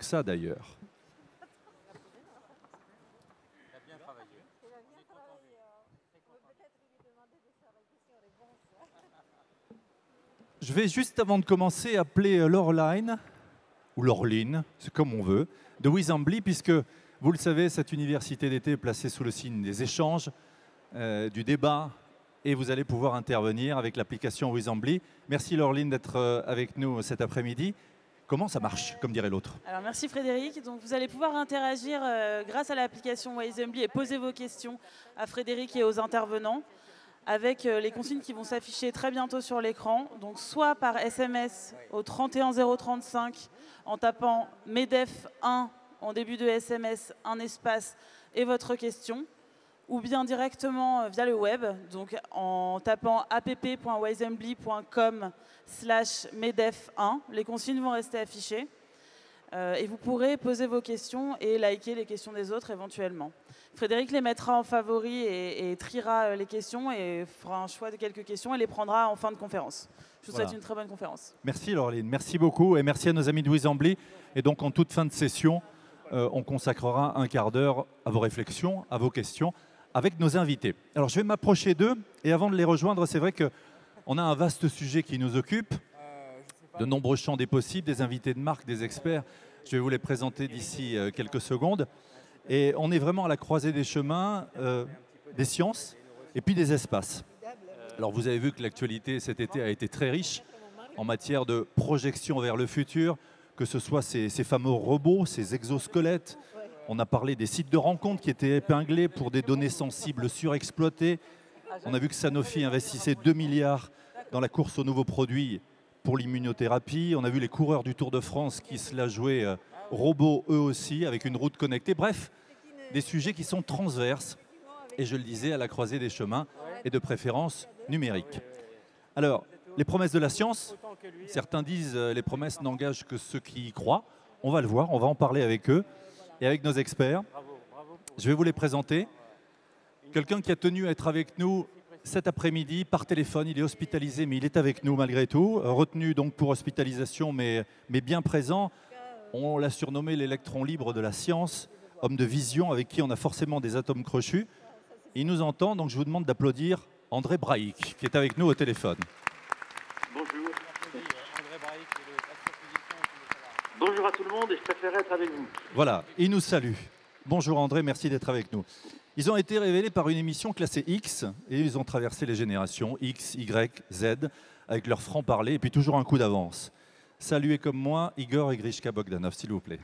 Ça d'ailleurs. Je vais juste avant de commencer appeler Laureline, ou Laureline, c'est comme on veut, de Wizambly, puisque vous le savez, cette université d'été est placée sous le signe des échanges, du débat, et vous allez pouvoir intervenir avec l'application Wizambly. Merci Laureline d'être avec nous cet après-midi. Comment ça marche, comme dirait l'autre? Alors merci Frédéric. Donc, vous allez pouvoir interagir grâce à l'application Wizambly et poser vos questions à Frédéric et aux intervenants avec les consignes qui vont s'afficher très bientôt sur l'écran. Donc soit par SMS au 31 035 en tapant MEDEF 1 en début de SMS, un espace et votre question, ou bien directement via le web, donc en tapant app.wizambly.com/medef1. Les consignes vont rester affichées et vous pourrez poser vos questions et liker les questions des autres éventuellement. Frédéric les mettra en favori et triera les questions et fera un choix de quelques questions et les prendra en fin de conférence. Je vous souhaite une très bonne conférence. Merci Laureline, merci beaucoup et merci à nos amis de Wizambly. Et donc en toute fin de session, on consacrera un quart d'heure à vos réflexions, à vos questions, avec nos invités. Alors je vais m'approcher d'eux et avant de les rejoindre, c'est vrai qu'on a un vaste sujet qui nous occupe, de nombreux champs des possibles, des invités de marque, des experts. Je vais vous les présenter d'ici quelques secondes. Et on est vraiment à la croisée des chemins, des sciences et puis des espaces. Alors vous avez vu que l'actualité cet été a été très riche en matière de projection vers le futur, que ce soit ces fameux robots, ces exosquelettes. On a parlé des sites de rencontres qui étaient épinglés pour des données sensibles surexploitées. On a vu que Sanofi investissait 2 milliards dans la course aux nouveaux produits pour l'immunothérapie. On a vu les coureurs du Tour de France qui se la jouaient robots eux aussi, avec une route connectée. Bref, des sujets qui sont transverses, et je le disais, à la croisée des chemins, et de préférence numérique. Alors, les promesses de la science, certains disent les promesses n'engagent que ceux qui y croient. On va le voir, on va en parler avec eux et avec nos experts. Je vais vous les présenter. Quelqu'un qui a tenu à être avec nous cet après-midi par téléphone, il est hospitalisé, mais il est avec nous malgré tout, retenu donc pour hospitalisation, mais bien présent. On l'a surnommé l'électron libre de la science, homme de vision avec qui on a forcément des atomes crochus. Il nous entend, donc je vous demande d'applaudir André Braic, qui est avec nous au téléphone. Bonjour. Bonjour à tout le monde et je préférerais être avec vous. Voilà, il nous salue. Bonjour André, merci d'être avec nous. Ils ont été révélés par une émission classée X et ils ont traversé les générations X, Y, Z avec leur franc-parler et puis toujours un coup d'avance. Saluez comme moi Igor et Grishka Bogdanov, s'il vous plaît.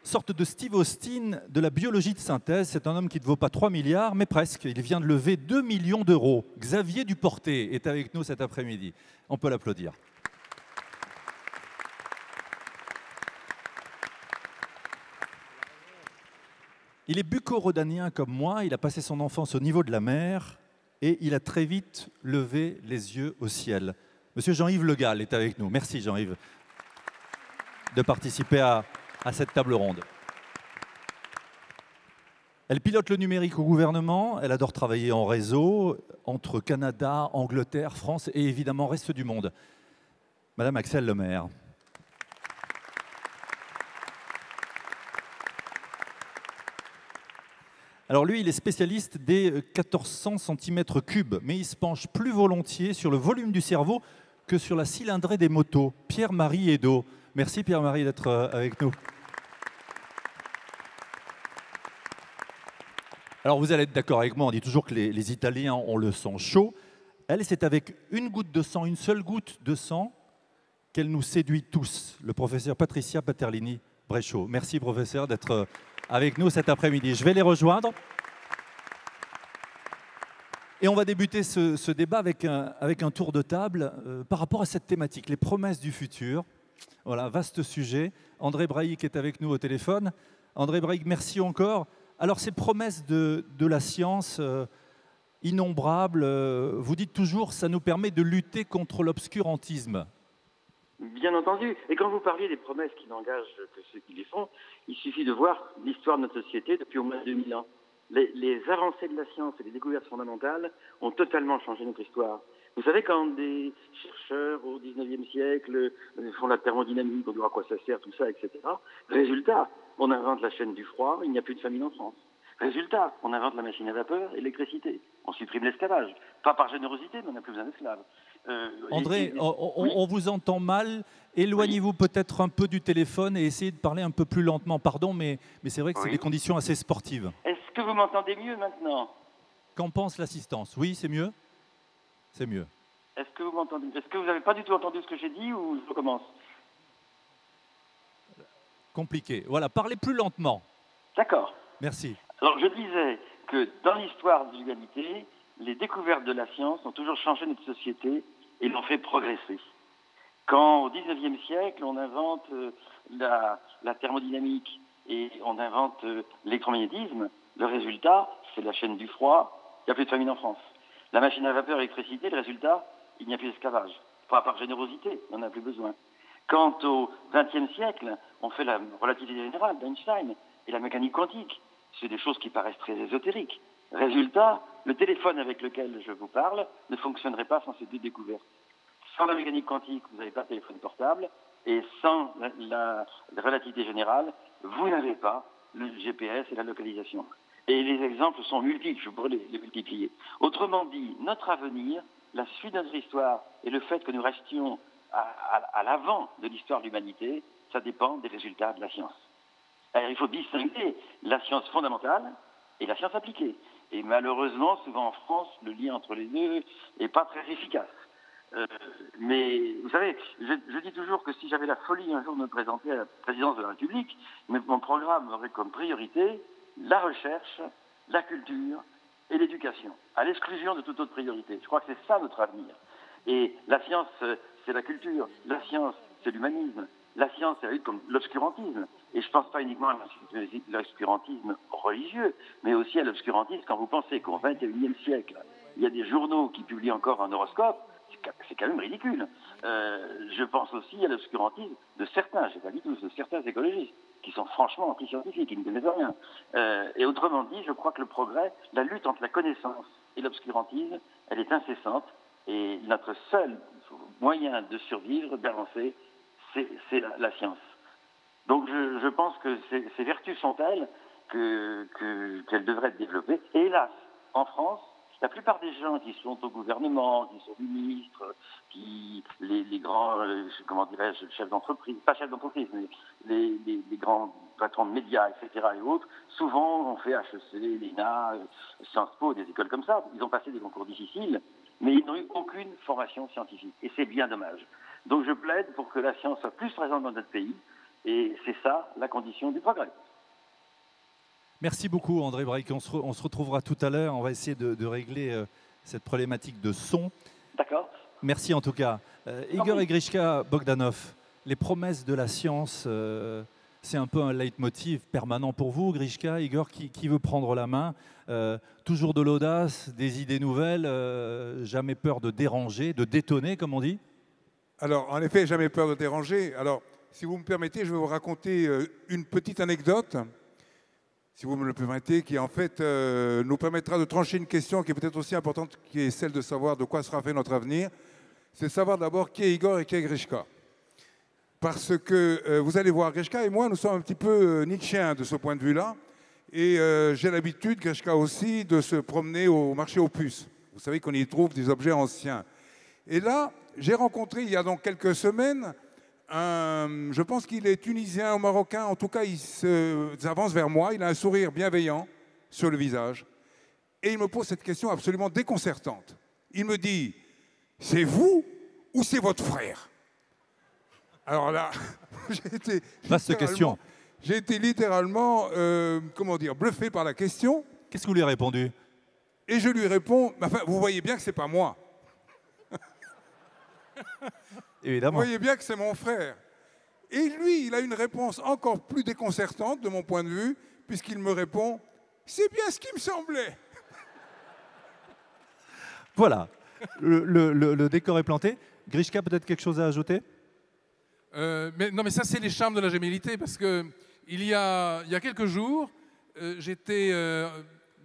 Sorte de Steve Austin de la biologie de synthèse, c'est un homme qui ne vaut pas 3 milliards, mais presque. Il vient de lever 2 millions d'euros. Xavier Duporté est avec nous cet après-midi. On peut l'applaudir. Il est bucco-rhodanien comme moi, il a passé son enfance au niveau de la mer et il a très vite levé les yeux au ciel. Monsieur Jean-Yves Le Gall est avec nous. Merci Jean-Yves de participer à cette table ronde. Elle pilote le numérique au gouvernement, elle adore travailler en réseau entre Canada, Angleterre, France et évidemment reste du monde. Madame Axelle Lemaire. Alors lui, il est spécialiste des 1400 cm3, mais il se penche plus volontiers sur le volume du cerveau que sur la cylindrée des motos. Pierre-Marie Edo. Merci Pierre-Marie d'être avec nous. Alors vous allez être d'accord avec moi, on dit toujours que les Italiens ont le sang chaud. Elle, c'est avec une goutte de sang, une seule goutte de sang, qu'elle nous séduit tous. Le professeur Patricia Paterlini Bresciot. Merci professeur d'être avec nous cet après-midi. Je vais les rejoindre. Et on va débuter ce débat avec un tour de table par rapport à cette thématique, les promesses du futur. Voilà, vaste sujet. André Braic est avec nous au téléphone. André Braic, merci encore. Alors ces promesses de la science innombrables, vous dites toujours ça nous permet de lutter contre l'obscurantisme. Bien entendu. Et quand vous parliez des promesses qui n'engagent que ceux qui les font, il suffit de voir l'histoire de notre société depuis au moins 2000 ans. Les avancées de la science et les découvertes fondamentales ont totalement changé notre histoire. Vous savez, quand des chercheurs au 19e siècle font la thermodynamique, on dit à quoi ça sert, tout ça, etc. Résultat, on invente la chaîne du froid, il n'y a plus de famine en France. Résultat, on invente la machine à vapeur et l'électricité. On supprime l'esclavage. Pas par générosité, mais on n'a plus besoin d'esclaves. André, Oui. on vous entend mal. Éloignez-vous peut-être un peu du téléphone et essayez de parler un peu plus lentement. Pardon, mais c'est vrai que c'est Oui. des conditions assez sportives. Est-ce que vous m'entendez mieux maintenant? Qu'en pense l'assistance? Oui, c'est mieux? C'est mieux. Est-ce que vous m'entendez? Est-ce que vous n'avez pas du tout entendu ce que j'ai dit ou je recommence? Compliqué. Voilà, parlez plus lentement. D'accord. Merci. Alors je disais que dans l'histoire de l'humanité, les découvertes de la science ont toujours changé notre société et l'ont fait progresser. Quand au 19e siècle, on invente la thermodynamique et on invente l'électromagnétisme, le résultat, c'est la chaîne du froid, il n'y a plus de famine en France. La machine à vapeur et l'électricité, le résultat, il n'y a plus d'esclavage. Pas par générosité, on n'en a plus besoin. Quant au XXe siècle, on fait la relativité générale d'Einstein et la mécanique quantique. C'est des choses qui paraissent très ésotériques. Résultat, le téléphone avec lequel je vous parle ne fonctionnerait pas sans ces deux découvertes. Sans la mécanique quantique, vous n'avez pas de téléphone portable, et sans la relativité générale, vous n'avez pas le GPS et la localisation. Et les exemples sont multiples, je pourrais les multiplier. Autrement dit, notre avenir, la suite de notre histoire et le fait que nous restions à l'avant de l'histoire de l'humanité, ça dépend des résultats de la science. Alors, il faut distinguer la science fondamentale et la science appliquée. Et malheureusement, souvent en France, le lien entre les deux n'est pas très efficace. Mais vous savez, je dis toujours que si j'avais la folie un jour de me présenter à la présidence de la République, mon programme aurait comme priorité la recherche, la culture et l'éducation, à l'exclusion de toute autre priorité. Je crois que c'est ça notre avenir. Et la science, c'est la culture, la science, c'est l'humanisme, la science, c'est la lutte contre l'obscurantisme. Et je ne pense pas uniquement à l'obscurantisme religieux, mais aussi à l'obscurantisme quand vous pensez qu'au XXIe siècle, il y a des journaux qui publient encore un horoscope. C'est quand même ridicule. Je pense aussi à l'obscurantisme de certains, je ne sais pas du tout, de certains écologistes, qui sont franchement anti-scientifiques, qui ne connaissent rien. Et autrement dit, je crois que le progrès, la lutte entre la connaissance et l'obscurantisme, elle est incessante. Et notre seul moyen de survivre, d'avancer, c'est la science. Donc je pense que ces vertus sont telles qu'elles devraient être développées. Et hélas, en France, la plupart des gens qui sont au gouvernement, qui sont ministres, les grands, comment dirais-je, chefs d'entreprise, pas chefs d'entreprise, mais les grands patrons de médias, etc. et autres, souvent ont fait HEC, l'ENA, Sciences Po, des écoles comme ça. Ils ont passé des concours difficiles, mais ils n'ont eu aucune formation scientifique. Et c'est bien dommage. Donc je plaide pour que la science soit plus présente dans notre pays, et c'est ça la condition du progrès. Merci beaucoup André Braic. On se retrouvera tout à l'heure. On va essayer de régler cette problématique de son. D'accord. Merci en tout cas. Igor et Grishka Bogdanov, les promesses de la science, c'est un peu un leitmotiv permanent pour vous. Grishka, Igor, qui veut prendre la main? Toujours de l'audace, des idées nouvelles, jamais peur de déranger, de détonner, comme on dit? Alors, en effet, jamais peur de déranger. Alors, si vous me permettez, je vais vous raconter une petite anecdote, si vous me le permettez, qui en fait nous permettra de trancher une question qui est peut-être aussi importante, qui est celle de savoir de quoi sera fait notre avenir. C'est de savoir d'abord qui est Igor et qui est Grishka. Parce que vous allez voir, Grishka et moi, nous sommes un petit peu nietzschéens de ce point de vue-là. Et j'ai l'habitude, Grishka aussi, de se promener au marché aux puces. Vous savez qu'on y trouve des objets anciens. Et là, j'ai rencontré il y a donc quelques semaines je pense qu'il est tunisien ou marocain, en tout cas il s'avance vers moi, il a un sourire bienveillant sur le visage et il me pose cette question absolument déconcertante. Il me dit, c'est vous ou c'est votre frère? Alors là, j'ai été littéralement, comment dire, bluffé par la question. Qu'est-ce que vous lui avez répondu? Et je lui réponds, enfin, vous voyez bien que c'est pas moi. Évidemment. Vous voyez bien que c'est mon frère. Et lui, il a une réponse encore plus déconcertante de mon point de vue, puisqu'il me répond, c'est bien ce qui me semblait. Voilà, le décor est planté. Grishka, peut-être quelque chose à ajouter? Mais ça, c'est les charmes de la gémellité, parce que il y a quelques jours, j'étais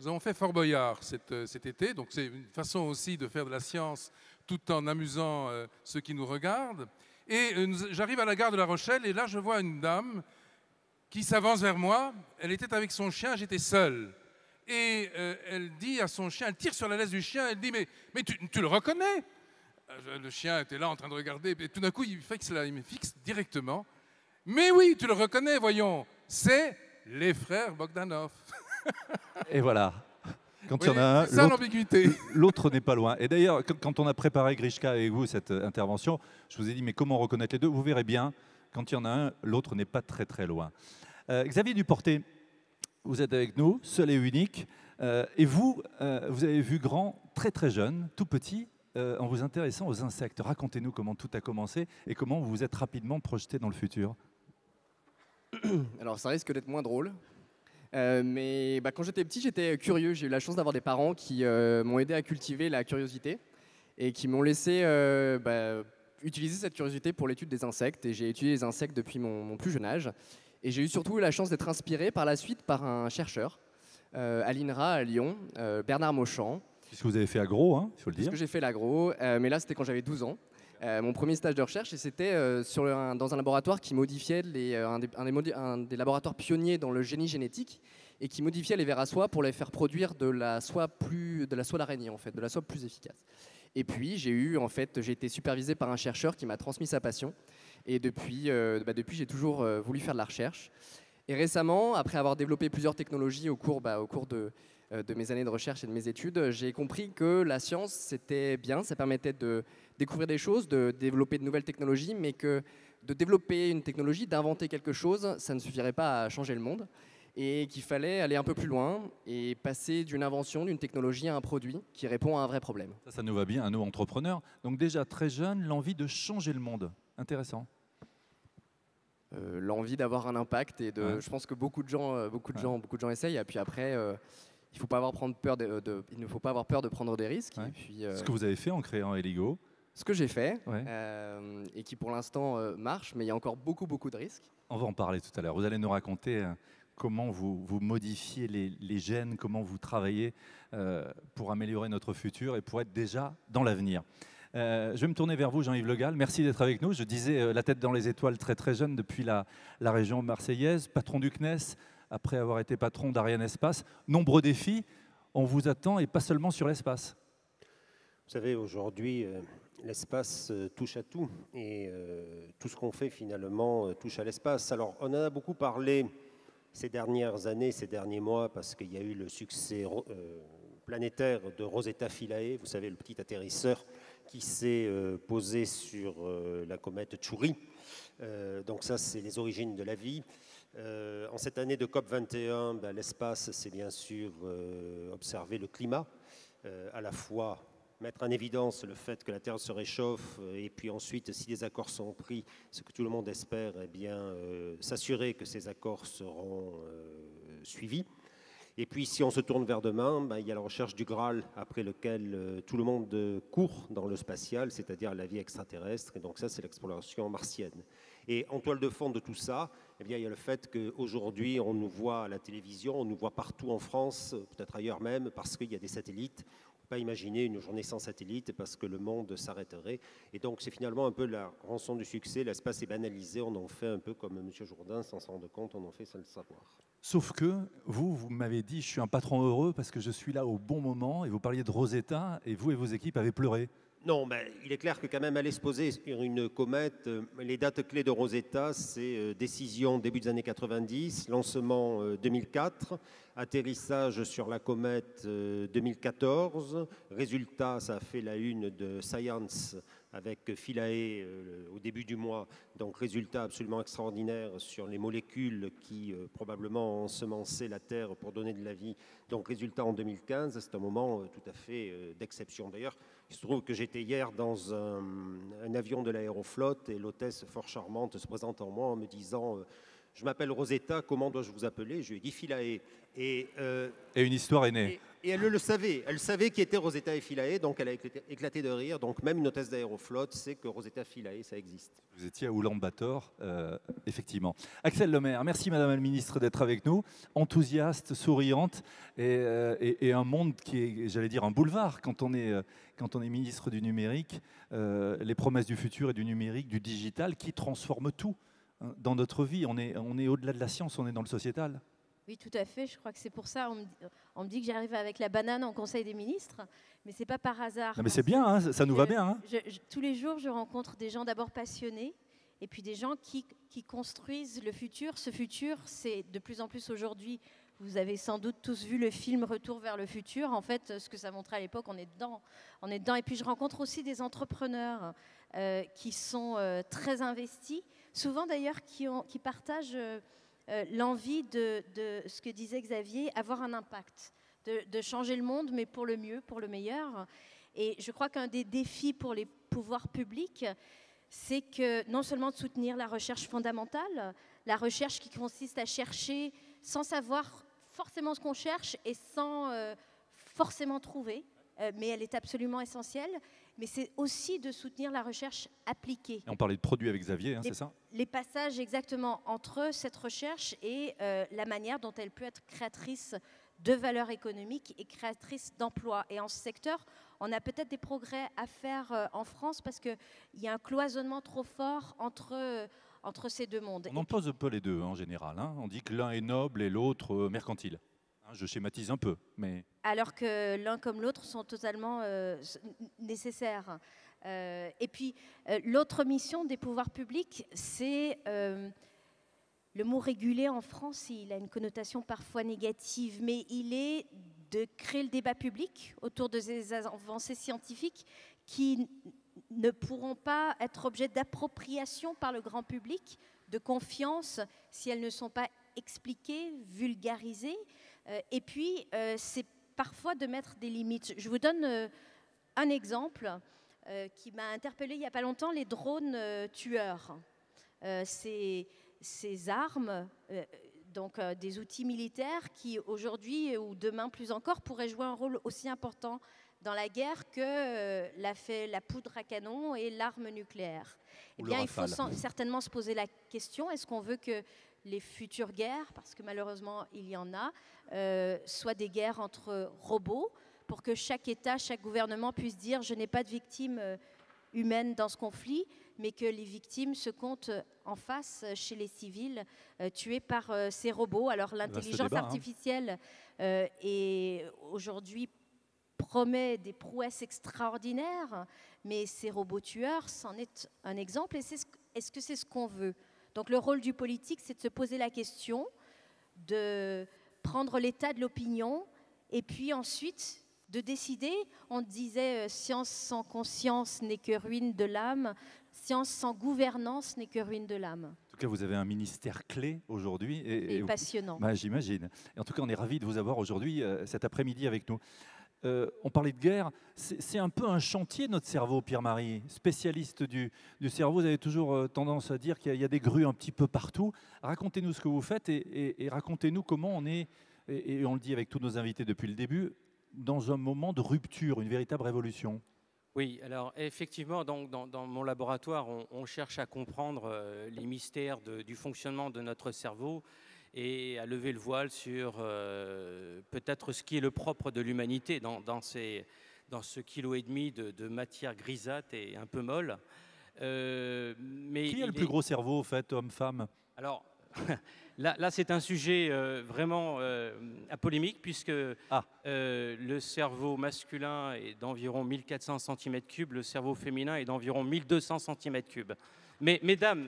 Nous avons fait Fort Boyard cet été, donc c'est une façon aussi de faire de la science tout en amusant ceux qui nous regardent. Et j'arrive à la gare de La Rochelle et là je vois une dame qui s'avance vers moi. Elle était avec son chien, j'étais seul. Et elle dit à son chien, elle tire sur la laisse du chien, elle dit mais tu le reconnais? Le chien était là en train de regarder, et tout d'un coup il me fixe directement. Mais oui, tu le reconnais, voyons, c'est les frères Bogdanov. Et voilà. Quand il y en Oui, a un, c'est ça l'ambiguïté. l'autre n'est pas loin. Et d'ailleurs, quand on a préparé Grishka avec vous cette intervention, je vous ai dit mais comment reconnaître les deux? Vous verrez bien, quand il y en a un, l'autre n'est pas très très loin. Xavier Duporté, vous êtes avec nous, seul et unique. Et vous, vous avez vu grand, très très jeune, tout petit, en vous intéressant aux insectes. Racontez-nous comment tout a commencé et comment vous vous êtes rapidement projeté dans le futur. Alors ça risque d'être moins drôle. Mais quand j'étais petit, j'étais curieux. J'ai eu la chance d'avoir des parents qui m'ont aidé à cultiver la curiosité et qui m'ont laissé utiliser cette curiosité pour l'étude des insectes. Et j'ai étudié les insectes depuis mon plus jeune âge. Et j'ai eu surtout la chance d'être inspiré par la suite par un chercheur à l'INRA à Lyon, Bernard Mauchamp. Puisque vous avez fait agro, hein, il faut le dire. Parce que j'ai fait l'agro, mais là c'était quand j'avais 12 ans. Mon premier stage de recherche, et c'était dans un laboratoire qui modifiait un des laboratoires pionniers dans le génie génétique et qui modifiait les vers à soie pour les faire produire de la soie d'araignée, en fait, de la soie plus efficace. Et puis j'ai été supervisé par un chercheur qui m'a transmis sa passion. Et depuis j'ai toujours voulu faire de la recherche. Et récemment, après avoir développé plusieurs technologies au cours de mes années de recherche et de mes études, j'ai compris que la science, c'était bien, ça permettait de découvrir des choses, de développer de nouvelles technologies, mais que de développer une technologie, d'inventer quelque chose, ça ne suffirait pas à changer le monde, et qu'il fallait aller un peu plus loin et passer d'une invention, d'une technologie à un produit qui répond à un vrai problème. Ça nous va bien à nous, entrepreneurs. Donc déjà très jeune, l'envie de changer le monde. Intéressant. L'envie d'avoir un impact, et je pense que beaucoup de gens essayent, et puis après... il ne faut pas avoir peur de prendre des risques. Ouais. Et puis, Ce que vous avez fait en créant Eligo. Ce que j'ai fait, Ouais. et qui pour l'instant marche, mais il y a encore beaucoup de risques. On va en parler tout à l'heure. Vous allez nous raconter comment vous modifiez les gènes, comment vous travaillez pour améliorer notre futur et pour être déjà dans l'avenir. Je vais me tourner vers vous, Jean-Yves Le Gall. Merci d'être avec nous. Je disais la tête dans les étoiles très très jeune depuis la région marseillaise, patron du CNES, après avoir été patron d'Ariane Espace. Nombreux défis, on vous attend et pas seulement sur l'espace. Vous savez, aujourd'hui, l'espace touche à tout et tout ce qu'on fait finalement touche à l'espace. Alors, on en a beaucoup parlé ces dernières années, ces derniers mois, parce qu'il y a eu le succès planétaire de Rosetta Philae, vous savez, le petit atterrisseur qui s'est posé sur la comète Chury. Donc ça, c'est les origines de la vie. En cette année de COP21, l'espace, c'est bien sûr observer le climat, à la fois mettre en évidence le fait que la Terre se réchauffe, et puis ensuite, si des accords sont pris, ce que tout le monde espère, eh bien, s'assurer que ces accords seront suivis. Et puis, si on se tourne vers demain, il y a la recherche du Graal, après lequel tout le monde court dans le spatial, c'est-à-dire la vie extraterrestre. Et donc ça, c'est l'exploration martienne. Et en toile de fond de tout ça, eh bien, il y a le fait qu'aujourd'hui, on nous voit à la télévision, on nous voit partout en France, peut-être ailleurs même, parce qu'il y a des satellites. On ne peut pas imaginer une journée sans satellite parce que le monde s'arrêterait. Et donc, c'est finalement un peu la rançon du succès. L'espace est banalisé, on en fait un peu comme M. Jourdain, sans s'en rendre compte, on en fait sans le savoir. Sauf que vous m'avez dit, je suis un patron heureux parce que je suis là au bon moment, et vous parliez de Rosetta, et vous et vos équipes avez pleuré. Non, mais il est clair que quand même aller se poser sur une comète, les dates clés de Rosetta, c'est décision début des années 90, lancement 2004, atterrissage sur la comète 2014, résultat, ça a fait la une de Science avec Philae au début du mois, donc résultat absolument extraordinaire sur les molécules qui probablement ont ensemencé la Terre pour donner de la vie, donc résultat en 2015, c'est un moment tout à fait d'exception. D'ailleurs, il se trouve que j'étais hier dans un avion de l'Aéroflotte et l'hôtesse fort charmante se présente en moi en me disant « Je m'appelle Rosetta, comment dois-je vous appeler ?» Je lui ai dit « Philae ». Et une histoire est née. Et elle le savait. Elle savait qui était Rosetta et Philae, donc elle a éclaté de rire. Donc même une hôtesse d'Aéroflot sait que Rosetta Philae, ça existe. Vous étiez à Oulan-Bator, effectivement. Axelle Lemaire, merci Madame la Ministre d'être avec nous. Enthousiaste, souriante, et un monde qui est, j'allais dire, un boulevard quand on est ministre du numérique. Les promesses du futur et du numérique, du digital, qui transforment tout dans notre vie. On est au-delà de la science, on est dans le sociétal. Oui, tout à fait. Je crois que c'est pour ça on me dit que j'arrive avec la banane en Conseil des ministres, mais c'est pas par hasard. Non, mais c'est bien, hein, ça nous va bien. Hein. Tous les jours, je rencontre des gens d'abord passionnés et puis des gens qui construisent le futur. Ce futur, c'est de plus en plus aujourd'hui. Vous avez sans doute tous vu le film Retour vers le futur. En fait, ce que ça montrait à l'époque, on est dedans. On est dedans. Et puis, je rencontre aussi des entrepreneurs qui sont très investis, souvent d'ailleurs qui partagent l'envie de ce que disait Xavier, avoir un impact, de changer le monde, mais pour le mieux, pour le meilleur. Et je crois qu'un des défis pour les pouvoirs publics, c'est que non seulement de soutenir la recherche fondamentale, la recherche qui consiste à chercher sans savoir forcément ce qu'on cherche et sans forcément trouver, mais elle est absolument essentielle, mais c'est aussi de soutenir la recherche appliquée. Et on parlait de produits avec Xavier, hein, c'est ça? Les passages exactement entre cette recherche et la manière dont elle peut être créatrice de valeur économique et créatrice d'emplois. Et en ce secteur, on a peut-être des progrès à faire en France parce qu'il y a un cloisonnement trop fort entre ces deux mondes. On oppose un peu les deux en général. Hein. On dit que l'un est noble et l'autre mercantile. Hein, je schématise un peu, mais... Alors que l'un comme l'autre sont totalement nécessaires. Et puis, l'autre mission des pouvoirs publics, c'est... le mot réguler en France, il a une connotation parfois négative, mais il est de créer le débat public autour de ces avancées scientifiques qui ne pourront pas être objet d'appropriation par le grand public, de confiance, si elles ne sont pas expliquées, vulgarisées. Et puis, c'est parfois de mettre des limites. Je vous donne un exemple qui m'a interpellée il n'y a pas longtemps, les drones tueurs. Ces armes, donc des outils militaires qui aujourd'hui ou demain plus encore pourraient jouer un rôle aussi important dans la guerre que la poudre à canon et l'arme nucléaire. Eh bien, il faut certainement se poser la question, est-ce qu'on veut que les futures guerres, parce que malheureusement il y en a, soient des guerres entre robots, pour que chaque État, chaque gouvernement puisse dire « je n'ai pas de victimes humaines dans ce conflit », mais que les victimes se comptent en face chez les civils tués par ces robots. Alors l'intelligence artificielle est aujourd'hui promet des prouesses extraordinaires, mais ces robots tueurs, c'en est un exemple. Et est-ce que c'est ce qu'on veut? Donc le rôle du politique, c'est de se poser la question, de prendre l'état de l'opinion, et puis ensuite de décider. On disait science sans conscience n'est que ruine de l'âme, science sans gouvernance n'est que ruine de l'âme. En tout cas, vous avez un ministère clé aujourd'hui. Et passionnant. Bah, j'imagine. Et en tout cas, on est ravis de vous avoir aujourd'hui, cet après-midi avec nous. On parlait de guerre, c'est un peu un chantier notre cerveau, Pierre-Marie. Spécialiste du cerveau, vous avez toujours tendance à dire qu'il y a des grues un petit peu partout. Racontez-nous ce que vous faites et racontez-nous comment on est, et on le dit avec tous nos invités depuis le début, dans un moment de rupture, une véritable révolution. Oui, alors effectivement, donc, dans mon laboratoire, on cherche à comprendre les mystères du fonctionnement de notre cerveau et à lever le voile sur peut-être ce qui est le propre de l'humanité dans ce kilo et demi de matière grisâtre et un peu molle. Mais qui a le plus gros cerveau, au fait, homme-femme? Alors, là c'est un sujet vraiment à polémique, puisque le cerveau masculin est d'environ 1400 cm3, le cerveau féminin est d'environ 1200 cm3. Mais mesdames,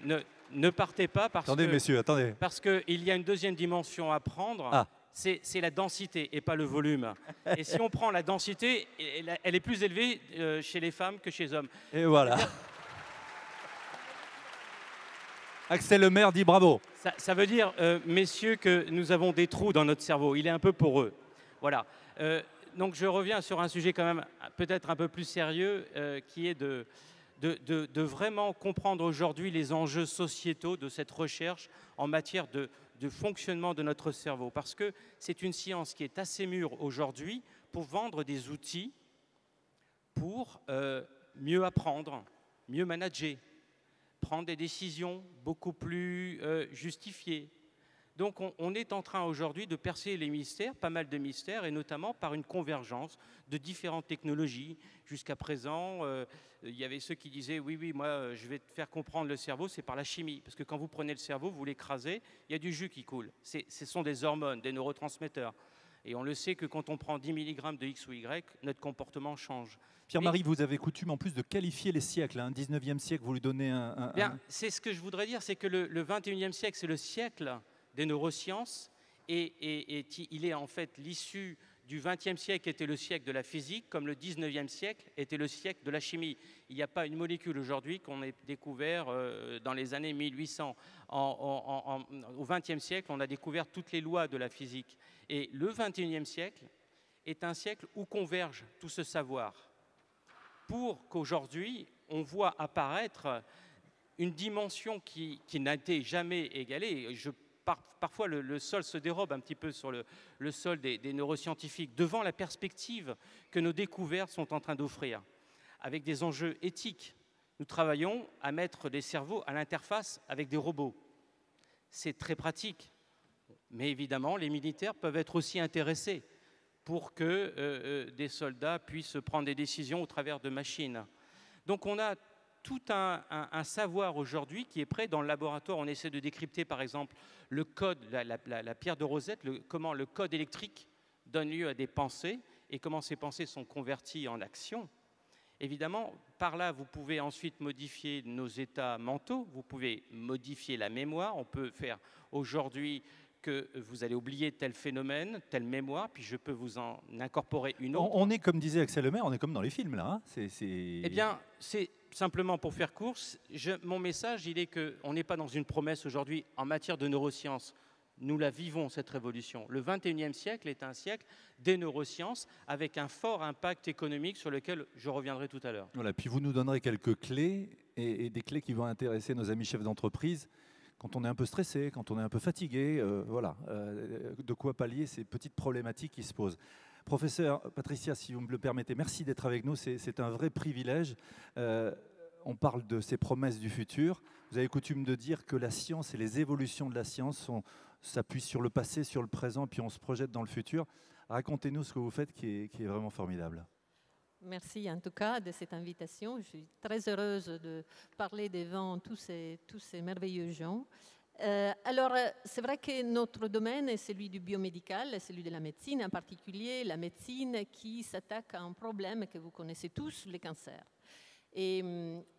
ne partez pas parce messieurs, attendez. Parce qu'il y a une deuxième dimension à prendre, c'est la densité et pas le volume. Et si on prend la densité, elle est plus élevée chez les femmes que chez les hommes. Et voilà. Axelle Lemaire dit bravo. Ça veut dire, messieurs, que nous avons des trous dans notre cerveau. Il est un peu poreux. Voilà. Donc je reviens sur un sujet quand même peut-être un peu plus sérieux, qui est de vraiment comprendre aujourd'hui les enjeux sociétaux de cette recherche en matière de fonctionnement de notre cerveau. Parce que c'est une science qui est assez mûre aujourd'hui pour vendre des outils pour mieux apprendre, mieux manager, prendre des décisions beaucoup plus justifiées. Donc on est en train aujourd'hui de percer les mystères, pas mal de mystères, et notamment par une convergence de différentes technologies. Jusqu'à présent, il y avait ceux qui disaient oui, moi je vais te faire comprendre le cerveau, c'est par la chimie. Parce que quand vous prenez le cerveau, vous l'écrasez, il y a du jus qui coule. Ce sont des hormones, des neurotransmetteurs. Et on le sait que quand on prend 10 mg de X ou Y, notre comportement change. Pierre-Marie, vous avez coutume en plus de qualifier les siècles. 19e siècle, vous lui donnez Bien, c'est ce que je voudrais dire, c'est que le 21e siècle, c'est le siècle des neurosciences, et il est en fait l'issue du 20e siècle qui était le siècle de la physique, comme le 19e siècle était le siècle de la chimie. Il n'y a pas une molécule aujourd'hui qu'on ait découvert dans les années 1800. Au 20e siècle, on a découvert toutes les lois de la physique. Et le 21e siècle est un siècle où converge tout ce savoir, pour qu'aujourd'hui, on voit apparaître une dimension qui n'a été jamais égalée. Parfois, le sol se dérobe un petit peu sur le sol des neuroscientifiques devant la perspective que nos découvertes sont en train d'offrir, avec des enjeux éthiques. Nous travaillons à mettre des cerveaux à l'interface avec des robots. C'est très pratique, mais évidemment, les militaires peuvent être aussi intéressés pour que des soldats puissent prendre des décisions au travers de machines. Donc on a tout un savoir aujourd'hui qui est prêt dans le laboratoire. On essaie de décrypter, par exemple, le code, la pierre de Rosette, comment le code électrique donne lieu à des pensées et comment ces pensées sont converties en actions. Évidemment, par là, vous pouvez ensuite modifier nos états mentaux, vous pouvez modifier la mémoire. On peut faire aujourd'hui que vous allez oublier tel phénomène, telle mémoire, puis je peux vous en incorporer une autre. On est, comme disait Axel Lemaire, on est comme dans les films, là. Eh bien, c'est simplement pour faire course. Mon message, il est qu'on n'est pas dans une promesse aujourd'hui en matière de neurosciences. Nous la vivons, cette révolution. Le 21e siècle est un siècle des neurosciences avec un fort impact économique sur lequel je reviendrai tout à l'heure. Voilà, puis vous nous donnerez quelques clés, et des clés qui vont intéresser nos amis chefs d'entreprise. Quand on est un peu stressé, quand on est un peu fatigué, de quoi pallier ces petites problématiques qui se posent. Professeur Patricia, si vous me le permettez, merci d'être avec nous, c'est un vrai privilège. On parle de ces promesses du futur. Vous avez coutume de dire que la science et les évolutions de la science s'appuient sur le passé, sur le présent, puis on se projette dans le futur. Racontez-nous ce que vous faites qui est vraiment formidable. Merci en tout cas de cette invitation. Je suis très heureuse de parler devant tous ces merveilleux gens. Alors, c'est vrai que notre domaine est celui du biomédical, celui de la médecine, en particulier la médecine qui s'attaque à un problème que vous connaissez tous, les cancers. Et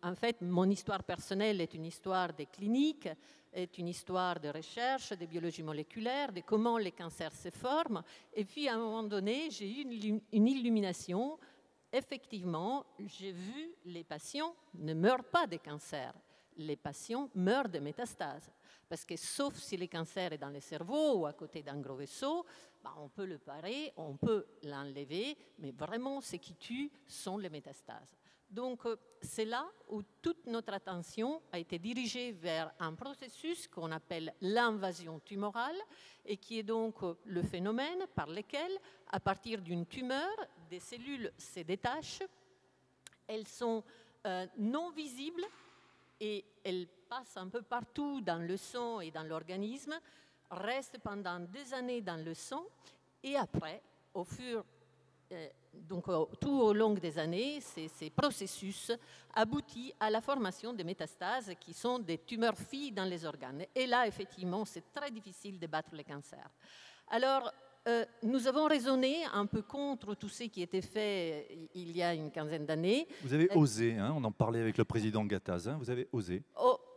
en fait, mon histoire personnelle est une histoire des cliniques, est une histoire de recherche, de biologie moléculaire, de comment les cancers se forment. Et puis, à un moment donné, j'ai eu une illumination. Effectivement, j'ai vu les patients ne meurent pas de cancer. Les patients meurent de métastases. Parce que sauf si le cancer est dans le cerveau ou à côté d'un gros vaisseau, on peut le parer, on peut l'enlever, mais vraiment ce qui tue sont les métastases. Donc c'est là où toute notre attention a été dirigée vers un processus qu'on appelle l'invasion tumorale et qui est donc le phénomène par lequel, à partir d'une tumeur, des cellules se détachent, elles sont non visibles et elles passent un peu partout dans le sang et dans l'organisme, restent pendant des années dans le sang et après, tout au long des années, ces processus aboutissent à la formation de métastases qui sont des tumeurs filles dans les organes. Et là, effectivement, c'est très difficile de battre le cancer. Alors, nous avons raisonné un peu contre tout ce qui était fait il y a une quinzaine d'années. Vous avez osé, on en parlait avec le président Gattaz, vous avez osé.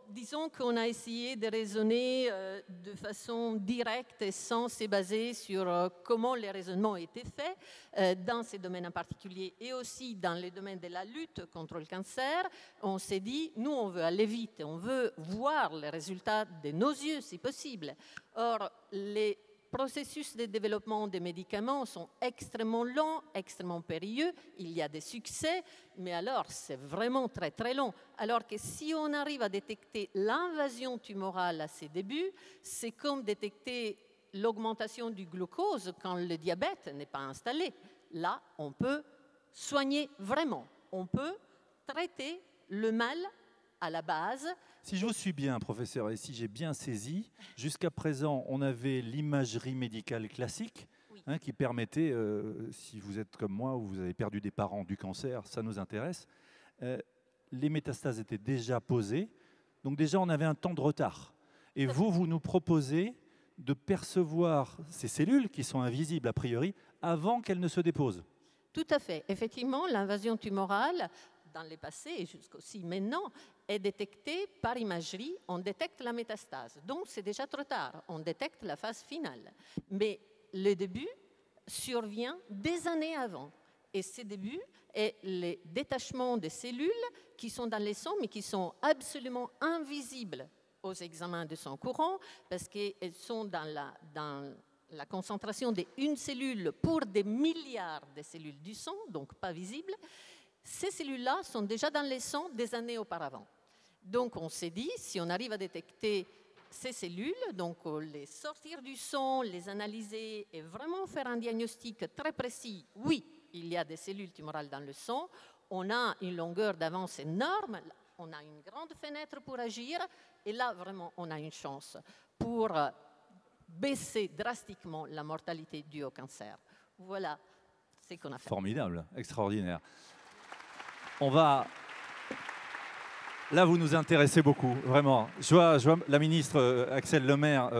Disons qu'on a essayé de raisonner de façon directe et sans se baser sur comment les raisonnements étaient faits dans ces domaines en particulier et aussi dans les domaines de la lutte contre le cancer. On s'est dit, nous, on veut aller vite, on veut voir les résultats de nos yeux, si possible. Or, les processus de développement des médicaments sont extrêmement longs, extrêmement périlleux. Il y a des succès, mais alors c'est vraiment très très long. Alors que si on arrive à détecter l'invasion tumorale à ses débuts, c'est comme détecter l'augmentation du glucose quand le diabète n'est pas installé. là, on peut soigner vraiment. On peut traiter le mal à la base. Si je vous suis bien, professeur, et si j'ai bien saisi, jusqu'à présent, on avait l'imagerie médicale classique, Oui. qui permettait, si vous êtes comme moi ou vous avez perdu des parents du cancer, ça nous intéresse. Les métastases étaient déjà posées, donc déjà on avait un temps de retard. Et vous nous proposez de percevoir ces cellules qui sont invisibles a priori avant qu'elles ne se déposent. Tout à fait. Effectivement, l'invasion tumorale, dans le passé et jusqu'aussi maintenant, est détectée par imagerie. On détecte la métastase. Donc, c'est déjà trop tard. On détecte la phase finale. Mais le début survient des années avant. Et ce début est le détachement des cellules qui sont dans les sangs, mais qui sont absolument invisibles aux examens de sang courant, parce qu'elles sont dans la concentration d'une cellule pour des milliards de cellules du sang, donc pas visibles. Ces cellules-là sont déjà dans les sangs des années auparavant. Donc on s'est dit, si on arrive à détecter ces cellules, donc les sortir du sang, les analyser et vraiment faire un diagnostic très précis, oui, il y a des cellules tumorales dans le sang, on a une longueur d'avance énorme, on a une grande fenêtre pour agir, et là vraiment on a une chance pour baisser drastiquement la mortalité due au cancer. Voilà ce qu'on a fait. Formidable, extraordinaire. On va... Là, vous nous intéressez beaucoup, vraiment. Je vois la ministre Axelle Lemaire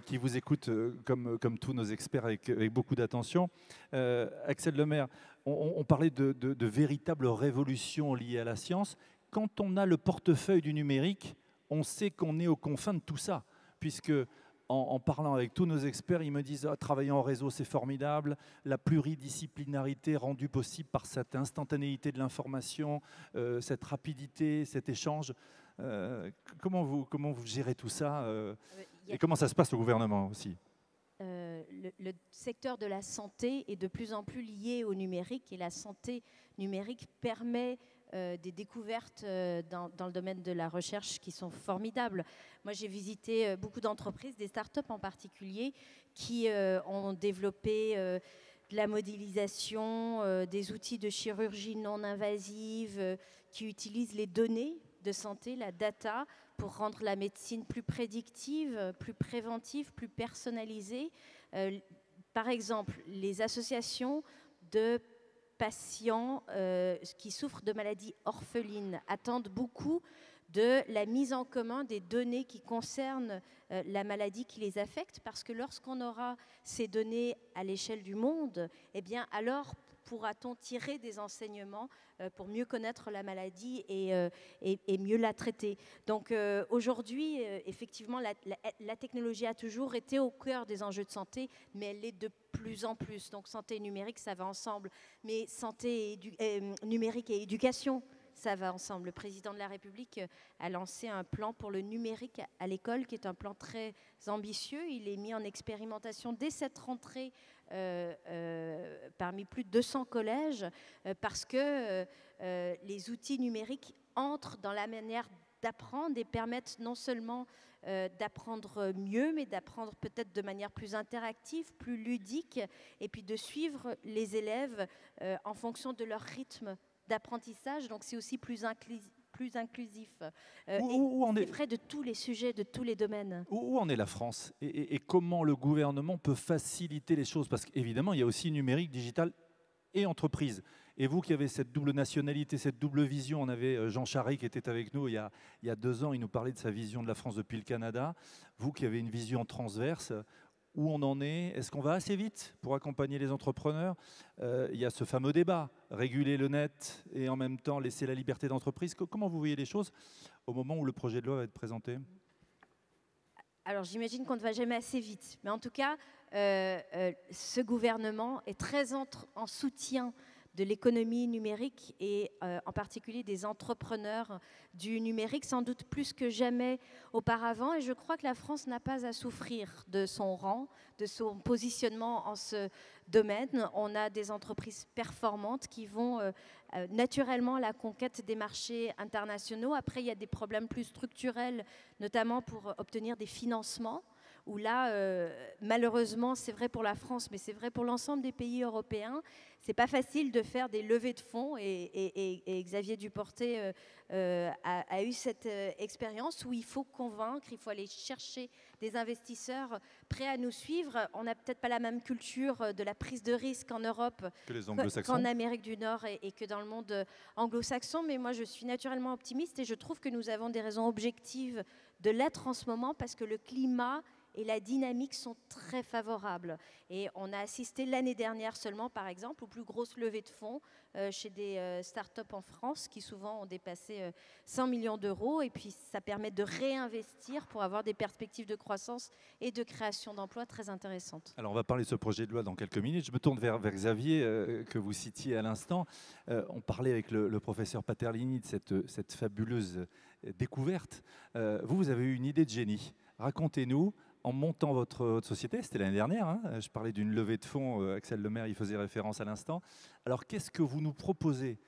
qui vous écoute comme tous nos experts avec beaucoup d'attention. Axelle Lemaire, on parlait de véritables révolutions liées à la science. Quand on a le portefeuille du numérique, on sait qu'on est aux confins de tout ça, puisque en parlant avec tous nos experts, ils me disent travailler en réseau, c'est formidable, la pluridisciplinarité rendue possible par cette instantanéité de l'information, cette rapidité, cet échange. Comment vous gérez tout ça et comment ça se passe au gouvernement aussi? Le secteur de la santé est de plus en plus lié au numérique, et la santé numérique permet des découvertes dans le domaine de la recherche qui sont formidables. Moi, j'ai visité beaucoup d'entreprises, des startups en particulier, qui ont développé de la modélisation, des outils de chirurgie non invasive, qui utilisent les données de santé, la data, pour rendre la médecine plus prédictive, plus préventive, plus personnalisée. Par exemple, les associations de patients qui souffrent de maladies orphelines attendent beaucoup de la mise en commun des données qui concernent la maladie qui les affecte, parce que lorsqu'on aura ces données à l'échelle du monde, eh bien alors pourra-t-on tirer des enseignements pour mieux connaître la maladie et mieux la traiter. Donc aujourd'hui, effectivement, la technologie a toujours été au cœur des enjeux de santé, mais elle l'est de plus en plus. Donc santé et numérique, ça va ensemble. Mais santé numérique et éducation, ça va ensemble. Le président de la République a lancé un plan pour le numérique à l'école, qui est un plan très ambitieux. Il est mis en expérimentation dès cette rentrée parmi plus de 200 collèges, parce que les outils numériques entrent dans la manière d'apprendre et permettent non seulement d'apprendre mieux, mais d'apprendre peut-être de manière plus interactive, plus ludique, et puis de suivre les élèves en fonction de leur rythme d'apprentissage. Donc c'est aussi plus inclusif. C'est vrai de tous les sujets, de tous les domaines. Où en est la France et comment le gouvernement peut faciliter les choses? Parce qu'évidemment, il y a aussi numérique, digital et entreprise. Et vous qui avez cette double nationalité, cette double vision, on avait Jean Charest qui était avec nous il y a 2 ans, il nous parlait de sa vision de la France depuis le Canada. Vous qui avez une vision transverse, où on en est? Est-ce qu'on va assez vite pour accompagner les entrepreneurs? Il y a ce fameux débat, réguler le net et en même temps laisser la liberté d'entreprise. Comment vous voyez les choses au moment où le projet de loi va être présenté? Alors j'imagine qu'on ne va jamais assez vite, mais en tout cas, ce gouvernement est très en soutien de l'économie numérique et en particulier des entrepreneurs du numérique, sans doute plus que jamais auparavant. Et je crois que la France n'a pas à souffrir de son rang, de son positionnement en ce domaine. On a des entreprises performantes qui vont naturellement à la conquête des marchés internationaux. Après, il y a des problèmes plus structurels, notamment pour obtenir des financements, où là, malheureusement, c'est vrai pour la France, mais c'est vrai pour l'ensemble des pays européens, c'est pas facile de faire des levées de fonds et Xavier Duportet a eu cette expérience où il faut convaincre, il faut aller chercher des investisseurs prêts à nous suivre. On n'a peut-être pas la même culture de la prise de risque en Europe qu'en Amérique du Nord et que dans le monde anglo-saxon, mais moi je suis naturellement optimiste et je trouve que nous avons des raisons objectives de l'être en ce moment parce que le climat et la dynamique sont très favorables. Et on a assisté l'année dernière seulement, par exemple, aux plus grosses levées de fonds chez des startups en France qui souvent ont dépassé 100 millions d'euros. Et puis ça permet de réinvestir pour avoir des perspectives de croissance et de création d'emplois très intéressantes. Alors on va parler de ce projet de loi dans quelques minutes. Je me tourne vers Xavier, que vous citiez à l'instant. On parlait avec le professeur Paterlini de cette fabuleuse découverte. Vous avez eu une idée de génie. Racontez-nous. En montant votre société, c'était l'année dernière, hein, je parlais d'une levée de fonds, Axel Lemaire y faisait référence à l'instant. Alors qu'est-ce que vous nous proposez?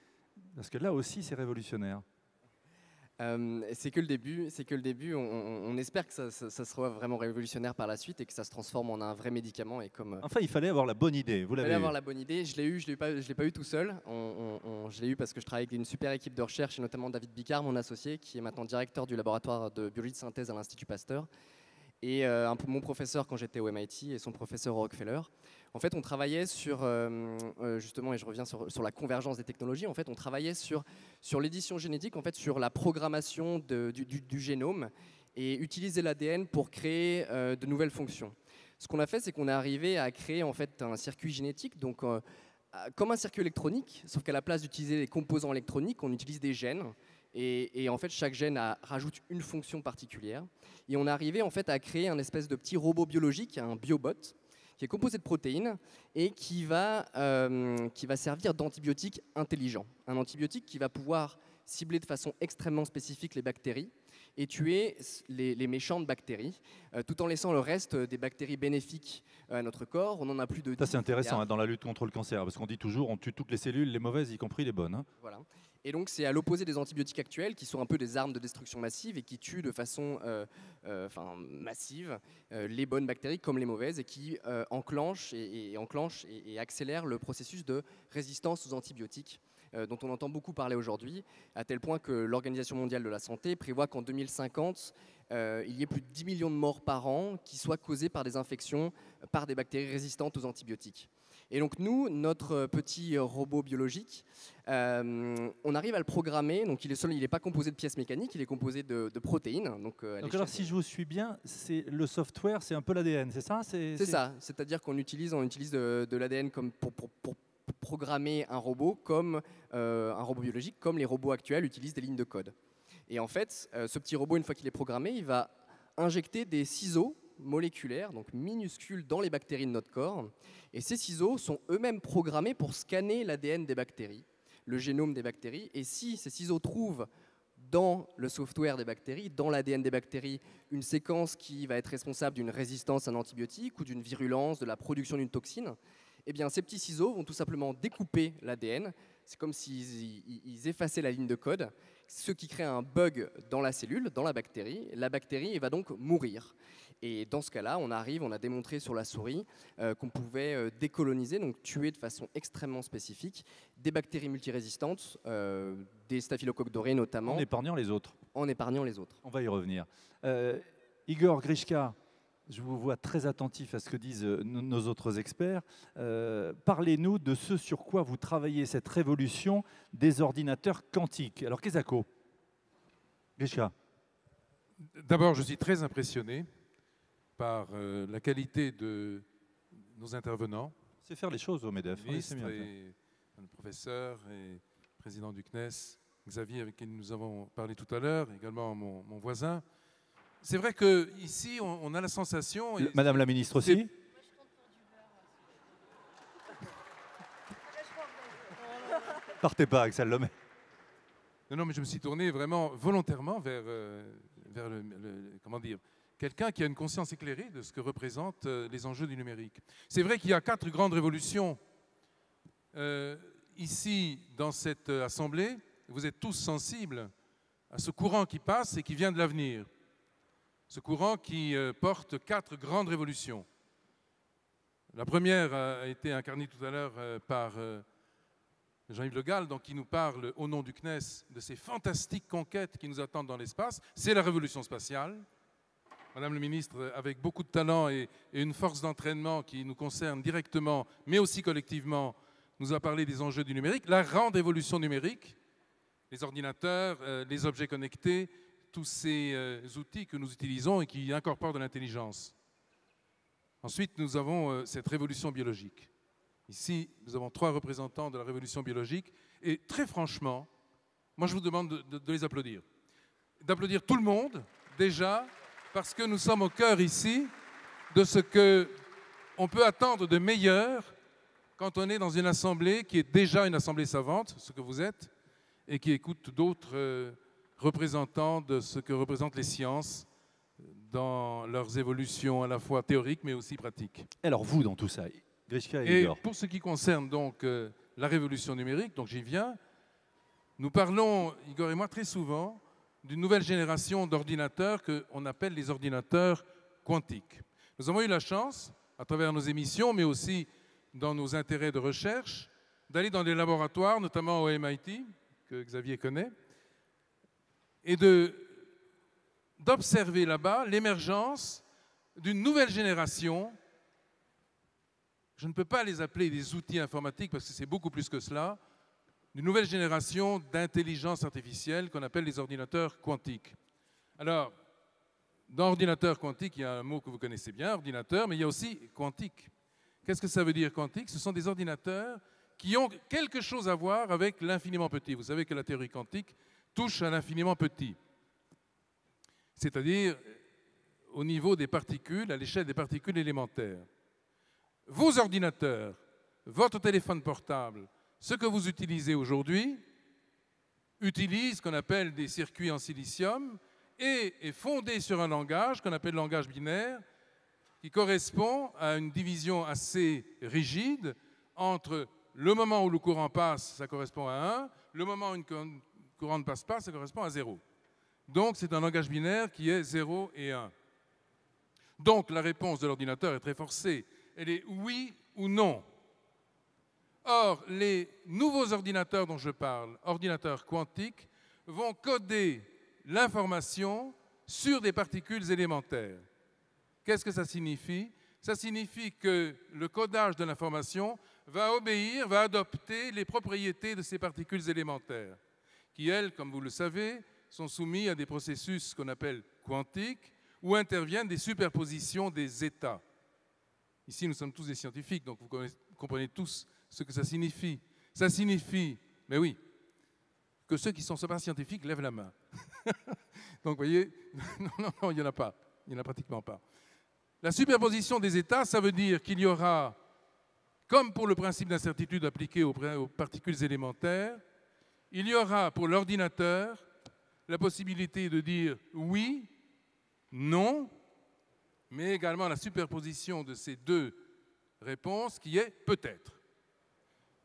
Parce que là aussi, c'est révolutionnaire. C'est que le début. On espère que ça sera vraiment révolutionnaire par la suite et que ça se transforme en un vrai médicament. Et comme, enfin, il fallait avoir la bonne idée. Vous l'avez eu. Avoir la bonne idée. Je l'ai pas eu tout seul. Je l'ai eu parce que je travaille avec une super équipe de recherche, et notamment David Bicard, mon associé, qui est maintenant directeur du laboratoire de biologie de synthèse à l'Institut Pasteur. Et mon professeur quand j'étais au MIT et son professeur au Rockefeller. En fait, on travaillait sur, justement, et je reviens sur la convergence des technologies, en fait, on travaillait sur l'édition génétique, en fait, sur la programmation du génome et utiliser l'ADN pour créer de nouvelles fonctions. Ce qu'on a fait, c'est qu'on est arrivé à créer en fait, un circuit génétique, donc comme un circuit électronique, sauf qu'à la place d'utiliser les composants électroniques, on utilise des gènes. Et en fait, chaque gène rajoute une fonction particulière. Et on est arrivé en fait, à créer un espèce de petit robot biologique, un biobot, qui est composé de protéines et qui va servir d'antibiotique intelligent. Un antibiotique qui va pouvoir cibler de façon extrêmement spécifique les bactéries et tuer les méchantes bactéries, tout en laissant le reste des bactéries bénéfiques à notre corps. On en a plus de 10 Ça, c'est intéressant hein, dans la lutte contre le cancer, parce qu'on dit toujours on tue toutes les cellules, les mauvaises, y compris les bonnes. Hein. Voilà. Et donc, c'est à l'opposé des antibiotiques actuels, qui sont un peu des armes de destruction massive et qui tuent de façon massive les bonnes bactéries comme les mauvaises et qui enclenchent et accélèrent le processus de résistance aux antibiotiques dont on entend beaucoup parler aujourd'hui, à tel point que l'Organisation mondiale de la santé prévoit qu'en 2050, il y ait plus de 10 millions de morts par an qui soient causées par des infections par des bactéries résistantes aux antibiotiques. Et donc nous, notre petit robot biologique, on arrive à le programmer. Donc il n'est pas composé de pièces mécaniques, il est composé de protéines. Donc alors si je vous suis bien, le software, c'est un peu l'ADN, c'est ça? C'est ça, c'est-à-dire qu'on utilise de l'ADN comme pour programmer un robot comme un robot biologique, comme les robots actuels utilisent des lignes de code. Et en fait, ce petit robot, une fois qu'il est programmé, il va injecter des ciseaux moléculaires, donc minuscules, dans les bactéries de notre corps. Et ces ciseaux sont eux-mêmes programmés pour scanner l'ADN des bactéries, le génome des bactéries. Et si ces ciseaux trouvent dans le software des bactéries, dans l'ADN des bactéries, une séquence qui va être responsable d'une résistance à un antibiotique ou d'une virulence, de la production d'une toxine, eh bien, ces petits ciseaux vont tout simplement découper l'ADN. C'est comme s'ils effaçaient la ligne de code, ce qui crée un bug dans la cellule, dans la bactérie. La bactérie va donc mourir. Et dans ce cas-là, on a démontré sur la souris qu'on pouvait décoloniser, donc tuer de façon extrêmement spécifique, des bactéries multirésistantes, des staphylocoques dorés notamment. En épargnant les autres. En épargnant les autres. On va y revenir. Igor Grichka, je vous vois très attentif à ce que disent nos autres experts. Parlez-nous de ce sur quoi vous travaillez, cette révolution des ordinateurs quantiques. Alors, Kezako, Grichka. D'abord, je suis très impressionné par la qualité de nos intervenants. C'est faire les choses au MEDEF. Le ministre et le professeur et le président du CNES, Xavier, avec qui nous avons parlé tout à l'heure, également mon voisin. C'est vrai qu'ici, on a la sensation... Madame la ministre aussi. Partez pas, Axel Lemaire. Non, mais je me suis tourné vraiment volontairement vers comment dire, quelqu'un qui a une conscience éclairée de ce que représentent les enjeux du numérique. C'est vrai qu'il y a 4 grandes révolutions ici, dans cette assemblée. Vous êtes tous sensibles à ce courant qui passe et qui vient de l'avenir. Ce courant qui porte 4 grandes révolutions. La première a été incarnée tout à l'heure par Jean-Yves Le Gall, donc, qui nous parle au nom du CNES de ces fantastiques conquêtes qui nous attendent dans l'espace. C'est la révolution spatiale. Madame le ministre, avec beaucoup de talent et une force d'entraînement qui nous concerne directement, mais aussi collectivement, nous a parlé des enjeux du numérique. La grande révolution numérique, les ordinateurs, les objets connectés, tous ces outils que nous utilisons et qui incorporent de l'intelligence. Ensuite, nous avons cette révolution biologique. Ici, nous avons 3 représentants de la révolution biologique. Et très franchement, moi, je vous demande de les applaudir. D'applaudir tout le monde, déjà, parce que nous sommes au cœur ici de ce qu'on peut attendre de meilleur quand on est dans une assemblée qui est déjà une assemblée savante, ce que vous êtes, et qui écoute d'autres représentants de ce que représentent les sciences dans leurs évolutions à la fois théoriques mais aussi pratiques. Alors vous, dans tout ça, Grishka et Igor. Pour ce qui concerne donc la révolution numérique, donc j'y viens, nous parlons, Igor et moi, très souvent d'une nouvelle génération d'ordinateurs qu'on appelle les ordinateurs quantiques. Nous avons eu la chance, à travers nos émissions, mais aussi dans nos intérêts de recherche, d'aller dans des laboratoires, notamment au MIT, que Xavier connaît, et d'observer là-bas l'émergence d'une nouvelle génération. Je ne peux pas les appeler des outils informatiques parce que c'est beaucoup plus que cela, d'une nouvelle génération d'intelligence artificielle qu'on appelle les ordinateurs quantiques. Alors, dans ordinateur quantique, il y a un mot que vous connaissez bien, ordinateur, mais il y a aussi quantique. Qu'est-ce que ça veut dire quantique? Ce sont des ordinateurs qui ont quelque chose à voir avec l'infiniment petit. Vous savez que la théorie quantique touche à l'infiniment petit, c'est-à-dire au niveau des particules, à l'échelle des particules élémentaires. Vos ordinateurs, votre téléphone portable, ce que vous utilisez aujourd'hui, utilise ce qu'on appelle des circuits en silicium et est fondé sur un langage qu'on appelle le langage binaire qui correspond à une division assez rigide entre le moment où le courant passe, ça correspond à 1, le moment où le courant ne passe pas, ça correspond à 0. Donc c'est un langage binaire qui est 0 et 1. Donc la réponse de l'ordinateur est très forcée. Elle est oui ou non. Or, les nouveaux ordinateurs dont je parle, ordinateurs quantiques, vont coder l'information sur des particules élémentaires. Qu'est-ce que ça signifie? Ça signifie que le codage de l'information va obéir, va adopter les propriétés de ces particules élémentaires, qui, elles, comme vous le savez, sont soumises à des processus qu'on appelle quantiques, où interviennent des superpositions des états. Ici, nous sommes tous des scientifiques, donc vous comprenez tous ce que ça signifie. Ça signifie, mais oui, que ceux qui ne sont pas scientifiques lèvent la main. Donc, vous voyez, non, il n'y en a pas. Il n'y en a pratiquement pas. La superposition des états, ça veut dire qu'il y aura, comme pour le principe d'incertitude appliqué aux particules élémentaires, il y aura pour l'ordinateur la possibilité de dire oui, non, mais également la superposition de ces deux réponses qui est peut-être.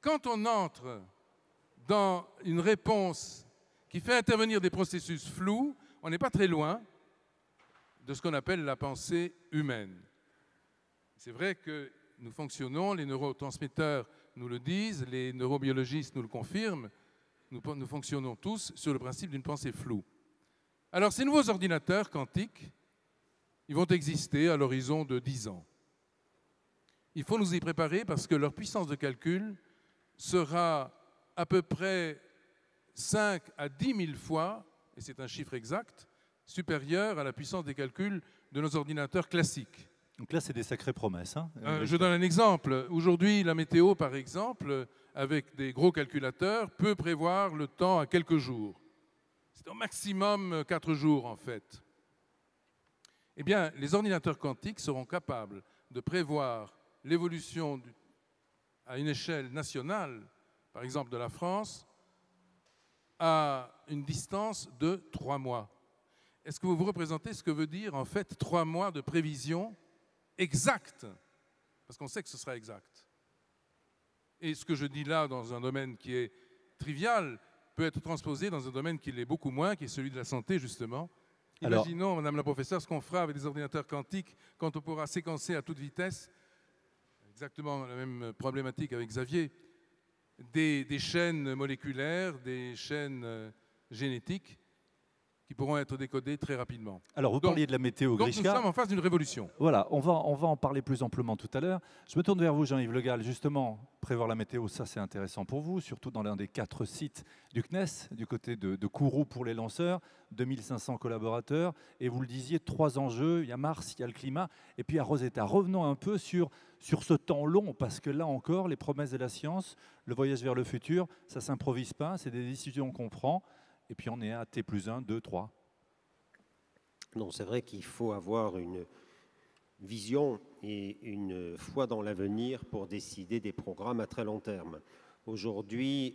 Quand on entre dans une réponse qui fait intervenir des processus flous, on n'est pas très loin de ce qu'on appelle la pensée humaine. C'est vrai que nous fonctionnons, les neurotransmetteurs nous le disent, les neurobiologistes nous le confirment, nous fonctionnons tous sur le principe d'une pensée floue. Alors ces nouveaux ordinateurs quantiques, ils vont exister à l'horizon de 10 ans. Il faut nous y préparer parce que leur puissance de calcul sera à peu près 5 à 10 000 fois, et c'est un chiffre exact, supérieure à la puissance des calculs de nos ordinateurs classiques. Donc là, c'est des sacrées promesses. Hein, je donne un exemple. Aujourd'hui, la météo, par exemple, avec des gros calculateurs, peut prévoir le temps à quelques jours. C'est au maximum 4 jours, en fait. Eh bien, les ordinateurs quantiques seront capables de prévoir l'évolution à une échelle nationale, par exemple de la France, à une distance de 3 mois. Est-ce que vous vous représentez ce que veut dire, en fait, 3 mois de prévision exacte? Parce qu'on sait que ce sera exact. Et ce que je dis là, dans un domaine qui est trivial, peut être transposé dans un domaine qui l'est beaucoup moins, qui est celui de la santé, justement. Alors- Imaginons, Madame la professeure, ce qu'on fera avec des ordinateurs quantiques quand on pourra séquencer à toute vitesse, exactement la même problématique avec Xavier, des chaînes moléculaires, des chaînes génétiques qui pourront être décodées très rapidement. Alors, vous parliez de la météo, Donc nous Grishka. sommes en face d'une révolution. Voilà, on va en parler plus amplement tout à l'heure. Je me tourne vers vous, Jean-Yves Le Gall. Justement, prévoir la météo, ça c'est intéressant pour vous, surtout dans l'un des 4 sites du CNES, du côté de Kourou pour les lanceurs, 2500 collaborateurs. Et vous le disiez, 3 enjeux, il y a Mars, il y a le climat, et puis à Rosetta. Revenons un peu sur ce temps long, parce que là encore, les promesses de la science, le voyage vers le futur, ça ne s'improvise pas, c'est des décisions qu'on prend, et puis on est à T+1, 2, 3. Non, c'est vrai qu'il faut avoir une vision et une foi dans l'avenir pour décider des programmes à très long terme. Aujourd'hui,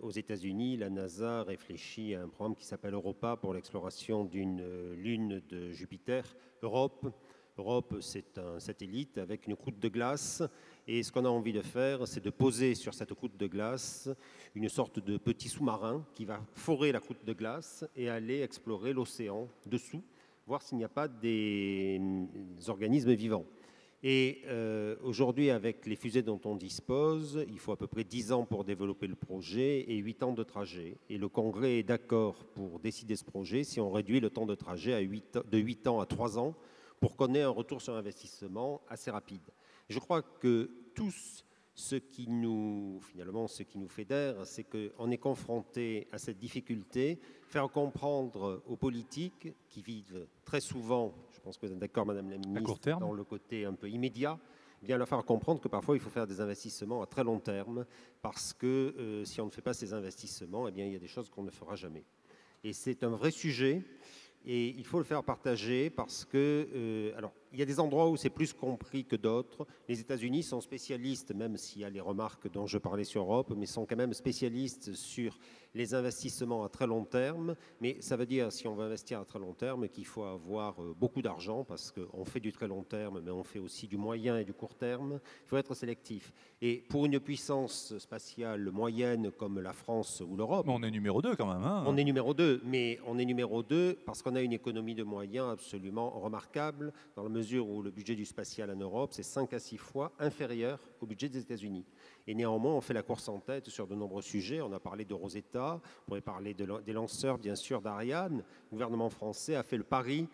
aux États-Unis, la NASA réfléchit à un programme qui s'appelle Europa pour l'exploration d'une lune de Jupiter, Europe. Europe, c'est un satellite avec une croûte de glace. Et ce qu'on a envie de faire, c'est de poser sur cette croûte de glace une sorte de petit sous-marin qui va forer la croûte de glace et aller explorer l'océan dessous, voir s'il n'y a pas des organismes vivants. Et aujourd'hui, avec les fusées dont on dispose, il faut à peu près 10 ans pour développer le projet et 8 ans de trajet. Et le Congrès est d'accord pour décider ce projet si on réduit le temps de trajet de 8 ans à 3 ans pour qu'on ait un retour sur investissement assez rapide. Je crois que tous ce qui nous fédère, c'est qu'on est confronté à cette difficulté, faire comprendre aux politiques qui vivent très souvent, je pense que vous êtes d'accord, Madame la Ministre, dans le côté un peu immédiat, bien leur faire comprendre que parfois il faut faire des investissements à très long terme, parce que si on ne fait pas ces investissements, eh bien, il y a des choses qu'on ne fera jamais. Et c'est un vrai sujet. Et il faut le faire partager parce que, alors, il y a des endroits où c'est plus compris que d'autres. Les États-Unis sont spécialistes, même s'il y a les remarques dont je parlais sur Europe, mais sont quand même spécialistes sur les investissements à très long terme. Mais ça veut dire, si on veut investir à très long terme, qu'il faut avoir beaucoup d'argent parce qu'on fait du très long terme, mais on fait aussi du moyen et du court terme. Il faut être sélectif. Et pour une puissance spatiale moyenne comme la France ou l'Europe... Mais on est numéro 2 quand même. Hein. On est numéro 2, mais on est numéro 2 parce qu'on a une économie de moyens absolument remarquable dans la mesure où le budget du spatial en Europe, c'est 5 à 6 fois inférieur au budget des États-Unis. Et néanmoins, on fait la course en tête sur de nombreux sujets. On a parlé de Rosetta, on pourrait parler des lanceurs, bien sûr, d'Ariane. Le gouvernement français a fait le pari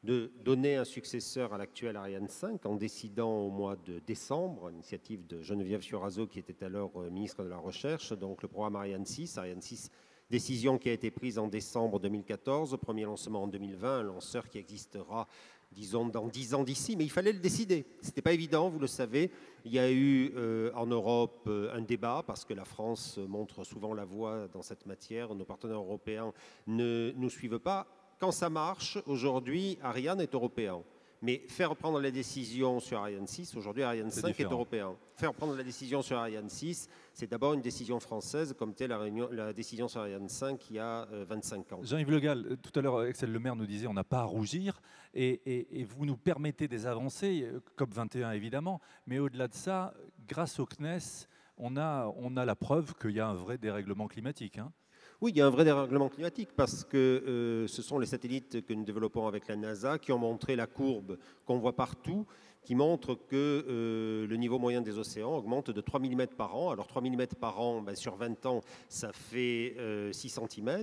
de donner un successeur à l'actuel Ariane 5 en décidant au mois de décembre, à l'initiative de Geneviève Fioraso, qui était alors ministre de la Recherche, donc le programme Ariane 6. Ariane 6, décision qui a été prise en décembre 2014, premier lancement en 2020, un lanceur qui existera, disons, dans 10 ans d'ici, mais il fallait le décider. Ce n'était pas évident, vous le savez. Il y a eu en Europe un débat, parce que la France montre souvent la voie dans cette matière. Nos partenaires européens ne nous suivent pas. Quand ça marche, aujourd'hui, Ariane est européen. Mais faire prendre la décision sur Ariane 6, aujourd'hui Ariane 5 est européen. Faire prendre la décision sur Ariane 6, c'est d'abord une décision française, comme telle la décision sur Ariane 5 il y a 25 ans. Jean-Yves Le Gall, tout à l'heure, Axel Lemaire nous disait on n'a pas à rougir, et vous nous permettez des avancées, COP21 évidemment, mais au-delà de ça, grâce au CNES, on a la preuve qu'il y a un vrai dérèglement climatique. Hein. Oui, il y a un vrai dérèglement climatique parce que ce sont les satellites que nous développons avec la NASA qui ont montré la courbe qu'on voit partout, qui montre que le niveau moyen des océans augmente de 3 mm par an. Alors 3 mm par an, ben, sur 20 ans, ça fait 6 cm.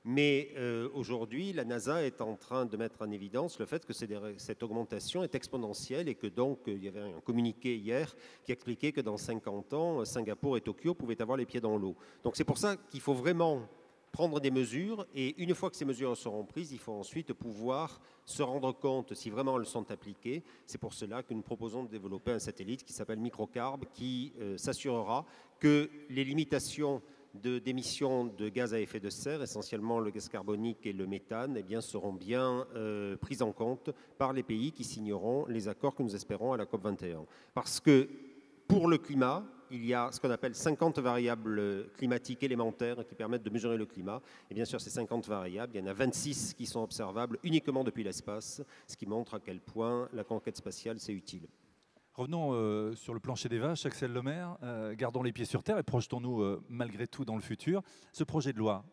Mais aujourd'hui, la NASA est en train de mettre en évidence le fait que cette augmentation est exponentielle et que donc, il y avait un communiqué hier qui expliquait que dans 50 ans, Singapour et Tokyo pouvaient avoir les pieds dans l'eau. Donc c'est pour ça qu'il faut vraiment prendre des mesures, et une fois que ces mesures seront prises, il faut ensuite pouvoir se rendre compte si vraiment elles sont appliquées. C'est pour cela que nous proposons de développer un satellite qui s'appelle Microcarb, qui s'assurera que les limitations d'émissions de gaz à effet de serre, essentiellement le gaz carbonique et le méthane, eh bien, seront bien prises en compte par les pays qui signeront les accords que nous espérons à la COP21. Parce que pour le climat, il y a ce qu'on appelle 50 variables climatiques élémentaires qui permettent de mesurer le climat. Et bien sûr, ces 50 variables, il y en a 26 qui sont observables uniquement depuis l'espace, ce qui montre à quel point la conquête spatiale, c'est utile. Revenons sur le plancher des vaches, Axel Lemaire. Gardons les pieds sur terre et projetons-nous malgré tout dans le futur. Ce projet de loi,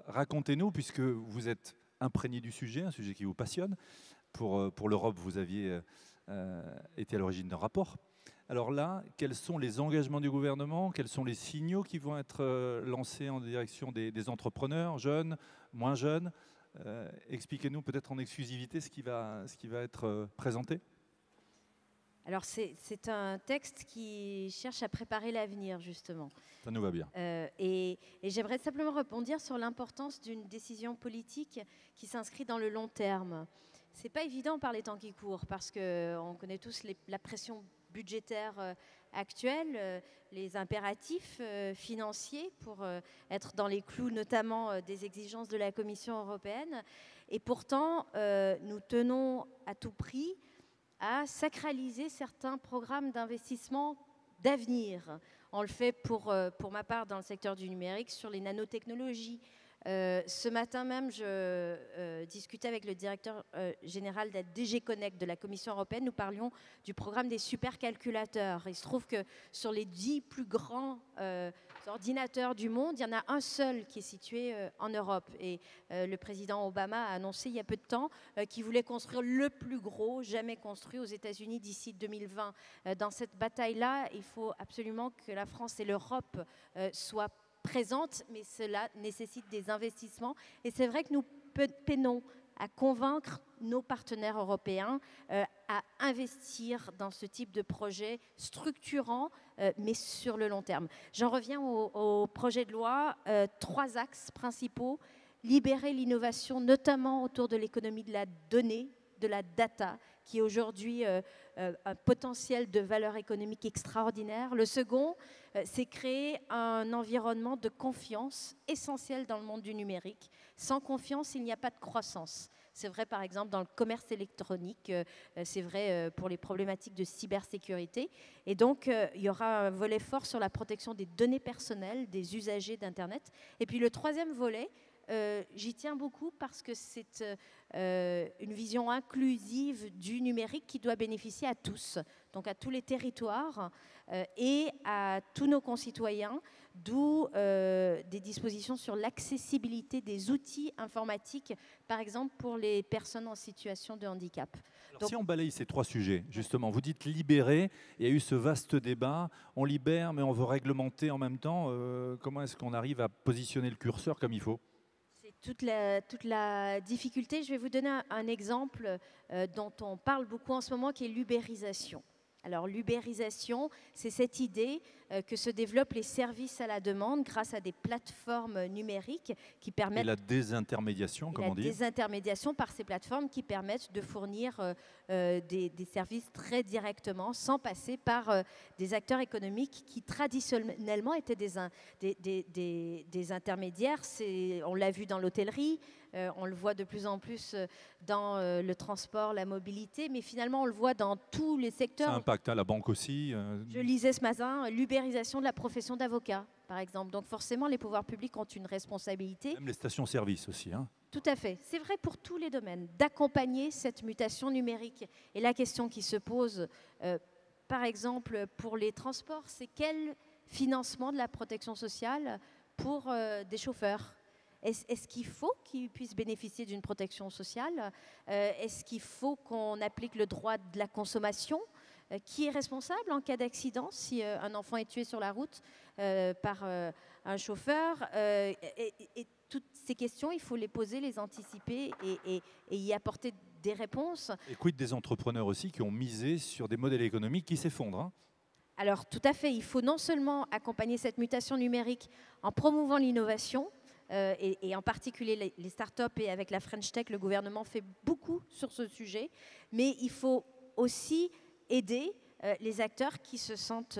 racontez-nous, puisque vous êtes imprégné du sujet, un sujet qui vous passionne. Pour l'Europe, vous aviez été à l'origine d'un rapport. Alors là, quels sont les engagements du gouvernement? Quels sont les signaux qui vont être lancés en direction des entrepreneurs, jeunes, moins jeunes? Expliquez-nous peut-être en exclusivité ce qui va être présenté. Alors c'est un texte qui cherche à préparer l'avenir, justement. Ça nous va bien. Et j'aimerais simplement rebondir sur l'importance d'une décision politique qui s'inscrit dans le long terme. C'est pas évident par les temps qui courent, parce qu'on connaît tous la pression budgétaire actuelle, les impératifs financiers pour être dans les clous, notamment des exigences de la Commission européenne. Et pourtant, nous tenons à tout prix à sacraliser certains programmes d'investissement d'avenir. On le fait pour ma part dans le secteur du numérique, sur les nanotechnologies. Ce matin même, je discutais avec le directeur général de la DG Connect de la Commission européenne. Nous parlions du programme des supercalculateurs. Il se trouve que sur les 10 plus grands ordinateurs du monde, il y en a un seul qui est situé en Europe. Et le président Obama a annoncé il y a peu de temps qu'il voulait construire le plus gros jamais construit aux États-Unis d'ici 2020. Dans cette bataille-là, il faut absolument que la France et l'Europe soient présente, mais cela nécessite des investissements. Et c'est vrai que nous peinons à convaincre nos partenaires européens à investir dans ce type de projet structurant, mais sur le long terme. J'en reviens au projet de loi. 3 axes principaux. Libérer l'innovation, notamment autour de l'économie de la donnée, de la data, qui est aujourd'hui un potentiel de valeur économique extraordinaire. Le second, c'est créer un environnement de confiance essentiel dans le monde du numérique. Sans confiance, il n'y a pas de croissance. C'est vrai par exemple dans le commerce électronique, c'est vrai pour les problématiques de cybersécurité. Et donc, il y aura un volet fort sur la protection des données personnelles des usagers d'Internet. Et puis le troisième volet, j'y tiens beaucoup parce que c'est une vision inclusive du numérique qui doit bénéficier à tous, donc à tous les territoires et à tous nos concitoyens, d'où des dispositions sur l'accessibilité des outils informatiques, par exemple pour les personnes en situation de handicap. Alors, donc, si on balaye ces 3 sujets, justement, vous dites libérer, il y a eu ce vaste débat, on libère mais on veut réglementer en même temps, comment est-ce qu'on arrive à positionner le curseur comme il faut ? Toute la difficulté. Je vais vous donner un exemple dont on parle beaucoup en ce moment, qui est l'ubérisation. Alors l'ubérisation, c'est cette idée que se développent les services à la demande grâce à des plateformes numériques qui permettent... Et la désintermédiation, comme on dit. La désintermédiation par ces plateformes qui permettent de fournir des services très directement, sans passer par des acteurs économiques qui traditionnellement étaient des intermédiaires. On l'a vu dans l'hôtellerie, on le voit de plus en plus dans le transport, la mobilité, mais finalement on le voit dans tous les secteurs. Ça impacte la banque aussi. Je lisais ce matin l'ubérisation de la profession d'avocat, par exemple. Donc forcément, les pouvoirs publics ont une responsabilité. Même les stations-service aussi. Hein. Tout à fait. C'est vrai pour tous les domaines, d'accompagner cette mutation numérique. Et la question qui se pose, par exemple, pour les transports, c'est quel financement de la protection sociale pour des chauffeurs ? Est-ce qu'il faut qu'ils puissent bénéficier d'une protection sociale ? Est-ce qu'il faut qu'on applique le droit de la consommation ? Qui est responsable en cas d'accident si un enfant est tué sur la route par un chauffeur et toutes ces questions, il faut les poser, les anticiper et y apporter des réponses. Et quid des entrepreneurs aussi qui ont misé sur des modèles économiques qui s'effondrent, hein ? Alors tout à fait, il faut non seulement accompagner cette mutation numérique en promouvant l'innovation, et en particulier les startups, et avec la French Tech, le gouvernement fait beaucoup sur ce sujet, mais il faut aussi aider les acteurs qui se sentent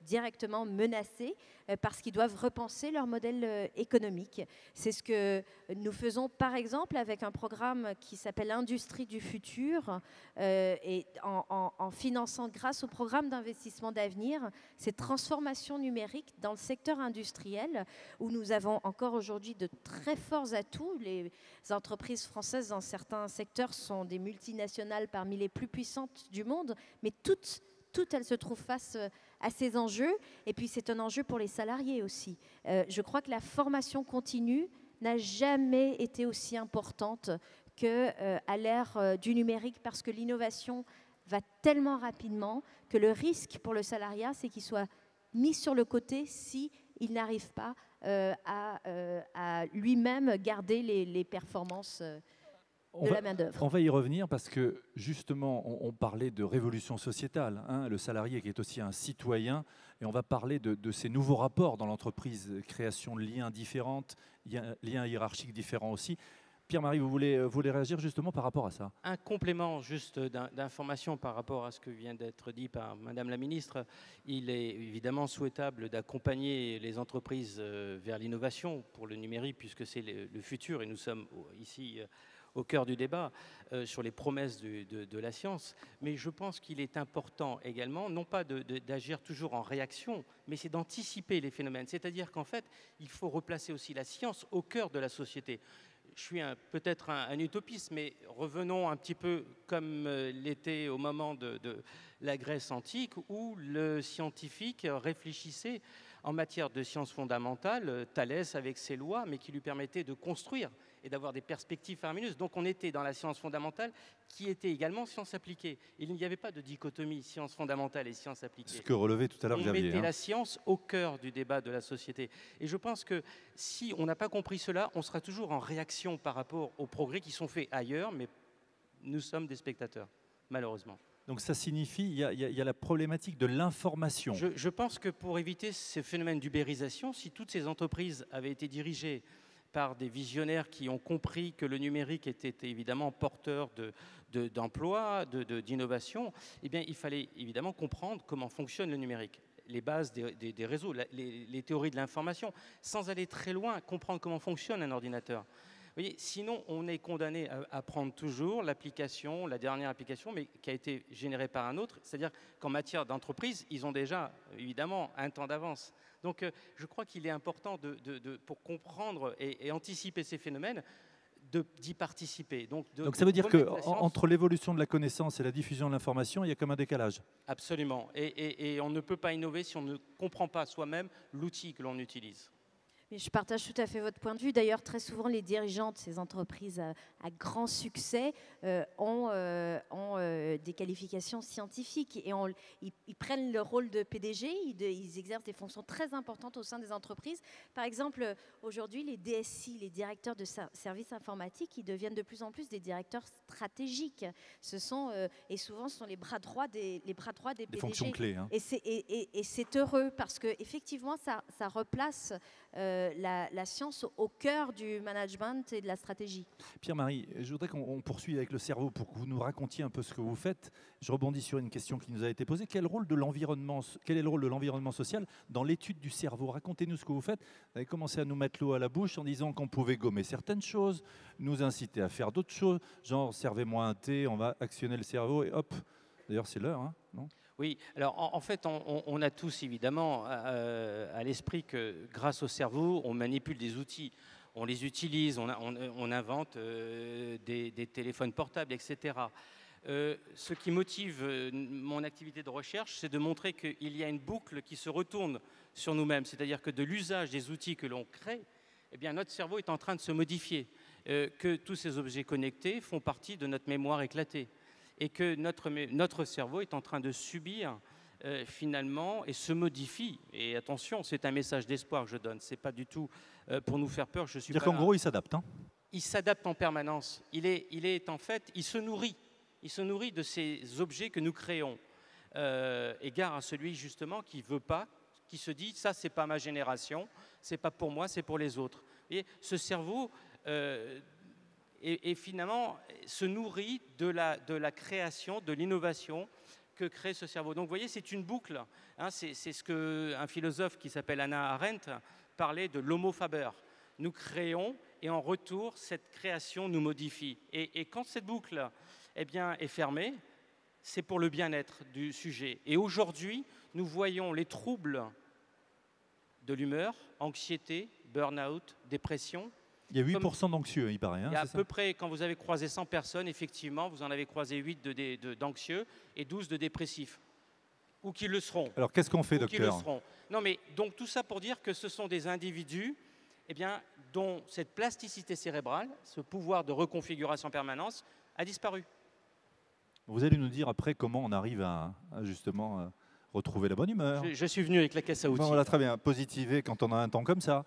directement menacés parce qu'ils doivent repenser leur modèle économique. C'est ce que nous faisons par exemple avec un programme qui s'appelle Industrie du futur et en finançant grâce au programme d'investissement d'avenir ces transformations numériques dans le secteur industriel où nous avons encore aujourd'hui de très forts atouts. Les entreprises françaises dans certains secteurs sont des multinationales parmi les plus puissantes du monde, mais toutes elles se trouvent face à ces enjeux. Et puis, c'est un enjeu pour les salariés aussi. Je crois que la formation continue n'a jamais été aussi importante qu'à l'ère du numérique, parce que l'innovation va tellement rapidement que le risque pour le salariat, c'est qu'il soit mis sur le côté si il n'arrive pas à lui-même garder les performances de la main-d'œuvre. On va y revenir parce que justement, on parlait de révolution sociétale, hein, le salarié qui est aussi un citoyen, et on va parler de ces nouveaux rapports dans l'entreprise, création de liens différents, liens hiérarchiques différents aussi. Pierre-Marie, vous voulez réagir justement par rapport à ça? Un complément juste d'information par rapport à ce que vient d'être dit par Madame la Ministre. Il est évidemment souhaitable d'accompagner les entreprises vers l'innovation pour le numérique, puisque c'est le futur, et nous sommes ici au cœur du débat sur les promesses de la science. Mais je pense qu'il est important également, non pas d'agir toujours en réaction, mais c'est d'anticiper les phénomènes. C'est-à-dire qu'en fait, il faut replacer aussi la science au cœur de la société. Je suis peut-être un utopiste, mais revenons un petit peu comme l'était au moment de la Grèce antique, où le scientifique réfléchissait en matière de sciences fondamentales, Thalès avec ses lois, mais qui lui permettaient de construire et d'avoir des perspectives faramineuses. Donc on était dans la science fondamentale qui était également science appliquée. Il n'y avait pas de dichotomie science fondamentale et science appliquée. Ce que relevait tout à l'heure Xavier. On mettait la science au cœur du débat de la société. Et je pense que si on n'a pas compris cela, on sera toujours en réaction par rapport aux progrès qui sont faits ailleurs, mais nous sommes des spectateurs, malheureusement. Donc ça signifie qu'il y a la problématique de l'information. Je pense que pour éviter ce phénomène d'ubérisation, si toutes ces entreprises avaient été dirigées par des visionnaires qui ont compris que le numérique était évidemment porteur d'emplois, d'innovation, eh bien, il fallait évidemment comprendre comment fonctionne le numérique, les bases des réseaux, les théories de l'information, sans aller très loin, comprendre comment fonctionne un ordinateur. Vous voyez, sinon, on est condamné à prendre toujours l'application, la dernière application, mais qui a été générée par un autre. C'est-à-dire qu'en matière d'entreprise, ils ont déjà, évidemment, un temps d'avance. Donc, je crois qu'il est important, pour comprendre et anticiper ces phénomènes, d'y participer. Donc ça veut dire qu'entre l'évolution de la connaissance et la diffusion de l'information, il y a comme un décalage. Absolument. Et on ne peut pas innover si on ne comprend pas soi-même l'outil que l'on utilise. Mais je partage tout à fait votre point de vue. D'ailleurs, très souvent, les dirigeants de ces entreprises à grand succès ont des qualifications scientifiques et ils prennent le rôle de PDG, ils exercent des fonctions très importantes au sein des entreprises. Par exemple, aujourd'hui, les DSI, les directeurs de services informatiques, ils deviennent de plus en plus des directeurs stratégiques. Et souvent, ce sont les bras droits des PDG. Des fonctions clés. Hein. Et c'est heureux parce qu'effectivement, ça replace la science au cœur du management et de la stratégie. Pierre-Marie, je voudrais qu'on poursuive avec le cerveau pour que vous nous racontiez un peu ce que vous faites. Je rebondis sur une question qui nous a été posée. Quel est le rôle de l'environnement social dans l'étude du cerveau? Racontez-nous ce que vous faites. Vous avez commencé à nous mettre l'eau à la bouche en disant qu'on pouvait gommer certaines choses, nous inciter à faire d'autres choses, genre servez-moi un thé, on va actionner le cerveau et hop. D'ailleurs, c'est l'heure, hein, non ? Oui, alors en fait, on a tous évidemment à l'esprit que grâce au cerveau, on manipule des outils, on les utilise, on invente des téléphones portables, etc. Ce qui motive mon activité de recherche, c'est de montrer qu'il y a une boucle qui se retourne sur nous-mêmes, c'est-à-dire que de l'usage des outils que l'on crée, eh bien, notre cerveau est en train de se modifier, que tous ces objets connectés font partie de notre mémoire éclatée. Et que notre cerveau est en train de subir finalement et se modifie. Et attention, c'est un message d'espoir que je donne. Ce n'est pas du tout pour nous faire peur. C'est-à-dire qu'en gros, il s'adapte. Hein, il s'adapte en permanence. Il se nourrit. Il se nourrit de ces objets que nous créons. Égard à celui justement qui ne veut pas, qui se dit ça, c'est pas ma génération, c'est pas pour moi, c'est pour les autres. Et ce cerveau. Et finalement, se nourrit de la création, de l'innovation que crée ce cerveau. Donc vous voyez, c'est une boucle. Hein, c'est ce qu'un philosophe qui s'appelle Hannah Arendt parlait de l'homo faber. Nous créons et en retour, cette création nous modifie. Et quand cette boucle est fermée, c'est pour le bien-être du sujet. Et aujourd'hui, nous voyons les troubles de l'humeur, anxiété, burn-out, dépression. Il y a 8% d'anxieux, il paraît. Il y a à peu près, quand vous avez croisé 100 personnes, effectivement, vous en avez croisé 8 d'anxieux et 12 de dépressifs. Ou qui le seront. Alors, qu'est-ce qu'on fait, docteur ? Non, mais donc tout ça pour dire que ce sont des individus eh bien, dont cette plasticité cérébrale, ce pouvoir de reconfiguration en permanence, a disparu. Vous allez nous dire après comment on arrive à justement retrouver la bonne humeur. Je suis venu avec la caisse à outils. Bon, voilà, très bien, positiver quand on a un temps comme ça.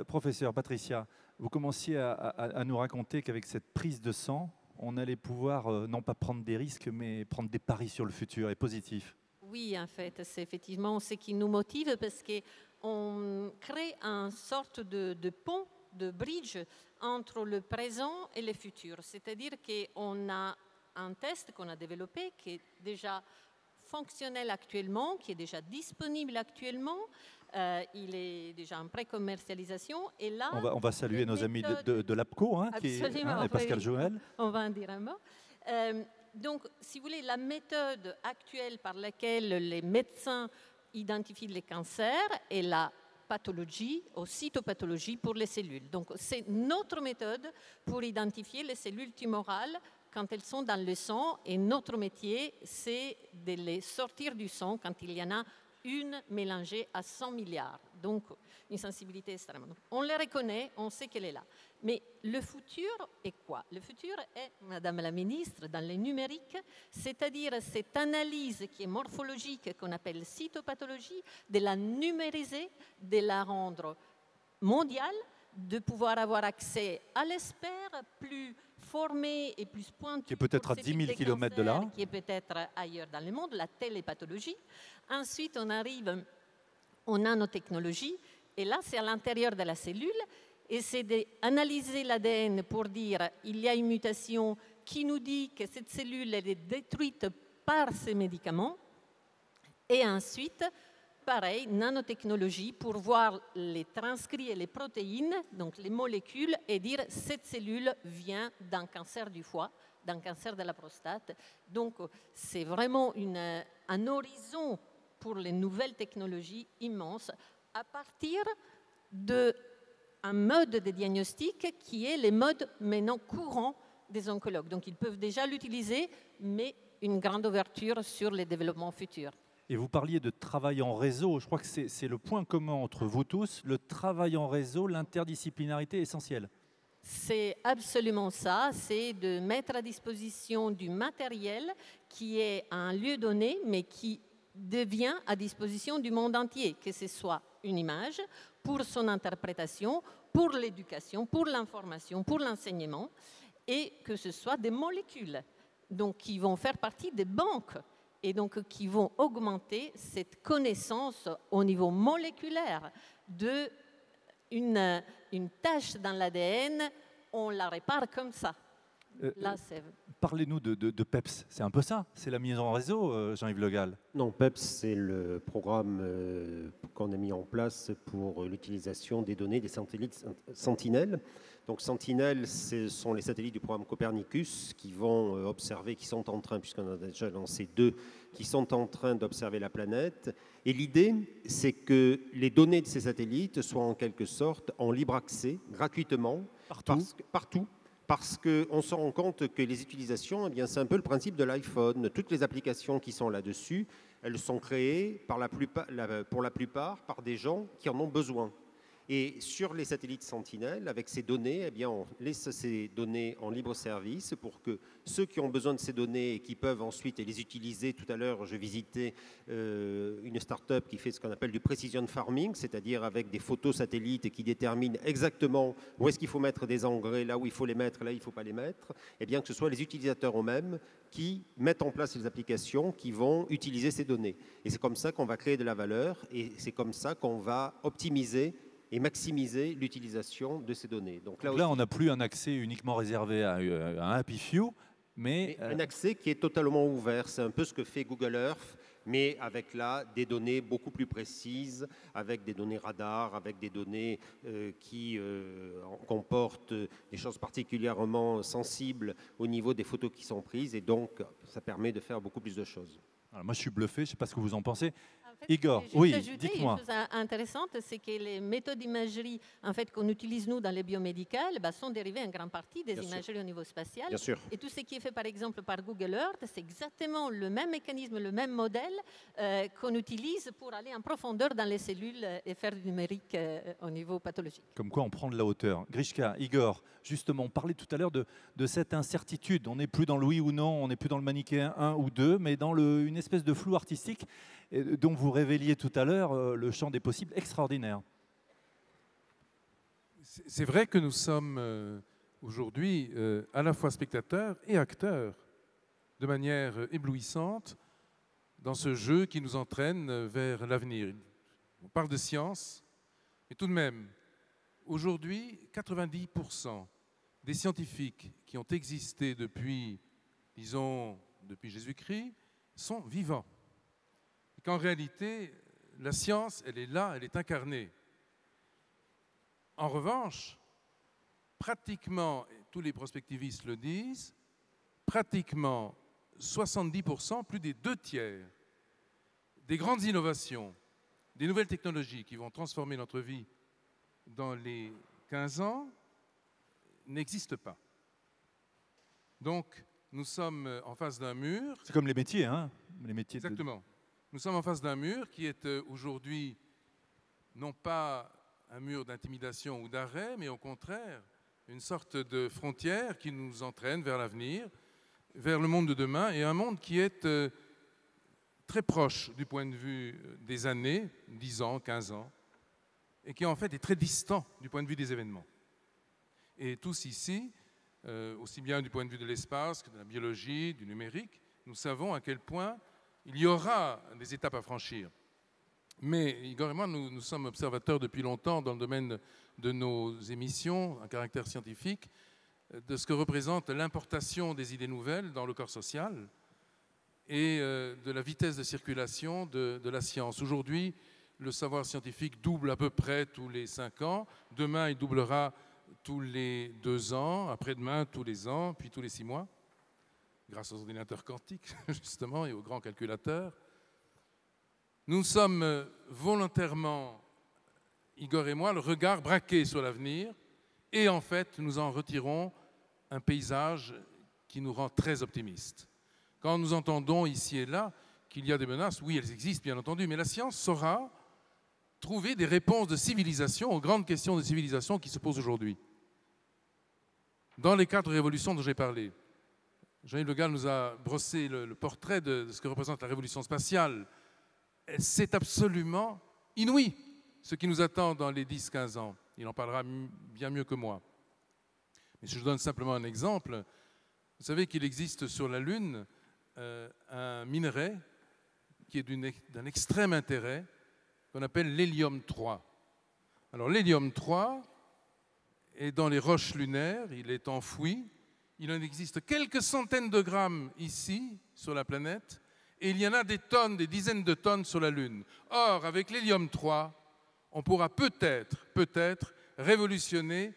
Professeur Patricia, vous commenciez à nous raconter qu'avec cette prise de sang, on allait pouvoir non pas prendre des risques, mais prendre des paris sur le futur et positif. Oui, en fait, c'est effectivement ce qui nous motive parce qu'on crée une sorte de pont, de bridge entre le présent et le futur. C'est-à-dire qu'on a un test qu'on a développé qui est déjà fonctionnel actuellement, qui est déjà disponible actuellement. Il est déjà en pré-commercialisation. Et là, on va saluer nos amis de l'APCO, hein, et Pascal Joël. On va en dire un mot. Donc, si vous voulez, la méthode actuelle par laquelle les médecins identifient les cancers est la pathologie ou cytopathologie pour les cellules. Donc, c'est notre méthode pour identifier les cellules tumorales quand elles sont dans le sang, et notre métier, c'est de les sortir du sang quand il y en a une mélangée à 100 milliards. Donc, une sensibilité extrême. On les reconnaît, on sait qu'elle est là. Mais le futur est quoi? Le futur est, Madame la Ministre, dans le numérique, c'est-à-dire cette analyse qui est morphologique, qu'on appelle cytopathologie, de la numériser, de la rendre mondiale, de pouvoir avoir accès à l'expert plus formé et plus pointu. Qui est peut-être à 10 000 km de là. Qui est peut-être ailleurs dans le monde, la télépathologie. Ensuite, on arrive aux nanotechnologies, et là, c'est à l'intérieur de la cellule, et c'est d'analyser l'ADN pour dire il y a une mutation qui nous dit que cette cellule elle est détruite par ces médicaments. Et ensuite, pareil, nanotechnologie pour voir les transcrits et les protéines, donc les molécules, et dire cette cellule vient d'un cancer du foie, d'un cancer de la prostate. Donc, c'est vraiment un horizon pour les nouvelles technologies immense à partir d'un mode de diagnostic qui est le mode maintenant courant des oncologues. Donc, ils peuvent déjà l'utiliser, mais une grande ouverture sur les développements futurs. Et vous parliez de travail en réseau. Je crois que c'est le point commun entre vous tous. Le travail en réseau, l'interdisciplinarité essentielle. C'est absolument ça. C'est de mettre à disposition du matériel qui est à un lieu donné, mais qui devient à disposition du monde entier, que ce soit une image pour son interprétation, pour l'éducation, pour l'information, pour l'enseignement, et que ce soit des molécules donc, qui vont faire partie des banques et donc qui vont augmenter cette connaissance au niveau moléculaire d'une tâche dans l'ADN, on la répare comme ça. Là, parlez-nous de PEPS, c'est un peu ça, c'est la mise en réseau, Jean-Yves Le Gall. Non, PEPS, c'est le programme qu'on a mis en place pour l'utilisation des données des satellites Sentinelle. Donc Sentinelle, ce sont les satellites du programme Copernicus qui vont observer, qui sont en train, puisqu'on a déjà lancé 2, qui sont en train d'observer la planète. Et l'idée, c'est que les données de ces satellites soient en quelque sorte en libre accès, gratuitement, partout. Parce qu'on se rend compte que les utilisations, eh bien, c'est un peu le principe de l'iPhone. Toutes les applications qui sont là-dessus, elles sont créées pour la plupart par des gens qui en ont besoin. Et sur les satellites Sentinelle, avec ces données, eh bien, on laisse ces données en libre service pour que ceux qui ont besoin de ces données et qui peuvent ensuite les utiliser. Tout à l'heure, je visitais une start-up qui fait ce qu'on appelle du precision farming, c'est-à-dire avec des photos satellites qui déterminent exactement où est-ce qu'il faut mettre des engrais, là où il faut les mettre, là où il ne faut pas les mettre. Eh bien, que ce soit les utilisateurs eux-mêmes qui mettent en place les applications qui vont utiliser ces données. Et c'est comme ça qu'on va créer de la valeur et c'est comme ça qu'on va optimiser et maximiser l'utilisation de ces données. Donc là, on n'a plus un accès uniquement réservé à un Happy Few, mais un accès qui est totalement ouvert. C'est un peu ce que fait Google Earth, mais avec là des données beaucoup plus précises, avec des données radar, avec des données qui comportent des choses particulièrement sensibles au niveau des photos qui sont prises, et donc ça permet de faire beaucoup plus de choses. Alors moi, je suis bluffé, je ne sais pas ce que vous en pensez. Igor, Juste oui, ajouter dites-moi. une chose intéressante, c'est que les méthodes d'imagerie en fait, qu'on utilise nous dans les biomédicales sont dérivées en grande partie des Bien sûr. imageries au niveau spatial. Bien sûr. Et tout ce qui est fait par exemple par Google Earth, c'est exactement le même mécanisme, le même modèle qu'on utilise pour aller en profondeur dans les cellules et faire du numérique au niveau pathologique. Comme quoi on prend de la hauteur. Grishka, Igor, justement, on parlait tout à l'heure de cette incertitude. On n'est plus dans le oui ou non, on n'est plus dans le manichéen 1 ou 2, mais dans une espèce de flou artistique dont vous révéliez tout à l'heure le champ des possibles extraordinaire. C'est vrai que nous sommes aujourd'hui à la fois spectateurs et acteurs de manière éblouissante dans ce jeu qui nous entraîne vers l'avenir. On parle de science, mais tout de même, aujourd'hui, 90% des scientifiques qui ont existé depuis, disons, depuis Jésus-Christ, sont vivants. Et qu'en réalité, la science, elle est là, elle est incarnée. En revanche, pratiquement, et tous les prospectivistes le disent, pratiquement 70%, plus des 2/3 des grandes innovations, des nouvelles technologies qui vont transformer notre vie dans les 15 ans n'existent pas. Donc, nous sommes en face d'un mur. C'est comme les métiers, hein, les métiers. Exactement. Nous sommes en face d'un mur qui est aujourd'hui non pas un mur d'intimidation ou d'arrêt, mais au contraire une sorte de frontière qui nous entraîne vers l'avenir, vers le monde de demain, et un monde qui est très proche du point de vue des années, 10 ans, 15 ans, et qui en fait est très distant du point de vue des événements. Et tous ici, aussi bien du point de vue de l'espace que de la biologie, du numérique, nous savons à quel point il y aura des étapes à franchir. Mais Igor et moi, nous sommes observateurs depuis longtemps dans le domaine de nos émissions à caractère scientifique, de ce que représente l'importation des idées nouvelles dans le corps social et de la vitesse de circulation de la science. Aujourd'hui, le savoir scientifique double à peu près tous les 5 ans. Demain, il doublera tous les 2 ans. Après-demain, tous les ans, puis tous les 6 mois, grâce aux ordinateurs quantiques, justement, et aux grands calculateurs. Nous sommes volontairement, Igor et moi, le regard braqué sur l'avenir, et en fait, nous en retirons un paysage qui nous rend très optimistes. Quand nous entendons ici et là qu'il y a des menaces, oui, elles existent, bien entendu, mais la science saura trouver des réponses de civilisation aux grandes questions de civilisation qui se posent aujourd'hui. Dans les 4 révolutions dont j'ai parlé, Jean-Yves Le Gall nous a brossé le portrait de ce que représente la révolution spatiale. C'est absolument inouï ce qui nous attend dans les 10-15 ans. Il en parlera bien mieux que moi. Mais si je donne simplement un exemple, vous savez qu'il existe sur la Lune un minerai qui est d'un extrême intérêt, qu'on appelle l'hélium 3. Alors l'hélium 3 est dans les roches lunaires, il est enfoui, il en existe quelques centaines de grammes ici, sur la planète, et il y en a des tonnes, des dizaines de tonnes sur la Lune. Or, avec l'hélium 3, on pourra peut-être révolutionner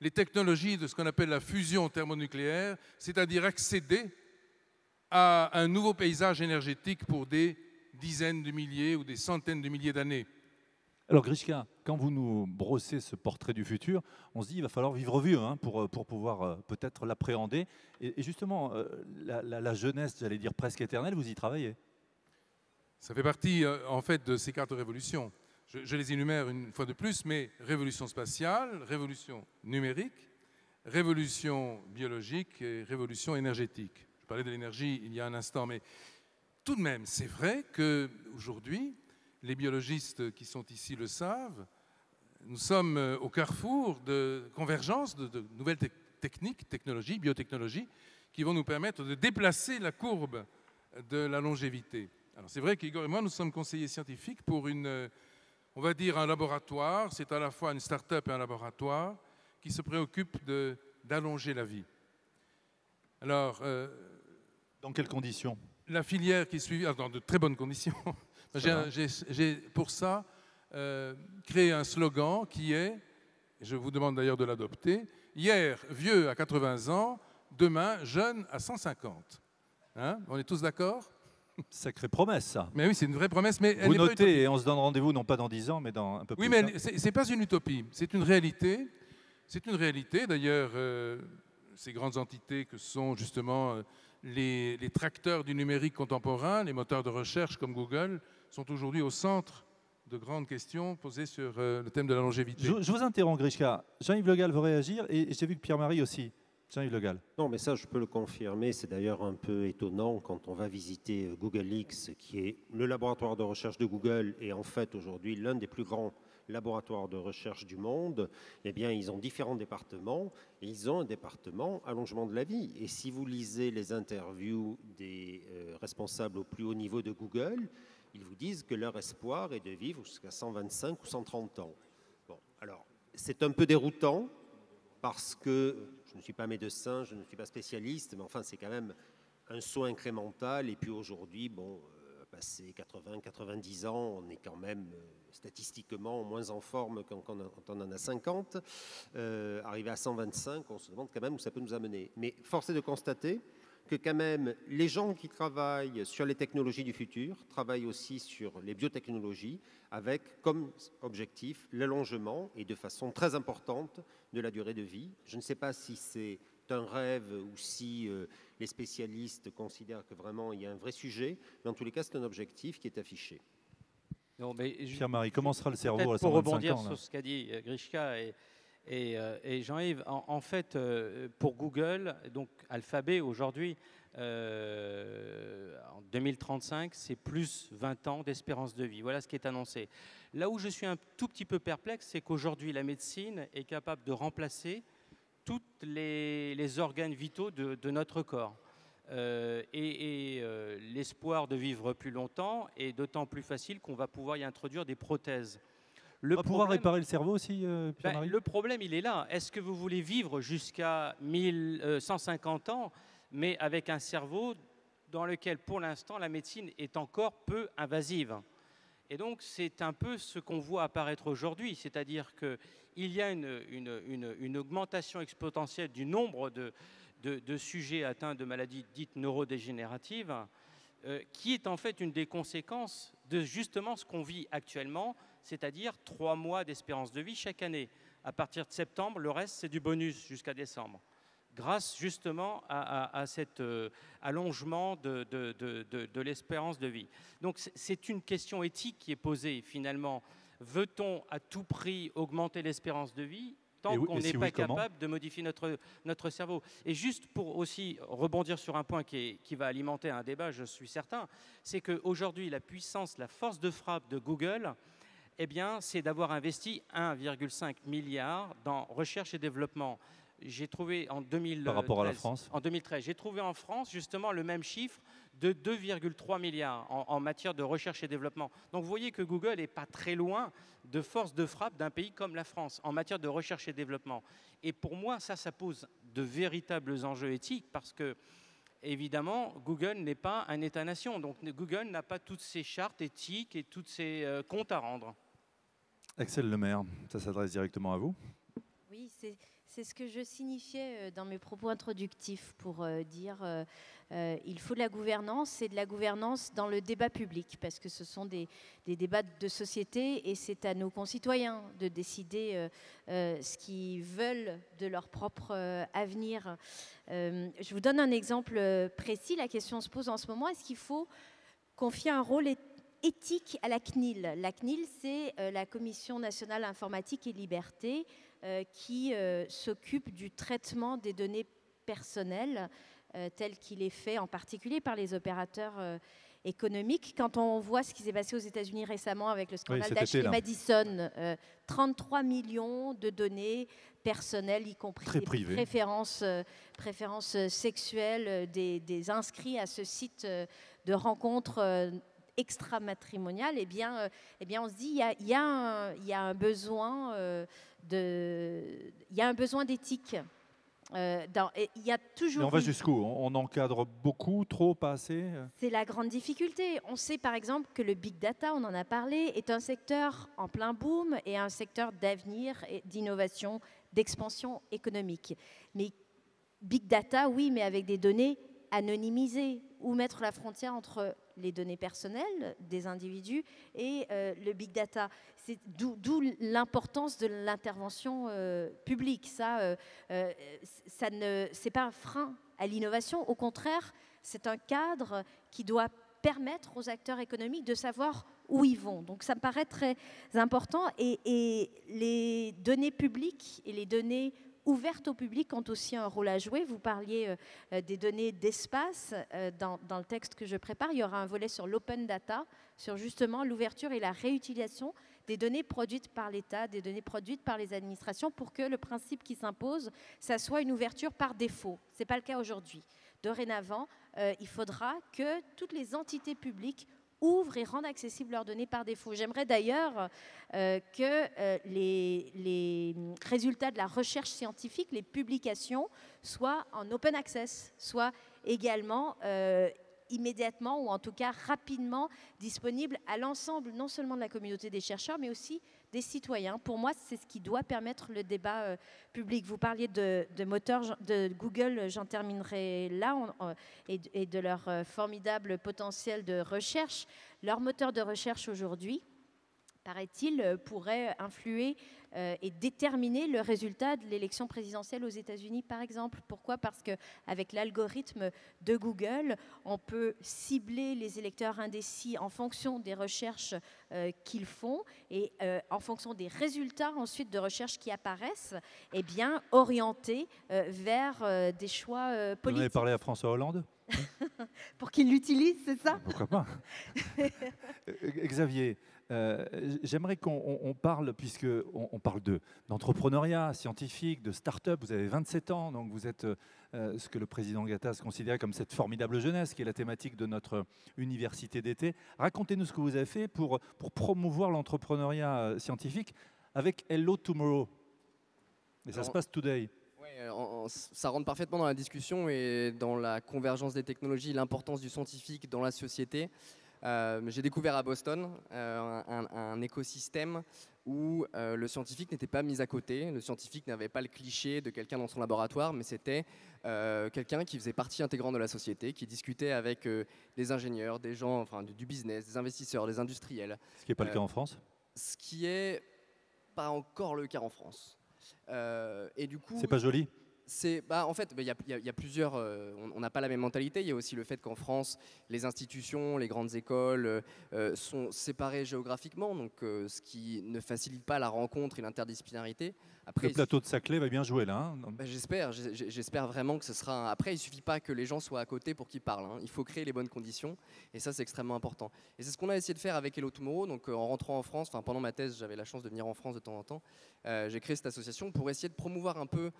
les technologies de ce qu'on appelle la fusion thermonucléaire, c'est-à-dire accéder à un nouveau paysage énergétique pour des dizaines de milliers ou des centaines de milliers d'années. Alors Grishka, quand vous nous brossez ce portrait du futur, on se dit qu'il va falloir vivre vieux pour pouvoir peut-être l'appréhender. Et justement, la jeunesse, j'allais dire presque éternelle, vous y travaillez. Ça fait partie en fait de ces 4 révolutions. Je les énumère une fois de plus, mais révolution spatiale, révolution numérique, révolution biologique et révolution énergétique. Je parlais de l'énergie il y a un instant, mais tout de même, c'est vrai qu'aujourd'hui, les biologistes qui sont ici le savent, nous sommes au carrefour de convergence de nouvelles techniques, technologies, biotechnologies, qui vont nous permettre de déplacer la courbe de la longévité. Alors c'est vrai qu'Igor et moi, nous sommes conseillers scientifiques pour on va dire un laboratoire, c'est à la fois une start-up et un laboratoire, qui se préoccupe d'allonger la vie. Alors, dans quelles conditions? La filière qui est suivie, dans de très bonnes conditions. J'ai pour ça créé un slogan qui est, je vous demande d'ailleurs de l'adopter, hier vieux à 80 ans, demain jeune à 150. Hein? On est tous d'accord? Sacrée promesse, ça. Mais oui, c'est une vraie promesse. Mais elle Vous n'est pas notez, utopique. et on se donne rendez-vous non pas dans 10 ans, mais dans un peu plus. Oui, mais ce n'est pas une utopie, c'est une réalité. C'est une réalité. D'ailleurs, ces grandes entités que sont justement les tracteurs du numérique contemporain, les moteurs de recherche comme Google, sont aujourd'hui au centre de grandes questions posées sur le thème de la longévité. Je vous interromps, Grishka. Jean-Yves Le Gall veut réagir, et j'ai vu que Pierre-Marie aussi. Jean-Yves Le Gall. Non, mais ça, je peux le confirmer. C'est d'ailleurs un peu étonnant quand on va visiter Google X, qui est le laboratoire de recherche de Google, et en fait, aujourd'hui, l'un des plus grands laboratoires de recherche du monde. Eh bien, ils ont différents départements, et ils ont un département allongement de la vie. Et si vous lisez les interviews des responsables au plus haut niveau de Google, ils vous disent que leur espoir est de vivre jusqu'à 125 ou 130 ans. Bon, alors, c'est un peu déroutant, parce que je ne suis pas médecin, je ne suis pas spécialiste, mais enfin, c'est quand même un saut incrémental. Et puis aujourd'hui, bon, passé 80, 90 ans, on est quand même statistiquement moins en forme quand on en a 50. Arrivé à 125, on se demande quand même où ça peut nous amener. Mais force est de constater que quand même, les gens qui travaillent sur les technologies du futur travaillent aussi sur les biotechnologies avec comme objectif l'allongement et de façon très importante de la durée de vie. Je ne sais pas si c'est un rêve ou si les spécialistes considèrent que vraiment il y a un vrai sujet, mais en tous les cas, c'est un objectif qui est affiché. Pierre-Marie, comment sera le cerveau à 125 ans? Pour rebondir sur ce qu'a dit Grishka et Jean-Yves, en fait, pour Google, donc Alphabet aujourd'hui, en 2035, c'est plus 20 ans d'espérance de vie. Voilà ce qui est annoncé. Là où je suis un tout petit peu perplexe, c'est qu'aujourd'hui, la médecine est capable de remplacer tous les organes vitaux de notre corps. L'espoir de vivre plus longtemps est d'autant plus facile qu'on va pouvoir y introduire des prothèses. On va pouvoir réparer le cerveau aussi, Pierre-Marie ? Le problème, il est là. Est-ce que vous voulez vivre jusqu'à 150 ans, mais avec un cerveau dans lequel, pour l'instant, la médecine est encore peu invasive? Et donc, c'est un peu ce qu'on voit apparaître aujourd'hui, c'est-à-dire qu'il y a une augmentation exponentielle du nombre de sujets atteints de maladies dites neurodégénératives, qui est en fait une des conséquences de justement ce qu'on vit actuellement, c'est-à-dire 3 mois d'espérance de vie chaque année. À partir de septembre, le reste, c'est du bonus jusqu'à décembre, grâce justement à cet allongement de l'espérance de vie. Donc c'est une question éthique qui est posée finalement. Veut-on à tout prix augmenter l'espérance de vie tant qu'on n'est pas capable de modifier notre cerveau? Et juste pour aussi rebondir sur un point qui va alimenter un débat, je suis certain, c'est qu'aujourd'hui, la puissance, la force de frappe de Google, eh bien, c'est d'avoir investi 1,5 milliard dans recherche et développement. J'ai trouvé en 2013, par rapport à la France. En 2013, j'ai trouvé en France justement le même chiffre de 2,3 milliards en matière de recherche et développement. Donc vous voyez que Google n'est pas très loin de force de frappe d'un pays comme la France en matière de recherche et développement. Et pour moi, ça pose de véritables enjeux éthiques parce que, évidemment, Google n'est pas un État-nation. Donc Google n'a pas toutes ces chartes éthiques et toutes ces comptes à rendre. Axel Lemaire, ça s'adresse directement à vous. Oui, c'est ce que je signifiais dans mes propos introductifs pour dire il faut de la gouvernance et de la gouvernance dans le débat public parce que ce sont des débats de société et c'est à nos concitoyens de décider ce qu'ils veulent de leur propre avenir. Je vous donne un exemple précis. La question se pose en ce moment, est-ce qu'il faut confier un rôle éthique à la CNIL? La CNIL, c'est la Commission nationale informatique et liberté qui s'occupe du traitement des données personnelles tel qu'il est fait en particulier par les opérateurs économiques. Quand on voit ce qui s'est passé aux États-Unis récemment avec le scandale d'Ashley Madison, 33 millions de données personnelles, y compris des préférences sexuelles des inscrits à ce site de rencontres extramatrimoniales, eh bien, on se dit il y a un besoin d'éthique. Il y a toujours. Mais on va jusqu'où? On encadre beaucoup, trop, pas assez? C'est la grande difficulté. On sait par exemple que le big data, on en a parlé, est un secteur en plein boom et un secteur d'avenir, d'innovation, d'expansion économique. Mais big data, oui, mais avec des données anonymisées. Où mettre la frontière entre les données personnelles des individus et le big data. C'est d'où l'importance de l'intervention publique. Ça c'est pas un frein à l'innovation. Au contraire, c'est un cadre qui doit permettre aux acteurs économiques de savoir où ils vont. Donc ça me paraît très important. Et les données publiques et les données ouvertes au public ont aussi un rôle à jouer. Vous parliez des données d'espace. Dans le texte que je prépare, il y aura un volet sur l'open data, sur justement l'ouverture et la réutilisation des données produites par l'État, des données produites par les administrations, pour que le principe qui s'impose, ça soit une ouverture par défaut. Ce n'est pas le cas aujourd'hui. Dorénavant, il faudra que toutes les entités publiques ouvrent et rendent accessibles leurs données par défaut. J'aimerais d'ailleurs que les résultats de la recherche scientifique, les publications, soient en open access, soient également immédiatement ou en tout cas rapidement disponibles à l'ensemble, non seulement de la communauté des chercheurs, mais aussi des citoyens. Pour moi, c'est ce qui doit permettre le débat public. Vous parliez de moteurs de Google, j'en terminerai là, et de leur formidable potentiel de recherche. Leur moteur de recherche aujourd'hui, paraît-il, pourrait influer et déterminer le résultat de l'élection présidentielle aux États-Unis, par exemple. Pourquoi ? Parce qu'avec l'algorithme de Google, on peut cibler les électeurs indécis en fonction des recherches qu'ils font et en fonction des résultats ensuite de recherche qui apparaissent, eh bien, orienter vers des choix politiques. Vous avez parlé à François Hollande ? Pour qu'il l'utilise, c'est ça ? Pourquoi pas. Xavier, j'aimerais qu'on parle, puisqu'on parle d'entrepreneuriat scientifique, de start-up. Vous avez 27 ans, donc vous êtes ce que le président Gattaz considérait comme cette formidable jeunesse, qui est la thématique de notre université d'été. Racontez-nous ce que vous avez fait pour promouvoir l'entrepreneuriat scientifique avec Hello Tomorrow. Et ça se passe today. Ça rentre parfaitement dans la discussion et dans la convergence des technologies, l'importance du scientifique dans la société. J'ai découvert à Boston un écosystème où le scientifique n'était pas mis à côté. Le scientifique n'avait pas le cliché de quelqu'un dans son laboratoire, mais c'était quelqu'un qui faisait partie intégrante de la société, qui discutait avec des ingénieurs, des gens, enfin, du business, des investisseurs, des industriels. Ce qui n'est pas le cas en France ? Ce qui n'est pas encore le cas en France. Et du coup, c'est pas joli. En fait, il y a plusieurs. On n'a pas la même mentalité. Il y a aussi le fait qu'en France, les institutions, les grandes écoles sont séparées géographiquement, donc ce qui ne facilite pas la rencontre et l'interdisciplinarité. Après, le plateau de Saclay va bien jouer là. Hein. J'espère vraiment que ce sera. Après, il suffit pas que les gens soient à côté pour qu'ils parlent. Hein. Il faut créer les bonnes conditions, et ça, c'est extrêmement important. Et c'est ce qu'on a essayé de faire avec Hello Tomorrow. Donc, en rentrant en France, pendant ma thèse, j'avais la chance de venir en France de temps en temps. J'ai créé cette association pour essayer de promouvoir un peu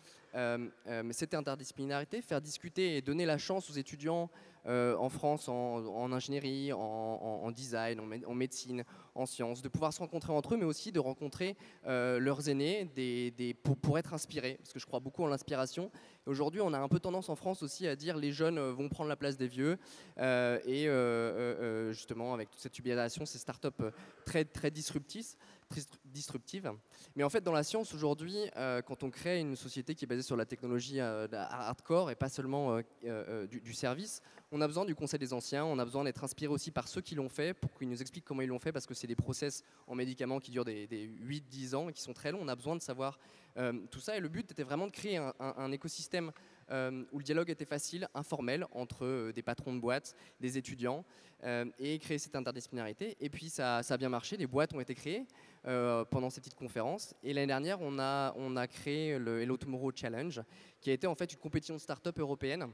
cette interdisciplinarité, faire discuter et donner la chance aux étudiants en France, en ingénierie, en design, en médecine, en sciences, de pouvoir se rencontrer entre eux, mais aussi de rencontrer leurs aînés pour être inspirés, parce que je crois beaucoup en l'inspiration. Aujourd'hui, on a un peu tendance en France aussi à dire les jeunes vont prendre la place des vieux, et justement avec toute cette ubérisation, ces startups très, très disruptives. Mais en fait, dans la science aujourd'hui, quand on crée une société qui est basée sur la technologie hardcore et pas seulement du service, on a besoin du conseil des anciens, on a besoin d'être inspiré aussi par ceux qui l'ont fait pour qu'ils nous expliquent comment ils l'ont fait, parce que c'est des process en médicaments qui durent des 8-10 ans et qui sont très longs. On a besoin de savoir tout ça, et le but était vraiment de créer un écosystème où le dialogue était facile, informel, entre des patrons de boîtes, des étudiants, et créer cette interdisciplinarité. Et puis ça a bien marché, les boîtes ont été créées pendant ces petites conférences. Et l'année dernière, on a créé le Hello Tomorrow Challenge, qui a été en fait une compétition de start-up européenne.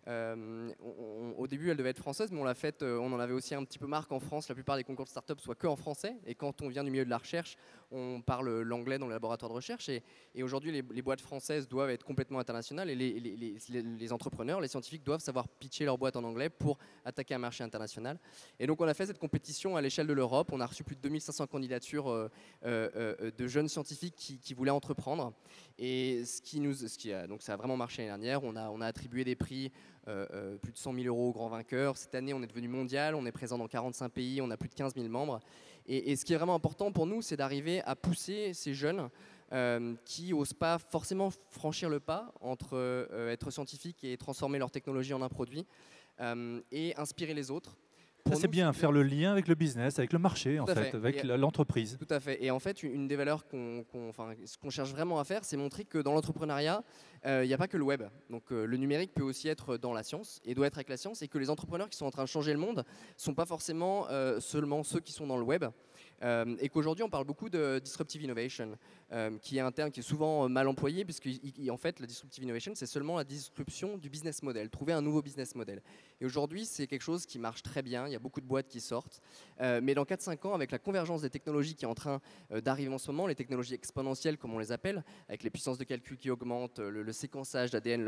Au début, elle devait être française, mais on l'a faite, on en avait aussi un petit peu marre qu'en France, la plupart des concours de start-up soient que en français. Et quand on vient du milieu de la recherche, on parle l'anglais dans les laboratoires de recherche. Et aujourd'hui, les boîtes françaises doivent être complètement internationales, et les entrepreneurs, les scientifiques doivent savoir pitcher leur boîte en anglais pour attaquer un marché international. Et donc, on a fait cette compétition à l'échelle de l'Europe. On a reçu plus de 2500 candidatures de jeunes scientifiques qui voulaient entreprendre. Et donc ça a vraiment marché l'année dernière. On a attribué des prix, plus de 100 000 € aux grands vainqueurs. Cette année, on est devenu mondial. On est présent dans 45 pays. On a plus de 15 000 membres. Et ce qui est vraiment important pour nous, c'est d'arriver à pousser ces jeunes qui n'osent pas forcément franchir le pas entre être scientifique et transformer leur technologie en un produit, et inspirer les autres. Ça, Pour c'est nous, bien, faire le lien avec le business, avec le marché, en Tout à fait, fait. avec Et- l'entreprise. Tout à fait. Et en fait, une des valeurs ce qu'on cherche vraiment à faire, c'est montrer que dans l'entrepreneuriat, il n'y a pas que le web. Donc le numérique peut aussi être dans la science et doit être avec la science, et que les entrepreneurs qui sont en train de changer le monde ne sont pas forcément seulement ceux qui sont dans le web. Et qu'aujourd'hui, on parle beaucoup de disruptive innovation, qui est un terme qui est souvent mal employé, puisque en fait, la disruptive innovation, c'est seulement la disruption du business model, trouver un nouveau business model. Et aujourd'hui, c'est quelque chose qui marche très bien, il y a beaucoup de boîtes qui sortent, mais dans 4-5 ans, avec la convergence des technologies qui est en train d'arriver en ce moment, les technologies exponentielles, comme on les appelle, avec les puissances de calcul qui augmentent, le séquençage d'ADN,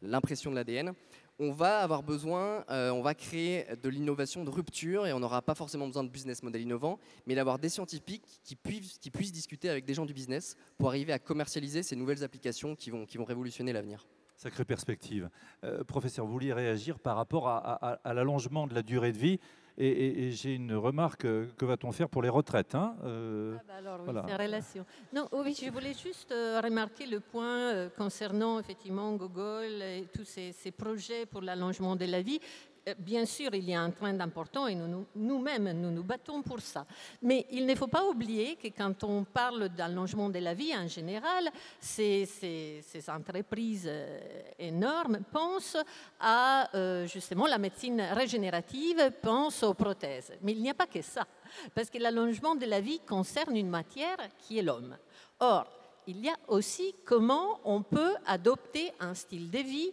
l'impression de l'ADN, on va avoir besoin, on va créer de l'innovation de rupture, et on n'aura pas forcément besoin de business model innovant, mais d'avoir des scientifiques qui puissent discuter avec des gens du business pour arriver à commercialiser ces nouvelles applications qui vont révolutionner l'avenir. Sacrée perspective. Professeur, vous vouliez réagir par rapport à l'allongement de la durée de vie et j'ai une remarque, que va-t-on faire pour les retraites Alors, oui, voilà. c'est en relation. Non, oui, je voulais juste remarquer le point concernant effectivement Google et tous ces projets pour l'allongement de la vie. Bien sûr, il y a un trend important et nous-mêmes, nous nous battons pour ça. Mais il ne faut pas oublier que quand on parle d'allongement de la vie en général, ces entreprises énormes pensent à justement la médecine régénérative, pensent aux prothèses. Mais il n'y a pas que ça, parce que l'allongement de la vie concerne une matière qui est l'homme. Or, il y a aussi comment on peut adopter un style de vie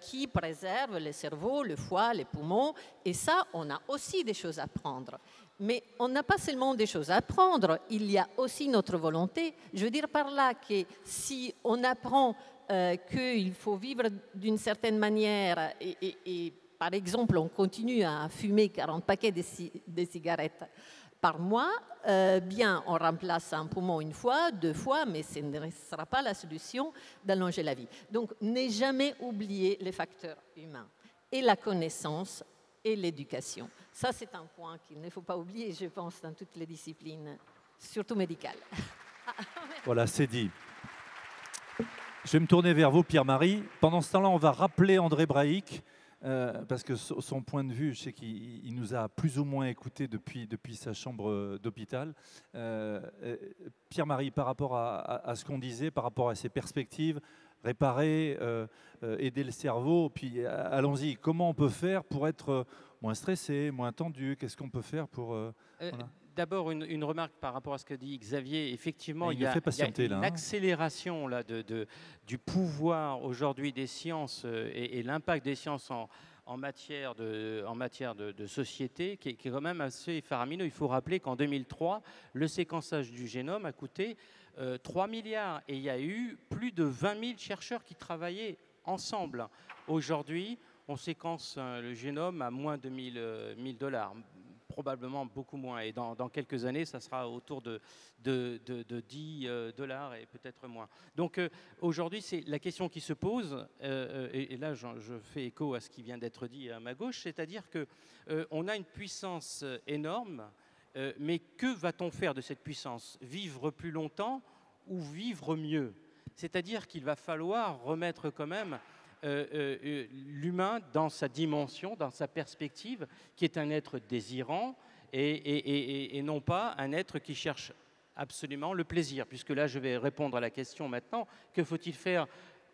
qui préserve le cerveau, le foie, les poumons. Et ça, on a aussi des choses à apprendre. Mais on n'a pas seulement des choses à apprendre, il y a aussi notre volonté. Je veux dire par là que si on apprend qu'il faut vivre d'une certaine manière et par exemple, on continue à fumer 40 paquets de cigarettes par mois, bien, on remplace un poumon une fois, 2 fois, mais ce ne sera pas la solution d'allonger la vie. Donc, ne jamais oublier les facteurs humains et la connaissance et l'éducation. Ça, c'est un point qu'il ne faut pas oublier, je pense, dans toutes les disciplines, surtout médicales. Voilà, c'est dit. Je vais me tourner vers vous, Pierre-Marie. Pendant ce temps-là, on va rappeler André Braic. Parce que son point de vue, je sais qu'il nous a plus ou moins écoutés depuis sa chambre d'hôpital. Pierre-Marie, par rapport à ce qu'on disait, par rapport à ses perspectives, réparer, aider le cerveau, puis allons-y, comment on peut faire pour être moins stressé, moins tendu? Qu'est-ce qu'on peut faire pour... voilà. D'abord, une remarque par rapport à ce que dit Xavier. Effectivement, il y a une accélération là, du pouvoir aujourd'hui des sciences et l'impact des sciences en matière de société qui est quand même assez faramineux. Il faut rappeler qu'en 2003, le séquençage du génome a coûté 3 milliards et il y a eu plus de 20 000 chercheurs qui travaillaient ensemble. Aujourd'hui, on séquence le génome à moins de 1000 $. Probablement beaucoup moins. Et dans quelques années, ça sera autour de 10 $ et peut-être moins. Donc aujourd'hui, c'est la question qui se pose, et là je fais écho à ce qui vient d'être dit à ma gauche, c'est-à-dire qu'on a une puissance énorme, mais que va-t-on faire de cette puissance? Vivre plus longtemps ou vivre mieux? C'est-à-dire qu'il va falloir remettre quand même l'humain dans sa dimension, dans sa perspective, qui est un être désirant et non pas un être qui cherche absolument le plaisir. Puisque là, je vais répondre à la question maintenant, que faut-il faire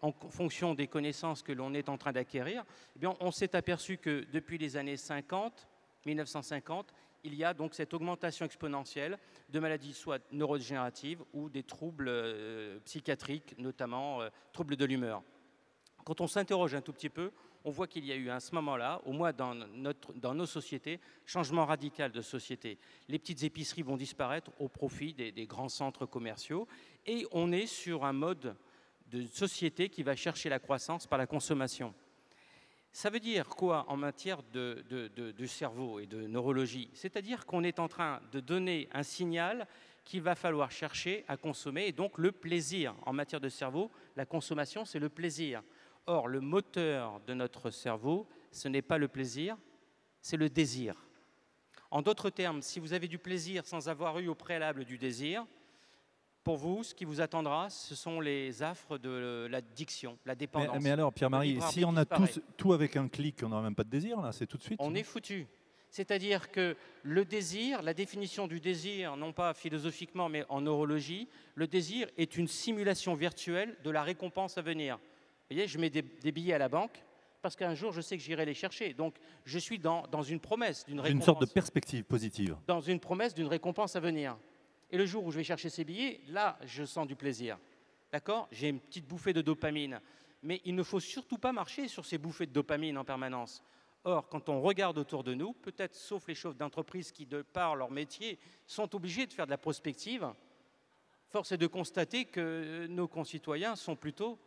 en fonction des connaissances que l'on est en train d'acquérir? Eh bien, on s'est aperçu que depuis les années 1950, il y a donc cette augmentation exponentielle de maladies soit neurodégénératives ou des troubles psychiatriques, notamment troubles de l'humeur. Quand on s'interroge un tout petit peu, on voit qu'il y a eu à ce moment-là, au moins dans nos sociétés, changement radical de société. Les petites épiceries vont disparaître au profit des grands centres commerciaux et on est sur un mode de société qui va chercher la croissance par la consommation. Ça veut dire quoi en matière de cerveau et de neurologie? C'est-à-dire qu'on est en train de donner un signal qu'il va falloir chercher à consommer et donc le plaisir. En matière de cerveau, la consommation, c'est le plaisir. Or, le moteur de notre cerveau, ce n'est pas le plaisir, c'est le désir. En d'autres termes, si vous avez du plaisir sans avoir eu au préalable du désir, pour vous, ce qui vous attendra, ce sont les affres de l'addiction, la dépendance. Mais alors, Pierre-Marie, si on a tout avec un clic, on n'aura même pas de désir, là, c'est tout de suite. On est foutu. C'est-à-dire que le désir, la définition du désir, non pas philosophiquement mais en neurologie, le désir est une simulation virtuelle de la récompense à venir. Vous voyez, je mets des billets à la banque parce qu'un jour je sais que j'irai les chercher. Donc je suis dans une promesse d'une récompense. Une sorte de perspective positive. Dans une promesse d'une récompense à venir. Et le jour où je vais chercher ces billets, là je sens du plaisir. D'accord? J'ai une petite bouffée de dopamine. Mais il ne faut surtout pas marcher sur ces bouffées de dopamine en permanence. Or, quand on regarde autour de nous, peut-être sauf les chefs d'entreprise qui, de par leur métier, sont obligés de faire de la prospective, force est de constater que nos concitoyens sont plutôt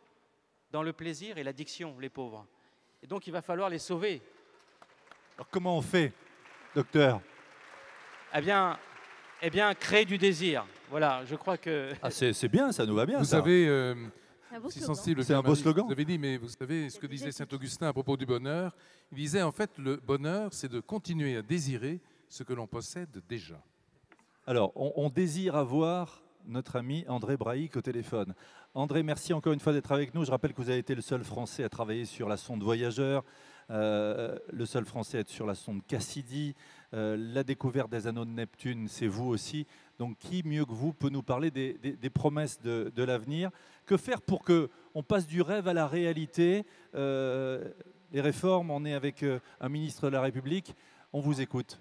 dans le plaisir et l'addiction, les pauvres. Et donc, il va falloir les sauver. Alors, comment on fait, docteur? Eh bien, créer du désir. Voilà, je crois que... Ah, c'est bien, ça nous va bien. Vous ça. savez, Un beau si slogan. sensible, C'est un beau Pierre-Marie, slogan. Vous avez dit, mais vous savez ce que disait Saint-Augustin à propos du bonheur. Il disait, en fait, le bonheur, c'est de continuer à désirer ce que l'on possède déjà. Alors, on désire avoir notre ami André Braic au téléphone. André, merci encore une fois d'être avec nous. Je rappelle que vous avez été le seul Français à travailler sur la sonde Voyageur, le seul Français à être sur la sonde Cassidy. La découverte des anneaux de Neptune, c'est vous aussi. Donc, qui mieux que vous peut nous parler des promesses de l'avenir? Que faire pour qu'on passe du rêve à la réalité? Les réformes, on est avec un ministre de la République. On vous écoute.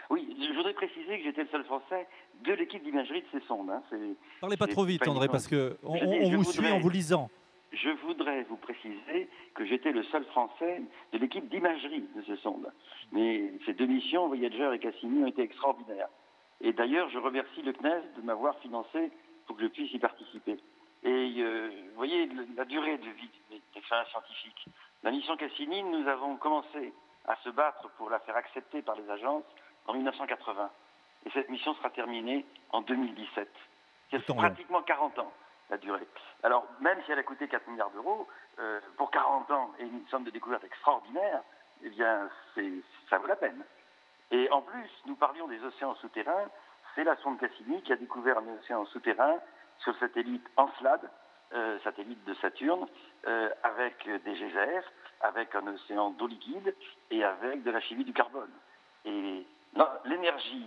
Oui, je voudrais préciser que j'étais le seul Français de l'équipe d'imagerie de ces sondes. Hein. Parlez pas trop vite, André, parce qu'on vous suit en vous lisant. Je voudrais vous préciser que j'étais le seul Français de l'équipe d'imagerie de ces sondes. Mais ces deux missions, Voyager et Cassini, ont été extraordinaires. Et d'ailleurs, je remercie le CNES de m'avoir financé pour que je puisse y participer. Et vous voyez la durée de vie des expériences scientifiques. La mission Cassini, nous avons commencé à se battre pour la faire accepter par les agences en 1980. Et cette mission sera terminée en 2017. C'est pratiquement 40 ans, la durée. Alors, même si elle a coûté 4 milliards d'euros, pour 40 ans et une somme de découverte extraordinaire, eh bien, ça vaut la peine. Et en plus, nous parlions des océans souterrains. C'est la sonde Cassini qui a découvert un océan souterrain sur le satellite Encelade, satellite de Saturne, avec des geysers, avec un océan d'eau liquide et avec de la chimie du carbone. Et l'énergie,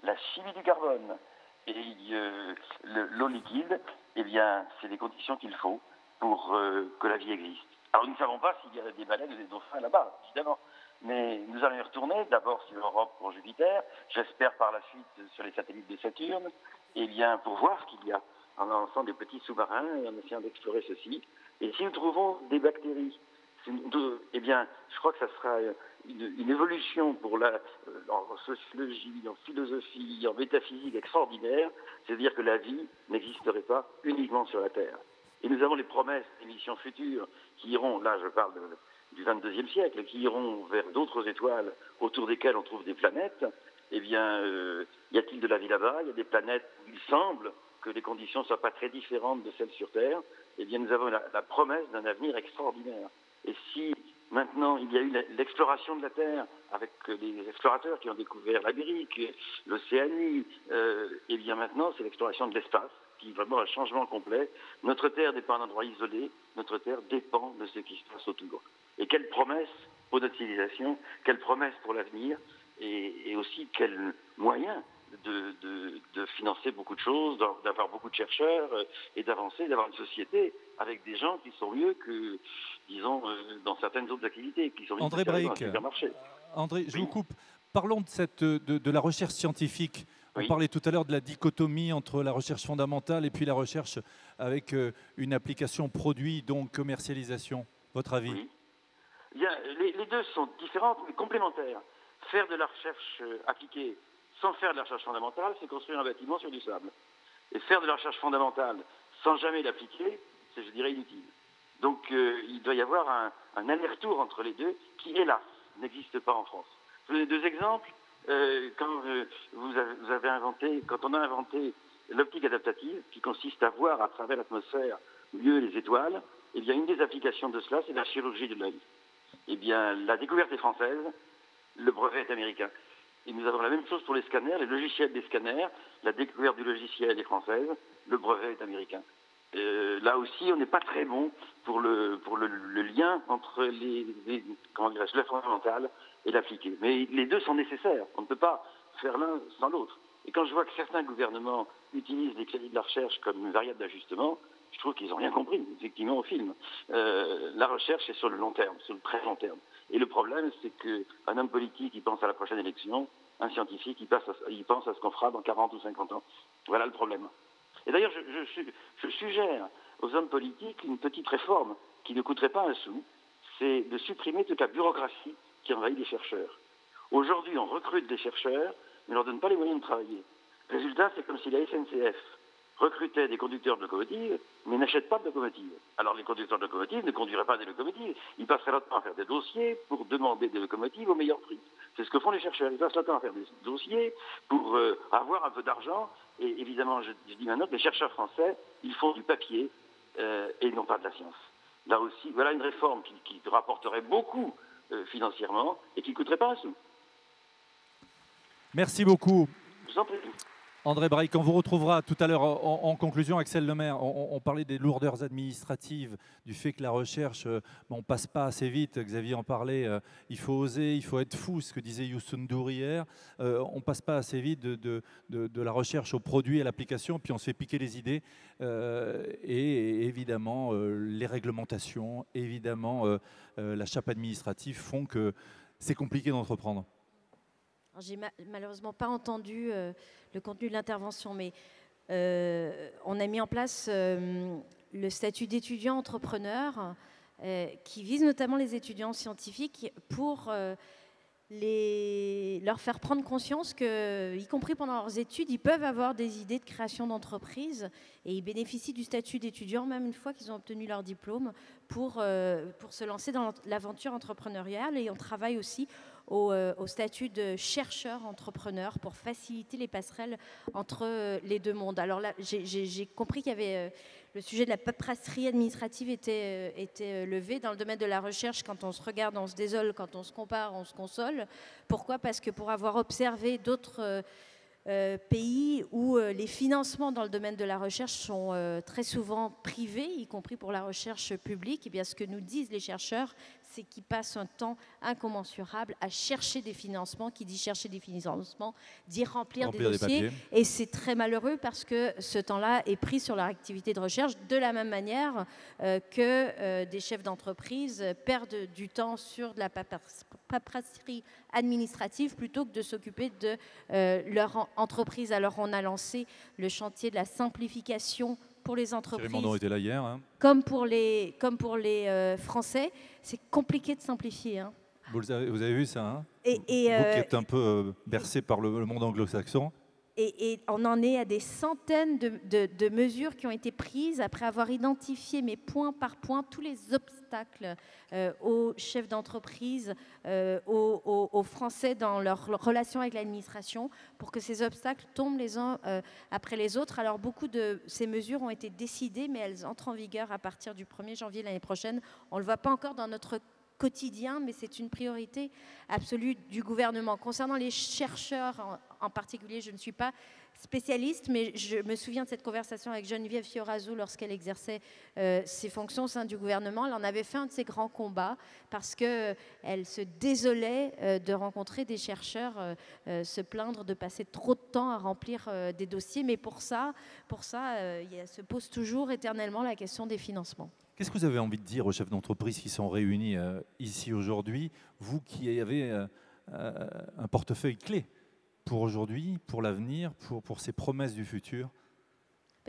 la chimie du carbone et l'eau liquide, eh bien, c'est les conditions qu'il faut pour que la vie existe. Alors, nous ne savons pas s'il y a des baleines ou des dauphins là-bas, évidemment. Mais nous allons y retourner, d'abord sur Europe pour Jupiter, j'espère par la suite sur les satellites de Saturne, eh bien, pour voir ce qu'il y a en lançant des petits sous-marins et en essayant d'explorer ceci. Et si nous trouvons des bactéries, eh bien, je crois que ça sera une évolution pour en sociologie, en philosophie, en métaphysique extraordinaire, c'est-à-dire que la vie n'existerait pas uniquement sur la Terre. Et nous avons les promesses des missions futures qui iront, là je parle du 22e siècle, qui iront vers d'autres étoiles autour desquelles on trouve des planètes. Eh bien, y a-t-il de la vie là-bas? Il y a des planètes où il semble que les conditions ne soient pas très différentes de celles sur Terre. Eh bien, nous avons la promesse d'un avenir extraordinaire. Et si maintenant il y a eu l'exploration de la Terre avec les explorateurs qui ont découvert l'Amérique, l'Océanie, eh bien maintenant c'est l'exploration de l'espace qui est vraiment un changement complet. Notre Terre n'est pas un endroit isolé, notre Terre dépend de ce qui se passe autour. Et quelle promesse pour notre civilisation, quelle promesse pour l'avenir, et aussi quel moyen de financer beaucoup de choses, d'avoir beaucoup de chercheurs et d'avancer, d'avoir une société avec des gens qui sont mieux que, disons, dans certaines autres activités, qui sont mieux André Braic, dans le supermarché. André, je vous coupe. Parlons de la recherche scientifique. On parlait tout à l'heure de la dichotomie entre la recherche fondamentale et puis la recherche avec une application produit, donc commercialisation. Votre avis? Oui. Bien, les deux sont différentes mais complémentaires. Faire de la recherche appliquée sans faire de la recherche fondamentale, c'est construire un bâtiment sur du sable. Et faire de la recherche fondamentale sans jamais l'appliquer, c'est, je dirais, inutile. Donc, il doit y avoir un aller-retour entre les deux qui, hélas, n'existe pas en France. Je vous donne deux exemples. Quand on a inventé l'optique adaptative, qui consiste à voir à travers l'atmosphère mieux les étoiles, eh bien, une des applications de cela, c'est la chirurgie de l'œil. Eh bien, la découverte est française, le brevet est américain. Et nous avons la même chose pour les scanners, les logiciels des scanners, la découverte du logiciel est française, le brevet est américain. Là aussi, on n'est pas très bon pour le lien entre le fondamental et l'appliqué. Mais les deux sont nécessaires. On ne peut pas faire l'un sans l'autre. Et quand je vois que certains gouvernements utilisent les crédits de la recherche comme une variable d'ajustement, je trouve qu'ils n'ont rien compris, effectivement, au film. La recherche, c'est sur le long terme, sur le très long terme. Et le problème, c'est qu'un homme politique, il pense à la prochaine élection, un scientifique, il pense à ce qu'on fera dans 40 ou 50 ans. Voilà le problème. Et d'ailleurs, je suggère aux hommes politiques une petite réforme qui ne coûterait pas un sou, c'est de supprimer toute la bureaucratie qui envahit les chercheurs. Aujourd'hui, on recrute des chercheurs, mais on ne leur donne pas les moyens de travailler. Le résultat, c'est comme si la SNCF recrutait des conducteurs de locomotives, mais n'achète pas de locomotives. Alors les conducteurs de locomotives ne conduiraient pas des locomotives, ils passeraient leur temps à faire des dossiers pour demander des locomotives au meilleur prix. C'est ce que font les chercheurs, ils passent leur temps à faire des dossiers pour avoir un peu d'argent, et évidemment, je dis maintenant que les chercheurs français, ils font du papier et non pas de la science. Là aussi, voilà une réforme qui rapporterait beaucoup financièrement et qui ne coûterait pas un sou. Merci beaucoup. Je vous en prie. André Braic, on vous retrouvera tout à l'heure en conclusion. Axel Lemaire, on parlait des lourdeurs administratives, du fait que la recherche, on ne passe pas assez vite. Xavier en parlait, il faut oser, il faut être fou, ce que disait Youssou N'Dour hier. On ne passe pas assez vite de la recherche au produit, à l'application, puis on se fait piquer les idées. Et évidemment, les réglementations, évidemment, la chape administrative font que c'est compliqué d'entreprendre. J'ai malheureusement pas entendu le contenu de l'intervention, mais on a mis en place le statut d'étudiant entrepreneur qui vise notamment les étudiants scientifiques pour leur faire prendre conscience que, y compris pendant leurs études, ils peuvent avoir des idées de création d'entreprise et ils bénéficient du statut d'étudiant même une fois qu'ils ont obtenu leur diplôme pour se lancer dans l'aventure entrepreneuriale. Et on travaille aussi au statut de chercheur entrepreneur pour faciliter les passerelles entre les deux mondes. Alors là, j'ai compris qu'il y avait le sujet de la paperasserie administrative était levé dans le domaine de la recherche. Quand on se regarde, on se désole, quand on se compare, on se console. Pourquoi ? Parce que pour avoir observé d'autres pays où les financements dans le domaine de la recherche sont très souvent privés, y compris pour la recherche publique, et bien ce que nous disent les chercheurs, c'est qu'ils passent un temps incommensurable à chercher des financements. Qui dit chercher des financements, dit remplir des dossiers. Et c'est très malheureux parce que ce temps-là est pris sur leur activité de recherche de la même manière que des chefs d'entreprise perdent du temps sur de la paperasserie administrative plutôt que de s'occuper de leur entreprise. Alors on a lancé le chantier de la simplification pour les entreprises. Thierry Mandon était là hier. Hein. Comme pour les Français, c'est compliqué de simplifier. Hein. Vous avez vu ça, hein, vous qui êtes un peu bercé par le monde anglo-saxon. Et on en est à des centaines de mesures qui ont été prises après avoir identifié, mais point par point, tous les obstacles aux chefs d'entreprise, aux Français dans leur relation avec l'administration, pour que ces obstacles tombent les uns après les autres. Alors beaucoup de ces mesures ont été décidées, mais elles entrent en vigueur à partir du 1er janvier l'année prochaine. On ne le voit pas encore dans notre quotidien, mais c'est une priorité absolue du gouvernement. Concernant les chercheurs en particulier, je ne suis pas spécialiste, mais je me souviens de cette conversation avec Geneviève Fioraso lorsqu'elle exerçait ses fonctions au sein du gouvernement. Elle en avait fait un de ses grands combats parce qu'elle se désolait de rencontrer des chercheurs se plaindre de passer trop de temps à remplir des dossiers. Mais pour ça, se pose toujours éternellement la question des financements. Qu'est-ce que vous avez envie de dire aux chefs d'entreprise qui sont réunis ici aujourd'hui, vous qui avez un portefeuille clé pour aujourd'hui, pour l'avenir, pour ces promesses du futur?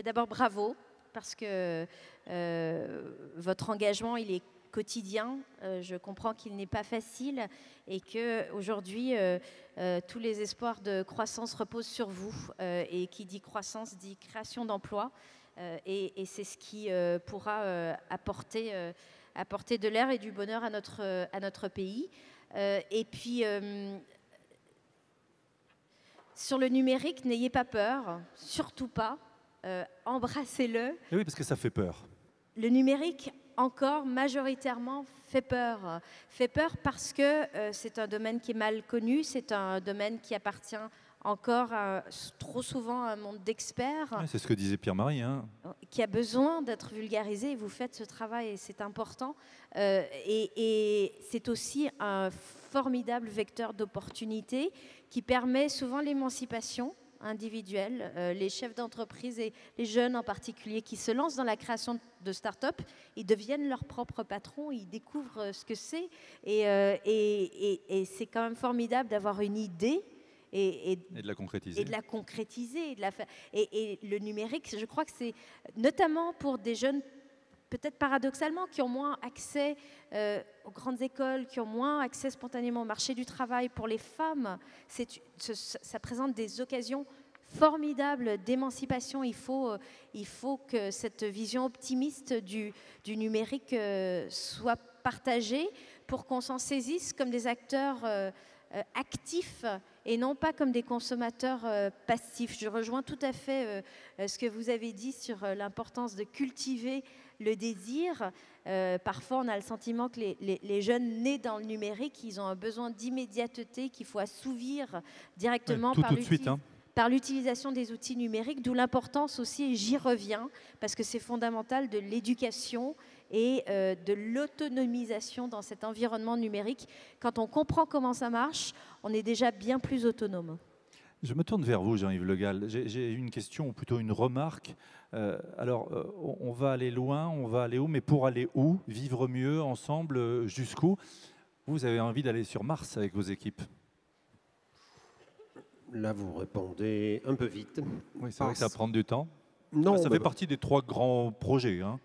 D'abord, bravo, parce que votre engagement, il est quotidien. Je comprends qu'il n'est pas facile et qu'aujourd'hui, tous les espoirs de croissance reposent sur vous. Et qui dit croissance dit création d'emplois. Et c'est ce qui pourra apporter de l'air et du bonheur à notre pays. Et puis, sur le numérique, n'ayez pas peur, surtout pas, embrassez-le. Et oui, parce que ça fait peur. Le numérique, encore majoritairement, fait peur. Fait peur parce que c'est un domaine qui est mal connu, c'est un domaine qui appartient encore trop souvent un monde d'experts. Ouais, c'est ce que disait Pierre-Marie. Hein. Qui a besoin d'être vulgarisé, et vous faites ce travail et c'est important. Et c'est aussi un formidable vecteur d'opportunité qui permet souvent l'émancipation individuelle. Les chefs d'entreprise et les jeunes en particulier qui se lancent dans la création de start-up, ils deviennent leurs propres patrons, ils découvrent ce que c'est. Et c'est quand même formidable d'avoir une idée et de la concrétiser. Et de la concrétiser. Et le numérique, je crois que c'est notamment pour des jeunes, peut-être paradoxalement, qui ont moins accès aux grandes écoles, qui ont moins accès spontanément au marché du travail. Pour les femmes, ça présente des occasions formidables d'émancipation. Il faut que cette vision optimiste du numérique soit partagée pour qu'on s'en saisisse comme des acteurs actifs et non pas comme des consommateurs passifs. Je rejoins tout à fait ce que vous avez dit sur l'importance de cultiver le désir. Parfois, on a le sentiment que les jeunes nés dans le numérique, ils ont un besoin d'immédiateté qu'il faut assouvir directement par l'utilisation des outils numériques, d'où l'importance aussi, et j'y reviens, parce que c'est fondamental, de l'éducation et de l'autonomisation dans cet environnement numérique. Quand on comprend comment ça marche, on est déjà bien plus autonome. Je me tourne vers vous, Jean-Yves Le Gall. J'ai une question, ou plutôt une remarque. On va aller loin, on va aller où, mais pour aller où? Vivre mieux, ensemble, jusqu'où? Vous avez envie d'aller sur Mars avec vos équipes? Là, vous répondez un peu vite. Oui, c'est vrai que ça va prendre du temps. Non, ça fait partie des 3 grands projets. Hein.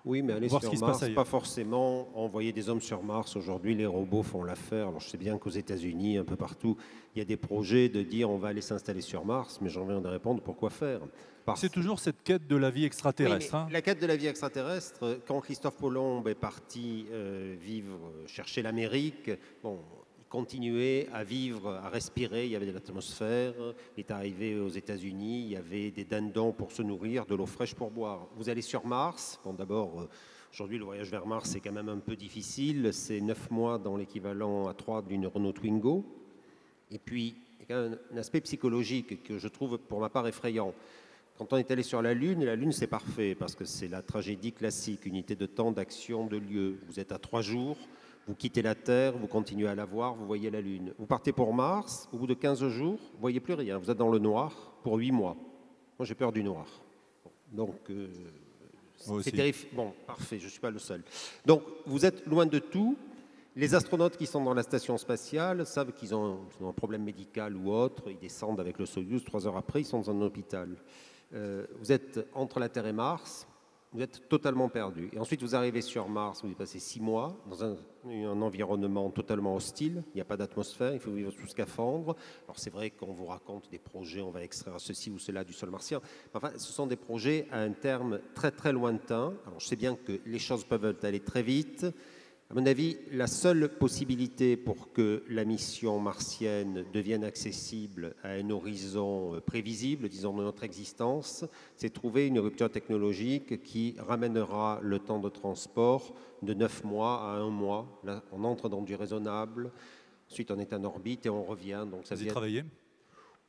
Oui, mais aller sur Mars, pas forcément envoyer des hommes sur Mars. Aujourd'hui, les robots font l'affaire. Alors, je sais bien qu'aux États-Unis, un peu partout, il y a des projets de dire on va aller s'installer sur Mars, mais j'en viens de répondre pourquoi faire. C'est toujours cette quête de la vie extraterrestre. Oui, la quête de la vie extraterrestre, quand Christophe Colomb est parti chercher l'Amérique, bon, continuer à vivre, à respirer, il y avait de l'atmosphère, il est arrivé aux États-Unis, il y avait des dindons pour se nourrir, de l'eau fraîche pour boire. Vous allez sur Mars, bon d'abord, aujourd'hui le voyage vers Mars c'est quand même un peu difficile, c'est 9 mois dans l'équivalent à 3 d'une Renault Twingo, et puis il y a quand même un aspect psychologique que je trouve pour ma part effrayant. Quand on est allé sur la Lune c'est parfait, parce que c'est la tragédie classique, unité de temps, d'action, de lieu. Vous êtes à 3 jours, vous quittez la Terre, vous continuez à la voir, vous voyez la Lune. Vous partez pour Mars, au bout de 15 jours, vous ne voyez plus rien. Vous êtes dans le noir pour 8 mois. Moi, j'ai peur du noir. Donc, c'est terrifiant. Bon, parfait, je ne suis pas le seul. Donc, vous êtes loin de tout. Les astronautes qui sont dans la station spatiale savent qu'ils ont un problème médical ou autre. Ils descendent avec le Soyuz, 3 heures après, ils sont dans un hôpital. Vous êtes entre la Terre et Mars. Vous êtes totalement perdu. Et ensuite, vous arrivez sur Mars, vous y passez 6 mois dans un environnement totalement hostile. Il n'y a pas d'atmosphère, il faut vivre sous scaphandre. Alors, c'est vrai qu'on vous raconte des projets, on va extraire ceci ou cela du sol martien. Enfin, ce sont des projets à un terme très, très lointain. Alors, je sais bien que les choses peuvent aller très vite. À mon avis, la seule possibilité pour que la mission martienne devienne accessible à un horizon prévisible, disons, de notre existence, c'est trouver une rupture technologique qui ramènera le temps de transport de 9 mois à 1 mois. Là, on entre dans du raisonnable. Ensuite, on est en orbite et on revient. Donc, ça Vous y travaillez ?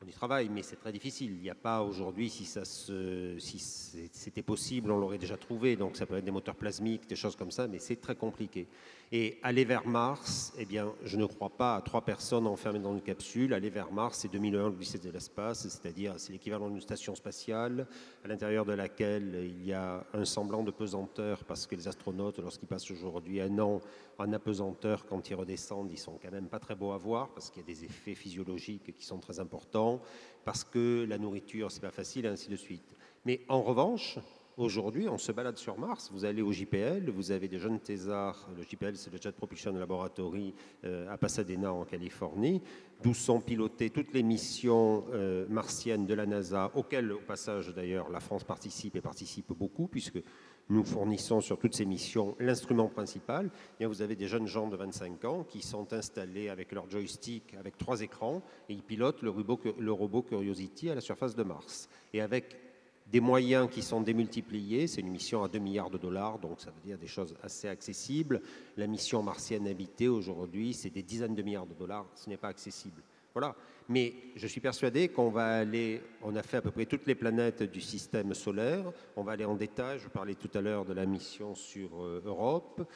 On y travaille, mais c'est très difficile. Il n'y a pas aujourd'hui, si c'était possible, on l'aurait déjà trouvé. Donc ça peut être des moteurs plasmiques, des choses comme ça, mais c'est très compliqué. Et aller vers Mars, eh bien, je ne crois pas à 3 personnes enfermées dans une capsule. Aller vers Mars, c'est 2001, l'Odyssée de l'espace, c'est-à-dire c'est l'équivalent d'une station spatiale à l'intérieur de laquelle il y a un semblant de pesanteur, parce que les astronautes, lorsqu'ils passent aujourd'hui 1 an en apesanteur, quand ils redescendent, ils sont quand même pas très beaux à voir, parce qu'il y a des effets physiologiques qui sont très importants, parce que la nourriture, c'est pas facile, et ainsi de suite. Mais en revanche, aujourd'hui, on se balade sur Mars. Vous allez au JPL, vous avez des jeunes thésards. Le JPL, c'est le Jet Propulsion Laboratory à Pasadena, en Californie, d'où sont pilotées toutes les missions martiennes de la NASA, auxquelles, au passage, d'ailleurs, la France participe et participe beaucoup, puisque nous fournissons sur toutes ces missions l'instrument principal. Et bien, vous avez des jeunes gens de 25 ans qui sont installés avec leur joystick, avec 3 écrans, et ils pilotent le robot Curiosity à la surface de Mars. Et avec des moyens qui sont démultipliés, c'est une mission à 2 milliards de dollars, donc ça veut dire des choses assez accessibles. La mission martienne habitée aujourd'hui, c'est des dizaines de milliards de dollars, ce n'est pas accessible. Voilà. Mais je suis persuadé qu'on va aller, on a fait à peu près toutes les planètes du système solaire, on va aller en détail, je parlais tout à l'heure de la mission sur Europe,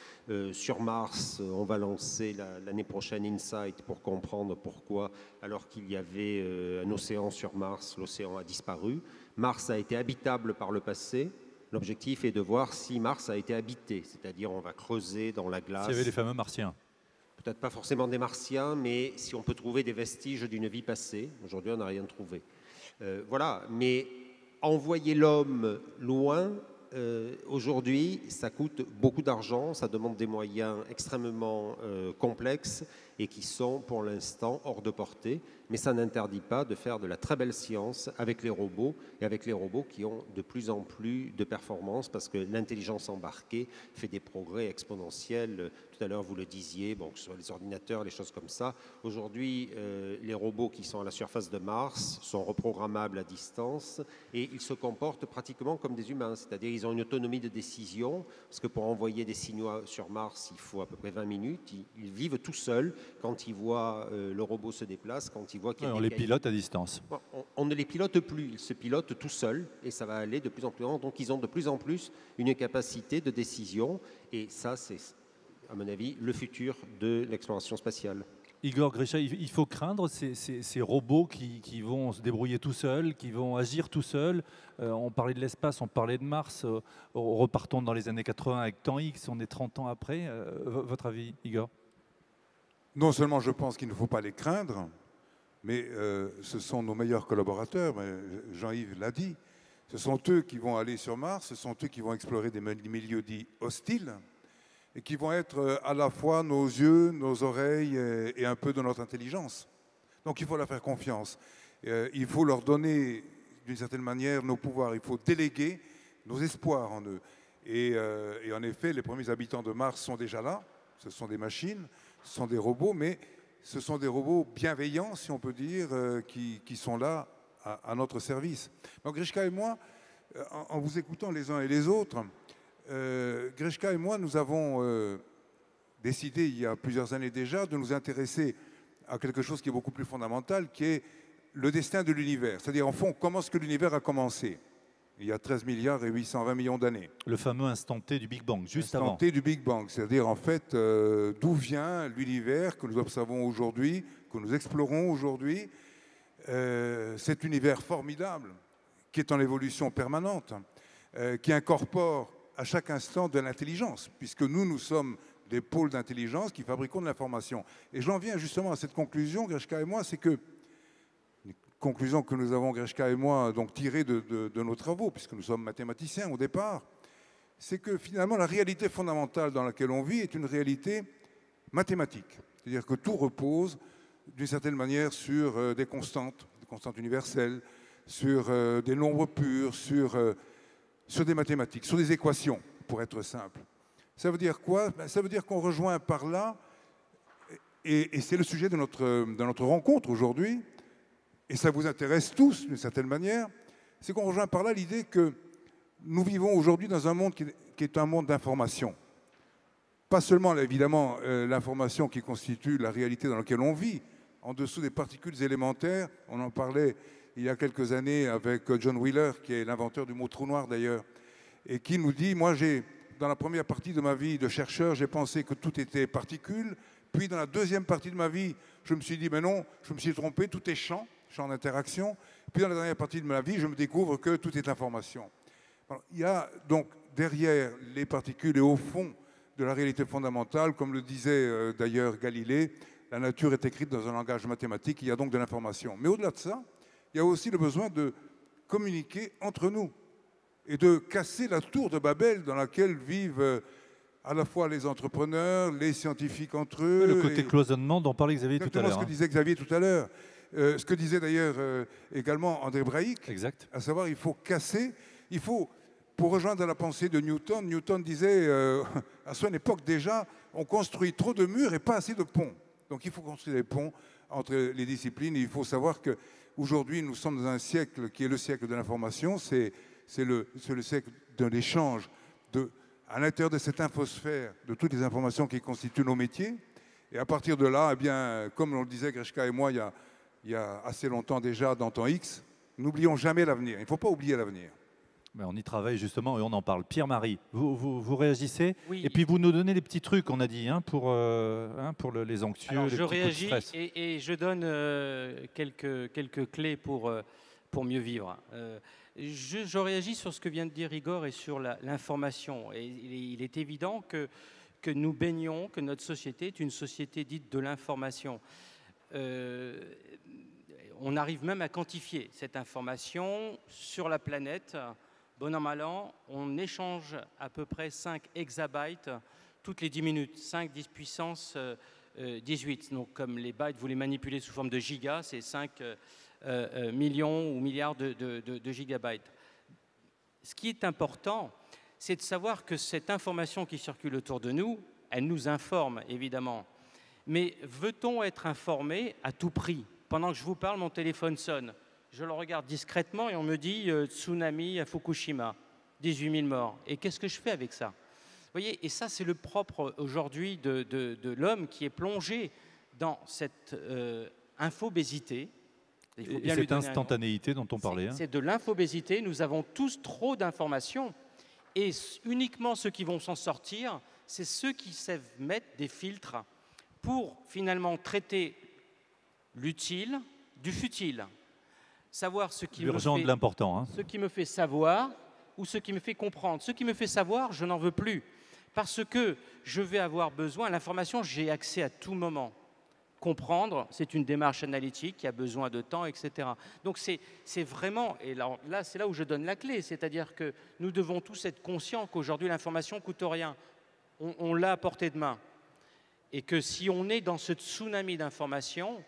sur Mars, on va lancer l'année prochaine InSight pour comprendre pourquoi, alors qu'il y avait un océan sur Mars, l'océan a disparu. Mars a été habitable par le passé. L'objectif est de voir si Mars a été habité, c'est-à-dire on va creuser dans la glace. S'il y avait les fameux martiens. Peut-être pas forcément des martiens, mais si on peut trouver des vestiges d'une vie passée. Aujourd'hui, on n'a rien trouvé. Voilà, mais envoyer l'homme loin, aujourd'hui, ça coûte beaucoup d'argent, ça demande des moyens extrêmement complexes et qui sont pour l'instant hors de portée. Mais ça n'interdit pas de faire de la très belle science avec les robots et avec les robots qui ont de plus en plus de performance parce que l'intelligence embarquée fait des progrès exponentiels. Tout à l'heure, vous le disiez, bon, sur les ordinateurs, les choses comme ça. Aujourd'hui, les robots qui sont à la surface de Mars sont reprogrammables à distance et ils se comportent pratiquement comme des humains, c'est-à-dire ils ont une autonomie de décision parce que pour envoyer des signaux sur Mars, il faut à peu près 20 minutes. Ils vivent tout seuls quand ils voient le robot se déplace, quand ils voient qu'il y a on les pilote à distance. On ne les pilote plus, ils se pilotent tout seuls et ça va aller de plus en plus loin. Donc ils ont de plus en plus une capacité de décision et ça c'est, à mon avis, le futur de l'exploration spatiale. Igor Grisha, il faut craindre ces robots qui vont se débrouiller tout seuls, qui vont agir tout seuls. On parlait de l'espace, on parlait de Mars. Repartons dans les années 80 avec Temps X, on est 30 ans après. Votre avis, Igor? Non seulement je pense qu'il ne faut pas les craindre, mais ce sont nos meilleurs collaborateurs. Jean-Yves l'a dit. Ce sont eux qui vont aller sur Mars, ce sont eux qui vont explorer des milieux dits hostiles et qui vont être à la fois nos yeux, nos oreilles et un peu de notre intelligence. Donc il faut leur faire confiance. Il faut leur donner d'une certaine manière nos pouvoirs. Il faut déléguer nos espoirs en eux. Et en effet, les premiers habitants de Mars sont déjà là. Ce sont des machines, ce sont des robots, mais ce sont des robots bienveillants, si on peut dire, qui sont là à notre service. Donc Grishka et moi, en vous écoutant les uns et les autres, Grishka et moi, nous avons décidé il y a plusieurs années déjà de nous intéresser à quelque chose qui est beaucoup plus fondamental, qui est le destin de l'univers. C'est-à-dire, en fond, comment est-ce que l'univers a commencé ? Il y a 13 milliards et 820 millions d'années. Le fameux instant T du Big Bang, juste avant. Instant T du Big Bang, c'est-à-dire en fait d'où vient l'univers que nous observons aujourd'hui, que nous explorons aujourd'hui. Cet univers formidable qui est en évolution permanente, qui incorpore à chaque instant de l'intelligence, puisque nous sommes des pôles d'intelligence qui fabriquons de l'information. Et j'en viens justement à cette conclusion, Grishka et moi, c'est que conclusion que nous avons, Grishka et moi, donc tirée de nos travaux, puisque nous sommes mathématiciens au départ, c'est que finalement la réalité fondamentale dans laquelle on vit est une réalité mathématique. C'est-à-dire que tout repose d'une certaine manière sur des constantes universelles, sur des nombres purs, sur des mathématiques, sur des équations, pour être simple. Ça veut dire quoi? Ça veut dire qu'on rejoint par là, et c'est le sujet de notre rencontre aujourd'hui, et ça vous intéresse tous d'une certaine manière, c'est qu'on rejoint par là l'idée que nous vivons aujourd'hui dans un monde qui est un monde d'information. Pas seulement, évidemment, l'information qui constitue la réalité dans laquelle on vit, en dessous des particules élémentaires. On en parlait il y a quelques années avec John Wheeler, qui est l'inventeur du mot trou noir d'ailleurs, et qui nous dit, moi dans la première partie de ma vie de chercheur, j'ai pensé que tout était particules, puis dans la deuxième partie de ma vie, je me suis dit, mais non, je me suis trompé, tout est champ d'interaction. Puis dans la dernière partie de ma vie, je me découvre que tout est information. Alors, il y a donc derrière les particules et au fond de la réalité fondamentale, comme le disait d'ailleurs Galilée, la nature est écrite dans un langage mathématique, il y a donc de l'information. Mais au-delà de ça, il y a aussi le besoin de communiquer entre nous et de casser la tour de Babel dans laquelle vivent à la fois les entrepreneurs, les scientifiques entre eux. Le côté cloisonnement dont parlait Xavier tout à l'heure. Exactement ce que disait Xavier tout à l'heure. Ce que disait d'ailleurs également André Braic, exact. À savoir il faut casser, il faut, pour rejoindre la pensée de Newton, Newton disait à son époque déjà, on construit trop de murs et pas assez de ponts. Donc il faut construire des ponts entre les disciplines et il faut savoir qu'aujourd'hui nous sommes dans un siècle qui est le siècle de l'information, c'est le siècle de l'échange à l'intérieur de cette infosphère de toutes les informations qui constituent nos métiers. Et à partir de là, eh bien, comme on le disait Grishka et moi il y a il y a assez longtemps déjà, dans temps X. N'oublions jamais l'avenir. Il ne faut pas oublier l'avenir. Mais on y travaille justement et on en parle. Pierre-Marie, vous réagissez Oui. et puis vous nous donnez les petits trucs, on a dit, pour les anxieux, Alors, les je petits coups de réagis stress. et je donne quelques clés pour mieux vivre. Je réagis sur ce que vient de dire Igor et sur l'information. Et il est évident que nous baignons, que notre société est une société dite de l'information. On arrive même à quantifier cette information sur la planète. Bon an, mal an, on échange à peu près 5 exabytes toutes les 10 minutes, 5, 10 puissance 18. Donc comme les bytes, vous les manipulez sous forme de gigas, c'est 5 millions ou milliards de gigabytes. Ce qui est important, c'est de savoir que cette information qui circule autour de nous, elle nous informe évidemment. Mais veut-on être informé à tout prix? Pendant que je vous parle, mon téléphone sonne. Je le regarde discrètement et on me dit tsunami à Fukushima, 18 000 morts. Et qu'est-ce que je fais avec ça? Vous voyez, et ça, c'est le propre aujourd'hui de l'homme qui est plongé dans cette infobésité. Il faut Et bien lui cette donner un nom. instantanéité dont on parlait. C'est de l'infobésité. Nous avons tous trop d'informations. Et uniquement ceux qui vont s'en sortir, c'est ceux qui savent mettre des filtres pour finalement traiter l'utile du futile. Savoir ce qui, L'urgent de l'important. Hein. ce qui me fait savoir ou ce qui me fait comprendre. Ce qui me fait savoir, je n'en veux plus. Parce que je vais avoir besoin, l'information, j'ai accès à tout moment. Comprendre, c'est une démarche analytique qui a besoin de temps, etc. Donc c'est vraiment, et là c'est là où je donne la clé, c'est-à-dire que nous devons tous être conscients qu'aujourd'hui l'information ne coûte rien. On l'a à portée de main. Et que si on est dans ce tsunami d'informations,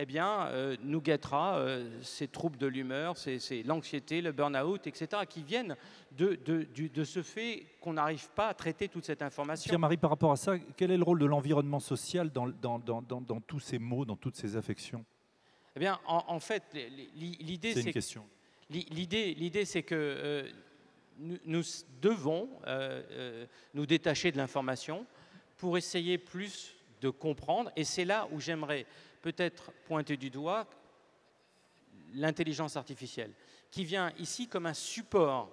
eh bien, nous guettera ces troubles de l'humeur, c'est l'anxiété, le burn-out, etc., qui viennent de ce fait qu'on n'arrive pas à traiter toute cette information. Pierre-Marie, par rapport à ça, quel est le rôle de l'environnement social dans tous ces mots, dans toutes ces affections? Eh bien, en fait, l'idée, c'est une question. L'idée, c'est que nous devons nous détacher de l'information pour essayer plus de comprendre. Et c'est là où j'aimerais peut-être pointer du doigt l'intelligence artificielle, qui vient ici comme un support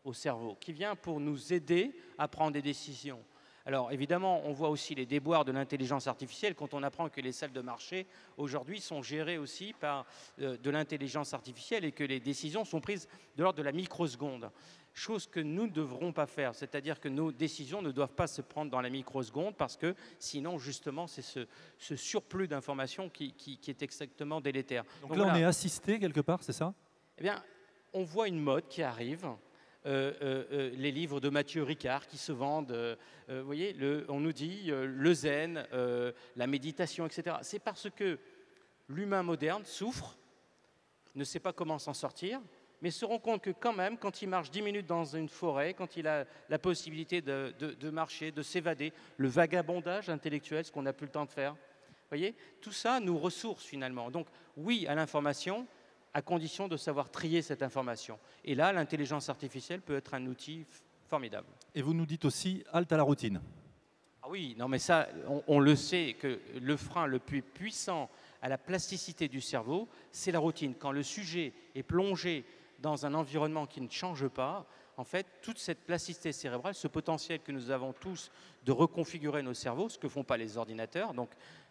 au cerveau, qui vient pour nous aider à prendre des décisions. Alors évidemment, on voit aussi les déboires de l'intelligence artificielle quand on apprend que les salles de marché aujourd'hui sont gérées aussi par de l'intelligence artificielle et que les décisions sont prises de l'ordre de la microseconde. Chose que nous ne devrons pas faire, c'est-à-dire que nos décisions ne doivent pas se prendre dans la microseconde parce que sinon, justement, c'est ce surplus d'informations qui est exactement délétère. Donc là, voilà. On est assisté quelque part, c'est ça? Eh bien, on voit une mode qui arrive. Les livres de Mathieu Ricard qui se vendent, vous voyez, on nous dit le zen, la méditation, etc. C'est parce que l'humain moderne souffre, ne sait pas comment s'en sortir, mais se rend compte que quand même, quand il marche 10 minutes dans une forêt, quand il a la possibilité de marcher, de s'évader, le vagabondage intellectuel, ce qu'on n'a plus le temps de faire, vous voyez, tout ça nous ressource finalement. Donc oui à l'information, à condition de savoir trier cette information. Et là, l'intelligence artificielle peut être un outil formidable. Et vous nous dites aussi, halte à la routine. Ah oui, non mais ça, on le sait, que le frein le plus puissant à la plasticité du cerveau, c'est la routine. Quand le sujet est plongé dans un environnement qui ne change pas, en fait, toute cette plasticité cérébrale, ce potentiel que nous avons tous de reconfigurer nos cerveaux, ce que ne font pas les ordinateurs, donc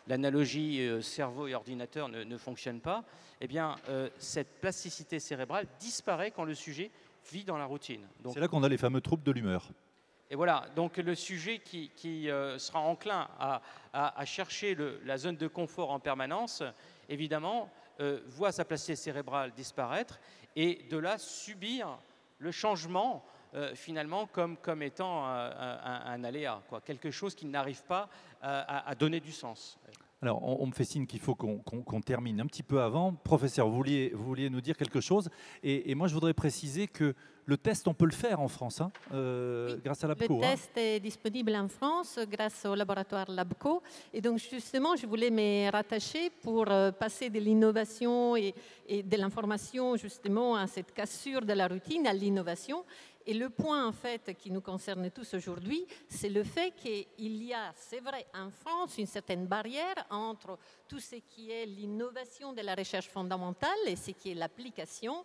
l'analogie cerveau et ordinateur ne fonctionne pas, eh bien, cette plasticité cérébrale disparaît quand le sujet vit dans la routine. C'est là qu'on a les fameux troubles de l'humeur. Et voilà, donc le sujet qui sera enclin à chercher la zone de confort en permanence, évidemment, voit sa plasticité cérébrale disparaître et de là subir le changement finalement comme étant un aléa, quoi, quelque chose qui n'arrive pas à donner du sens. Alors, on me fait signe qu'il faut qu'on termine un petit peu avant. Professeur, vous vouliez nous dire quelque chose. Et moi, je voudrais préciser que le test, on peut le faire en France, hein, oui, grâce à l'ABCO. Le test est disponible en France grâce au laboratoire l'ABCO. Et donc, justement, je voulais me rattacher pour passer de l'innovation et de l'information, justement, à cette cassure de la routine, à l'innovation. Et le point, en fait, qui nous concerne tous aujourd'hui, c'est le fait qu'il y a, c'est vrai, en France, une certaine barrière entre tout ce qui est l'innovation de la recherche fondamentale et ce qui est l'application.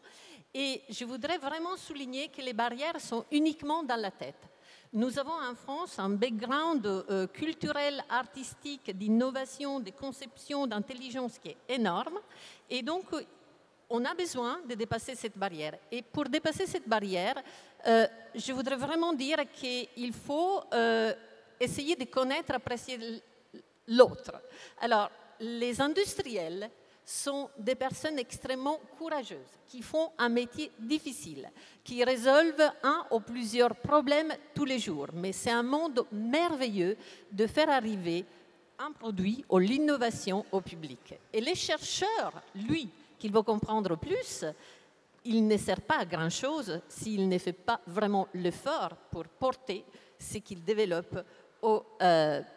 Et je voudrais vraiment souligner que les barrières sont uniquement dans la tête. Nous avons en France un background culturel, artistique, d'innovation, de conception, d'intelligence qui est énorme. Et donc, on a besoin de dépasser cette barrière. Et pour dépasser cette barrière, je voudrais vraiment dire qu'il faut essayer de connaître, apprécier l'autre. Alors, les industriels sont des personnes extrêmement courageuses, qui font un métier difficile, qui résolvent un ou plusieurs problèmes tous les jours. Mais c'est un monde merveilleux de faire arriver un produit ou l'innovation au public. Et les chercheurs, lui, qu'il faut comprendre plus, il ne sert pas à grand-chose s'il ne fait pas vraiment l'effort pour porter ce qu'il développe aux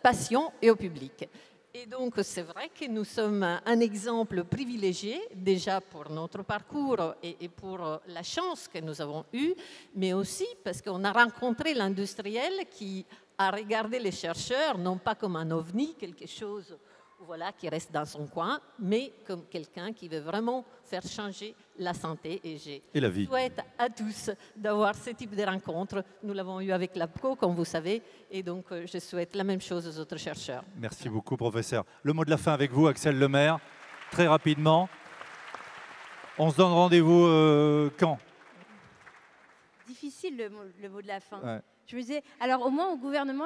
patients et au public. Et donc, c'est vrai que nous sommes un exemple privilégié, déjà pour notre parcours et pour la chance que nous avons eue, mais aussi parce qu'on a rencontré l'industriel qui a regardé les chercheurs, non pas comme un ovni, quelque chose voilà, qui reste dans son coin, mais comme quelqu'un qui veut vraiment faire changer la santé. Et la vie. Je souhaite à tous d'avoir ce type de rencontre. Nous l'avons eu avec l'APCO, comme vous savez, et donc je souhaite la même chose aux autres chercheurs. Merci beaucoup, professeur. Le mot de la fin avec vous, Axel Lemaire, très rapidement. On se donne rendez-vous quand? Difficile le mot de la fin. Ouais. Je me disais, alors au moins au gouvernement,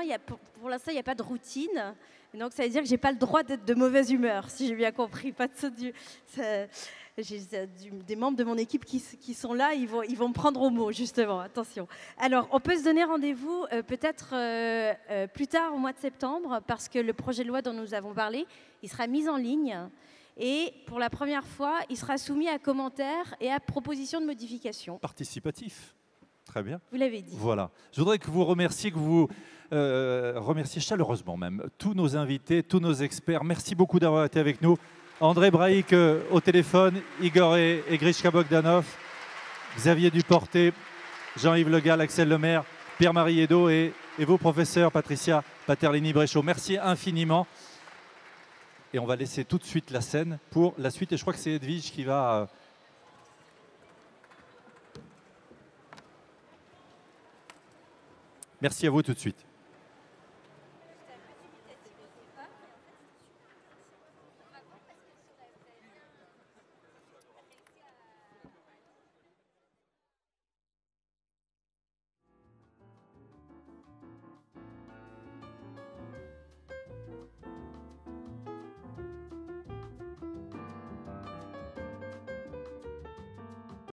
pour l'instant, il n'y a pas de routine. Donc ça veut dire que je n'ai pas le droit d'être de mauvaise humeur, si j'ai bien compris. Pas de j'ai des membres de mon équipe qui sont là, ils vont me prendre au mot, justement. Attention. Alors, on peut se donner rendez-vous peut-être plus tard, au mois de septembre, parce que le projet de loi dont nous avons parlé, il sera mis en ligne. Et pour la première fois, il sera soumis à commentaires et à propositions de modification. Participatif. Très bien. Vous l'avez dit. Voilà. Je voudrais que vous remerciez, remerciez chaleureusement même tous nos invités, tous nos experts. Merci beaucoup d'avoir été avec nous. André Braic au téléphone, Igor et Grishka Bogdanov, Xavier Duporté, Jean-Yves Le Gall, Axel Lemaire, Pierre-Marie Edo et vos professeurs, Patricia Paterlini-Bréchaud. Merci infiniment. Et on va laisser tout de suite la scène pour la suite. Et je crois que c'est Edwige qui va... Merci à vous tout de suite.